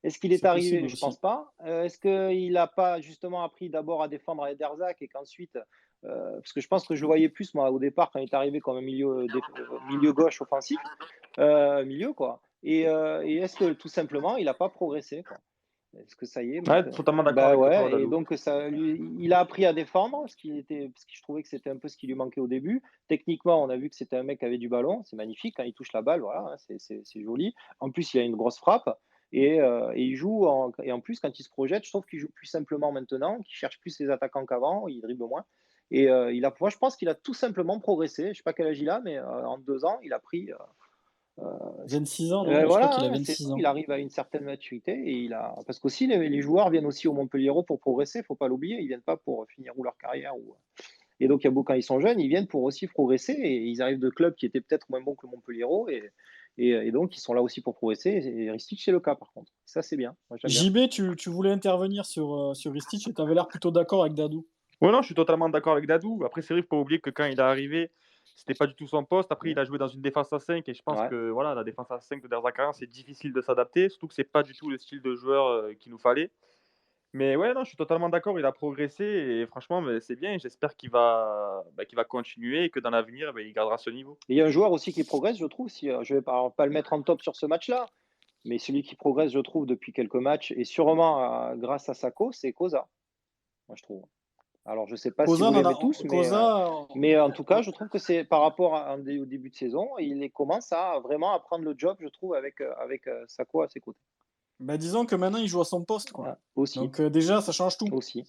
Speaker 7: Est-ce qu'il est
Speaker 1: C'est possible
Speaker 7: arrivé? Je
Speaker 1: aussi.
Speaker 7: pense pas. Est-ce qu'il n'a pas justement appris d'abord à défendre à Ederzac et qu'ensuite, parce que je pense que je le voyais plus moi au départ quand il est arrivé comme un milieu gauche offensif, milieu quoi. Et est-ce que tout simplement il n'a pas progressé quoi? Est-ce que ça y est
Speaker 2: Ouais,
Speaker 7: maintenant?
Speaker 2: totalement d'accord
Speaker 7: Bah
Speaker 2: avec toi,
Speaker 7: ouais, et
Speaker 2: Dalou.
Speaker 7: donc il a appris à défendre, parce que je trouvais que c'était un peu ce qui lui manquait au début. Techniquement, on a vu que c'était un mec qui avait du ballon, c'est magnifique quand il touche la balle, voilà, hein, c'est joli. En plus, il a une grosse frappe et il joue et en plus quand il se projette, je trouve qu'il joue plus simplement maintenant, qu'il cherche plus les attaquants qu'avant, il dribble moins. Et moi, je pense qu'il a tout simplement progressé. Je sais pas quel âge il a, mais en 2 ans, il a pris.
Speaker 1: 26 ans, non? Je crois qu'il a
Speaker 7: Voilà, c'est
Speaker 1: 26
Speaker 7: tout.
Speaker 1: ans.
Speaker 7: Il arrive à une certaine maturité et parce qu'aussi les joueurs viennent aussi au Montpellier pour progresser, faut pas l'oublier. Ils viennent pas pour finir ou leur carrière et donc il y a beaucoup quand ils sont jeunes, ils viennent pour aussi progresser et ils arrivent de clubs qui étaient peut-être moins bons que le Montpellier et donc ils sont là aussi pour progresser. Et Ristich c'est le cas par contre. Ça c'est bien. Moi j'aime bien.
Speaker 1: JB, tu voulais intervenir sur Ristich et tu avais l'air plutôt d'accord avec Dadou.
Speaker 2: Ouais, non, je suis totalement d'accord avec Dadou. Après, c'est vrai, il faut pas oublier que quand il est arrivé, c'était pas du tout son poste. Après, il a joué dans une défense à 5 et je pense
Speaker 7: Ouais.
Speaker 2: que voilà, la défense à 5 de Derzakarian, c'est difficile de s'adapter, surtout que c'est pas du tout le style de joueur qu'il nous fallait. Mais ouais, non, je suis totalement d'accord, il a progressé et franchement, mais c'est bien. J'espère qu'il va continuer et que dans l'avenir, il gardera ce niveau.
Speaker 7: Et il y a un joueur aussi qui progresse, je trouve. Si je vais pas le mettre en top sur ce match-là, mais celui qui progresse, je trouve, depuis quelques matchs et sûrement grâce à Sako, c'est Koza. Moi je trouve. Alors, je ne sais pas si vous l'aimez tous, mais en tout cas, je trouve que c'est par rapport au début de saison, il commence à vraiment à prendre le job, je trouve, avec Sako à ses côtés.
Speaker 1: Bah, disons que maintenant, il joue à son poste, quoi.
Speaker 7: Ah, aussi.
Speaker 1: Donc déjà, ça change tout.
Speaker 7: Aussi.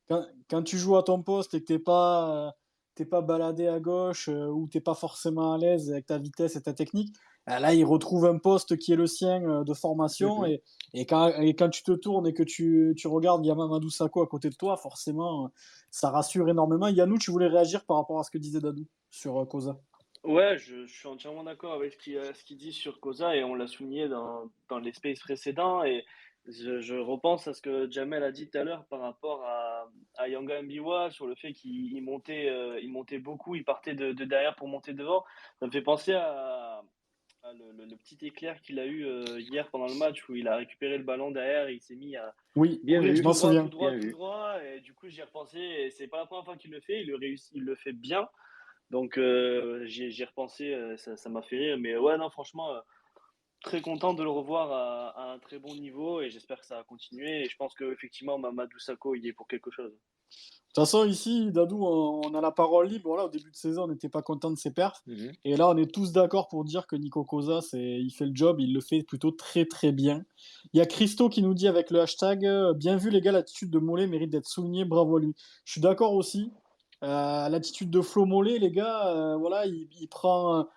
Speaker 1: Quand tu joues à ton poste et que t'es pas baladé à gauche ou t'es pas forcément à l'aise avec ta vitesse et ta technique, Là, il retrouve un poste qui est le sien de formation.
Speaker 2: Mhm.
Speaker 1: Et quand tu te tournes et que tu regardes, il y a Mamadou Sakho à côté de toi, forcément, ça rassure énormément. Yannou, tu voulais réagir par rapport à ce que disait Dadou sur Koza?
Speaker 3: Ouais, je suis entièrement d'accord avec ce qu'il dit sur Koza et on l'a souligné dans les spaces précédents. Et je repense à ce que Jamel a dit tout à l'heure par rapport à Yanga Mbiwa sur le fait qu'il montait beaucoup, il partait de derrière pour monter devant. Ça me fait penser à le petit éclair qu'il a eu hier pendant le match où il a récupéré le ballon derrière et il s'est mis à
Speaker 1: Oui,
Speaker 7: Bien
Speaker 3: courir
Speaker 1: je
Speaker 7: vu,
Speaker 1: m'en
Speaker 3: tout droit, tout
Speaker 1: souviens.
Speaker 3: droit,
Speaker 7: bien
Speaker 3: tout
Speaker 7: vu.
Speaker 3: droit. Et du coup, j'y ai repensé et c'est pas la première fois qu'il le fait. Il le fait bien. Donc j'y ai repensé, ça m'a fait rire. Mais ouais, non, franchement, très content de le revoir à un très bon niveau et j'espère que ça va continuer. Et je pense qu'effectivement, Mamadou Sakho, il est pour quelque chose.
Speaker 1: De toute façon, ici, Dadou, on a la parole libre. Voilà, au début de saison, on n'était pas content de ses perfs.
Speaker 7: Mhm.
Speaker 1: Et là, on est tous d'accord pour dire que Nico Koza, il fait le job, il le fait plutôt très très bien. Il y a Christo qui nous dit avec le hashtag bien vu les gars, l'attitude de Mollet mérite d'être soulignée, bravo à lui. Je suis d'accord aussi. L'attitude de Flo Mollet, les gars, voilà, il prend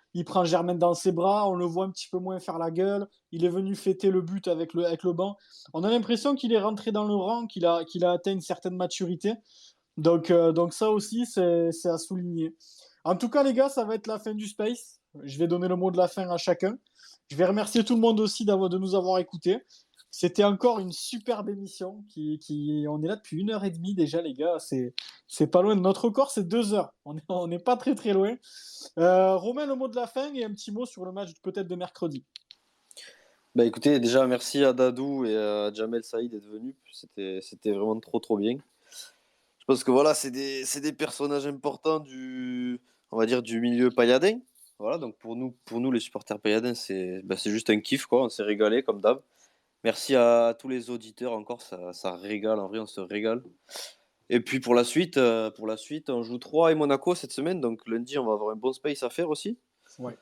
Speaker 1: Germaine dans ses bras, on le voit un petit peu moins faire la gueule. Il est venu fêter le but avec le banc. On a l'impression qu'il est rentré dans le rang, qu'il a atteint une certaine maturité. Donc ça aussi, c'est à souligner. En tout cas, les gars, ça va être la fin du Space. Je vais donner le mot de la fin à chacun. Je vais remercier tout le monde aussi de nous avoir écoutés. C'était encore une superbe émission. On est là depuis 1h30 déjà, les gars. C'est pas loin. Notre record, c'est 2 heures. On n'est pas très très loin. Romain, le mot de la fin et un petit mot sur le match peut-être de mercredi.
Speaker 4: Bah écoutez, déjà merci à Dadou et à Jamel Saïd d'être venus. C'était vraiment trop bien. Je pense que voilà, c'est des personnages importants on va dire, du milieu payadin. Voilà, donc pour nous les supporters payadins, c'est juste un kiff, quoi. On s'est régalé comme d'hab. Merci à tous les auditeurs encore, ça régale, en vrai, on se régale. Et puis pour la suite, on joue 3 et Monaco cette semaine, donc lundi, on va avoir un bon space à faire aussi.
Speaker 1: Ouais.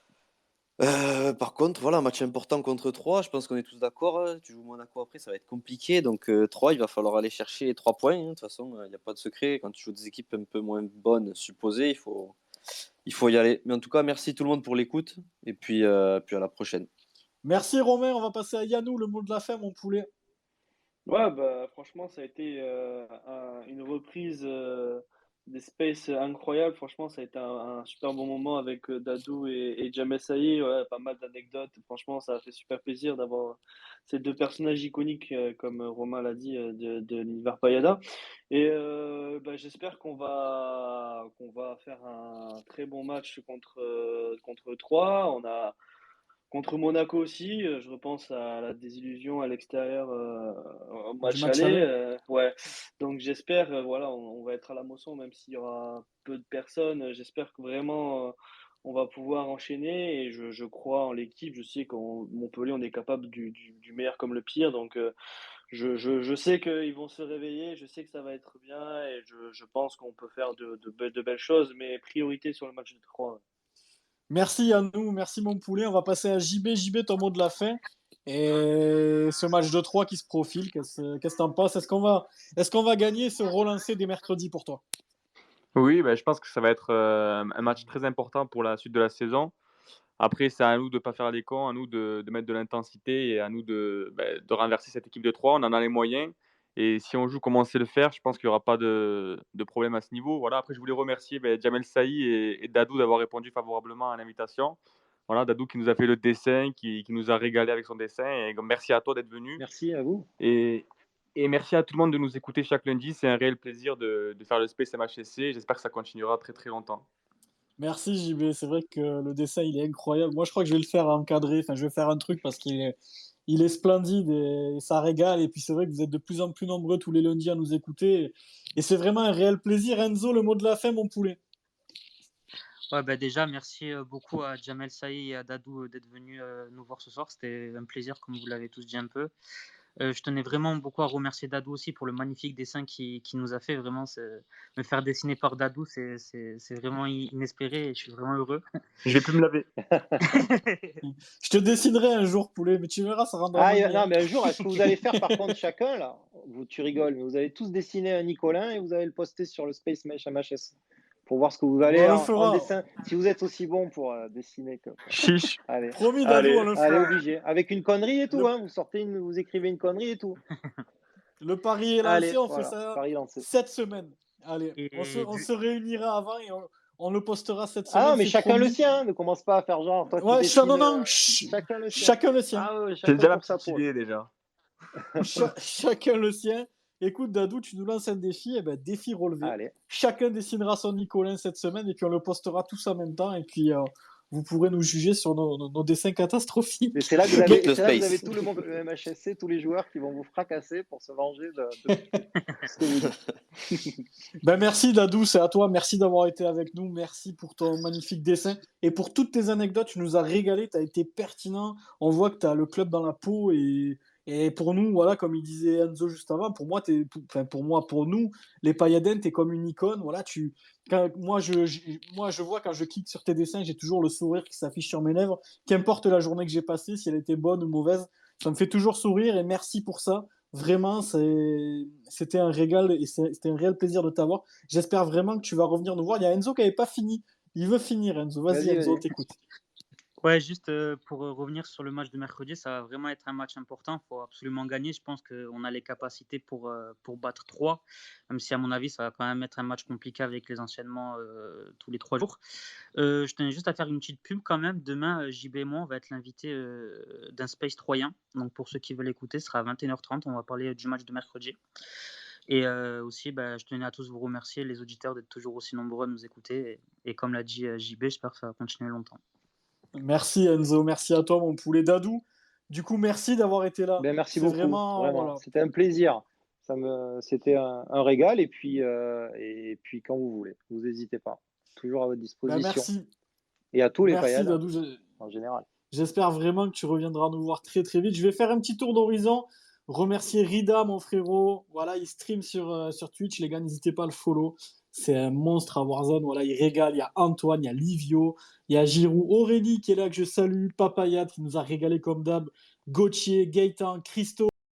Speaker 4: Par contre, voilà, un match important contre 3, je pense qu'on est tous d'accord. Tu joues Monaco après, ça va être compliqué. Donc 3, il va falloir aller chercher les 3 points. De toute façon, il n'y a pas de secret. Quand tu joues des équipes un peu moins bonnes, supposées, il faut y aller. Mais en tout cas, merci tout le monde pour l'écoute. Et puis à la prochaine.
Speaker 1: Merci Romain. On va passer à Yannou, le mot de la fin, mon poulet.
Speaker 3: Ouais, bah franchement, ça a été une reprise des Space incroyable. Franchement, ça a été un super bon moment avec Dadou et Jamel Saïd. Ouais, pas mal d'anecdotes. Franchement, ça a fait super plaisir d'avoir ces deux personnages iconiques, comme Romain l'a dit, de l'univers Payada. Et bah, j'espère qu'on va faire un très bon match contre Troyes. On a contre Monaco aussi, je repense à la désillusion à l'extérieur au
Speaker 1: Du
Speaker 3: match
Speaker 1: match
Speaker 3: aller.
Speaker 1: aller.
Speaker 3: Ouais, donc j'espère, voilà, on va être à la Mosson, même s'il y aura peu de personnes. J'espère que vraiment on va pouvoir enchaîner et je crois en l'équipe. Je sais qu'en Montpellier, on est capable du meilleur comme le pire. Donc je sais qu'ils vont se réveiller, je sais que ça va être bien et je pense qu'on peut faire de belles choses, mais priorité sur le match de 3.
Speaker 1: Merci Yannou, merci mon poulet. On va passer à JB. JB, ton mot de la fin. Et ce match de 3 qui se profile, qu'est-ce que t'en penses? Est-ce qu'on va gagner et se relancer dès mercredi pour toi?
Speaker 2: Oui, bah, je pense que ça va être un match très important pour la suite de la saison. Après, c'est à nous de ne pas faire les cons, à nous de mettre de l'intensité et à nous de renverser cette équipe de 3. On en a les moyens. Et si on joue comme on sait le faire, je pense qu'il n'y aura pas de problème à ce niveau. Voilà. Après, je voulais remercier Jamel Saïd et Dadou d'avoir répondu favorablement à l'invitation. Voilà, Dadou qui nous a fait le dessin, qui nous a régalé avec son dessin. Et merci à toi d'être venu.
Speaker 7: Merci à vous.
Speaker 2: Et, et merci à tout le monde de nous écouter chaque lundi. C'est un réel plaisir de faire le Space MHSC. J'espère que ça continuera très très longtemps.
Speaker 1: Merci JB, c'est vrai que le dessin il est incroyable. Moi je crois que je vais le faire encadrer, enfin je vais faire un truc parce il est splendide et ça régale. Et puis c'est vrai que vous êtes de plus en plus nombreux tous les lundis à nous écouter. Et c'est vraiment un réel plaisir. Enzo, le mot de la fin, mon poulet.
Speaker 6: Ouais, bah déjà, merci beaucoup à Jamel Saïd et à Dadou d'être venus nous voir ce soir. C'était un plaisir, comme vous l'avez tous dit un peu. Je tenais vraiment beaucoup à remercier Dadou aussi pour le magnifique dessin qu'il nous a fait. Vraiment, me faire dessiner par Dadou, c'est vraiment inespéré et je suis vraiment heureux.
Speaker 2: Je vais plus me laver.
Speaker 1: Je te dessinerai un jour, poulet, mais tu verras, ça rendra
Speaker 7: Ah,
Speaker 1: moins bien.
Speaker 7: non, mais un jour, est-ce que vous allez faire par contre chacun, là, tu rigoles, mais vous allez tous dessiner un Nicolin et vous allez le poster sur le Space Mesh MHS pour voir ce que vous
Speaker 1: On
Speaker 7: allez
Speaker 1: le
Speaker 7: en
Speaker 1: fera.
Speaker 7: dessin. Si vous êtes aussi bon pour dessiner que.
Speaker 2: Chiche.
Speaker 7: Allez,
Speaker 1: Promis, Dadou,
Speaker 3: Allez.
Speaker 1: on le
Speaker 7: allez,
Speaker 1: fera.
Speaker 7: obligé. Avec une connerie et tout,
Speaker 1: Le,
Speaker 7: hein. Vous écrivez une connerie et tout.
Speaker 1: le pari est lancé,
Speaker 7: Allez,
Speaker 1: on fait
Speaker 7: voilà,
Speaker 1: ça
Speaker 7: Paris lancé.
Speaker 1: cette semaine. Allez,
Speaker 6: Et
Speaker 1: on se réunira avant et on le postera cette
Speaker 7: Ah,
Speaker 1: semaine,
Speaker 7: mais
Speaker 1: c'est
Speaker 7: chacun le
Speaker 1: promis.
Speaker 7: sien, hein. Ne commence pas à faire genre, toi tu
Speaker 1: Ouais,
Speaker 7: dessines.
Speaker 1: non,
Speaker 7: Chacun le sien.
Speaker 1: chacun le sien.
Speaker 7: Ah ouais,
Speaker 2: J'ai
Speaker 7: chacun
Speaker 2: déjà ma
Speaker 7: pour sa
Speaker 2: petite
Speaker 7: peau.
Speaker 2: idée déjà.
Speaker 1: Chacun le sien. Écoute, Dadou, tu nous lances un défi, et ben, défi relevé.
Speaker 7: Allez.
Speaker 1: Chacun dessinera son Nicolin cette semaine et puis on le postera tous en même temps et puis vous pourrez nous juger sur nos dessins catastrophiques.
Speaker 7: Et c'est là que vous
Speaker 4: Get
Speaker 7: avez,
Speaker 4: the
Speaker 7: c'est là que vous
Speaker 4: space.
Speaker 7: avez tout le monde, le MHSC, tous les joueurs qui vont vous fracasser pour se venger de ce que vous dites.
Speaker 1: Ben merci Dadou, c'est à toi. Merci d'avoir été avec nous. Merci pour ton magnifique dessin et pour toutes tes anecdotes. Tu nous as régalé, tu as été pertinent. On voit que tu as le club dans la peau et pour nous, voilà, comme il disait Enzo juste avant, pour moi, pour nous, les Payadens, tu es comme une icône. Voilà, moi, je vois quand je clique sur tes dessins, j'ai toujours le sourire qui s'affiche sur mes lèvres. Qu'importe la journée que j'ai passée, si elle était bonne ou mauvaise, ça me fait toujours sourire et merci pour ça. Vraiment, c'était un régal et c'était un réel plaisir de t'avoir. J'espère vraiment que tu vas revenir nous voir. Il y a Enzo qui n'avait pas fini. Il veut finir, Enzo. Vas-y,
Speaker 7: Vas-y,
Speaker 1: Enzo, on
Speaker 7: vas-y.
Speaker 1: t'écoute.
Speaker 6: Ouais, juste pour revenir sur le match de mercredi, ça va vraiment être un match important. Il faut absolument gagner. Je pense qu'on a les capacités pour battre 3, même si à mon avis, ça va quand même être un match compliqué avec les enchaînements tous les 3 jours. Je tenais juste à faire une petite pub quand même. Demain, JB et moi, on va être l'invité d'un Space troyen. Donc pour ceux qui veulent écouter, ce sera à 21h30. On va parler du match de mercredi. Et aussi, je tenais à tous vous remercier, les auditeurs, d'être toujours aussi nombreux à nous écouter. Et comme l'a dit JB, j'espère que ça va continuer longtemps.
Speaker 1: Merci Enzo, merci à toi mon poulet Dadou. Du coup, merci d'avoir été là.
Speaker 7: Ben, merci
Speaker 1: C'est
Speaker 7: beaucoup,
Speaker 1: vraiment,
Speaker 7: vraiment.
Speaker 1: voilà.
Speaker 7: C'était un plaisir. C'était un régal et puis quand vous voulez, vous n'hésitez pas. Toujours à votre disposition.
Speaker 1: Merci.
Speaker 7: Et à tous les
Speaker 1: Merci
Speaker 7: Payadins,
Speaker 1: Dadou.
Speaker 7: en général.
Speaker 1: J'espère vraiment que tu reviendras nous voir très très vite. Je vais faire un petit tour d'horizon. Remercier Rida, mon frérot. Voilà, il stream sur Twitch. Les gars, n'hésitez pas à le follow. C'est un monstre à Warzone. Voilà, il régale. Il y a Antoine, il y a Livio, il y a Giroud, Aurélie qui est là que je salue, Papayat qui nous a régalé comme d'hab, Gauthier, Gaëtan, Christo.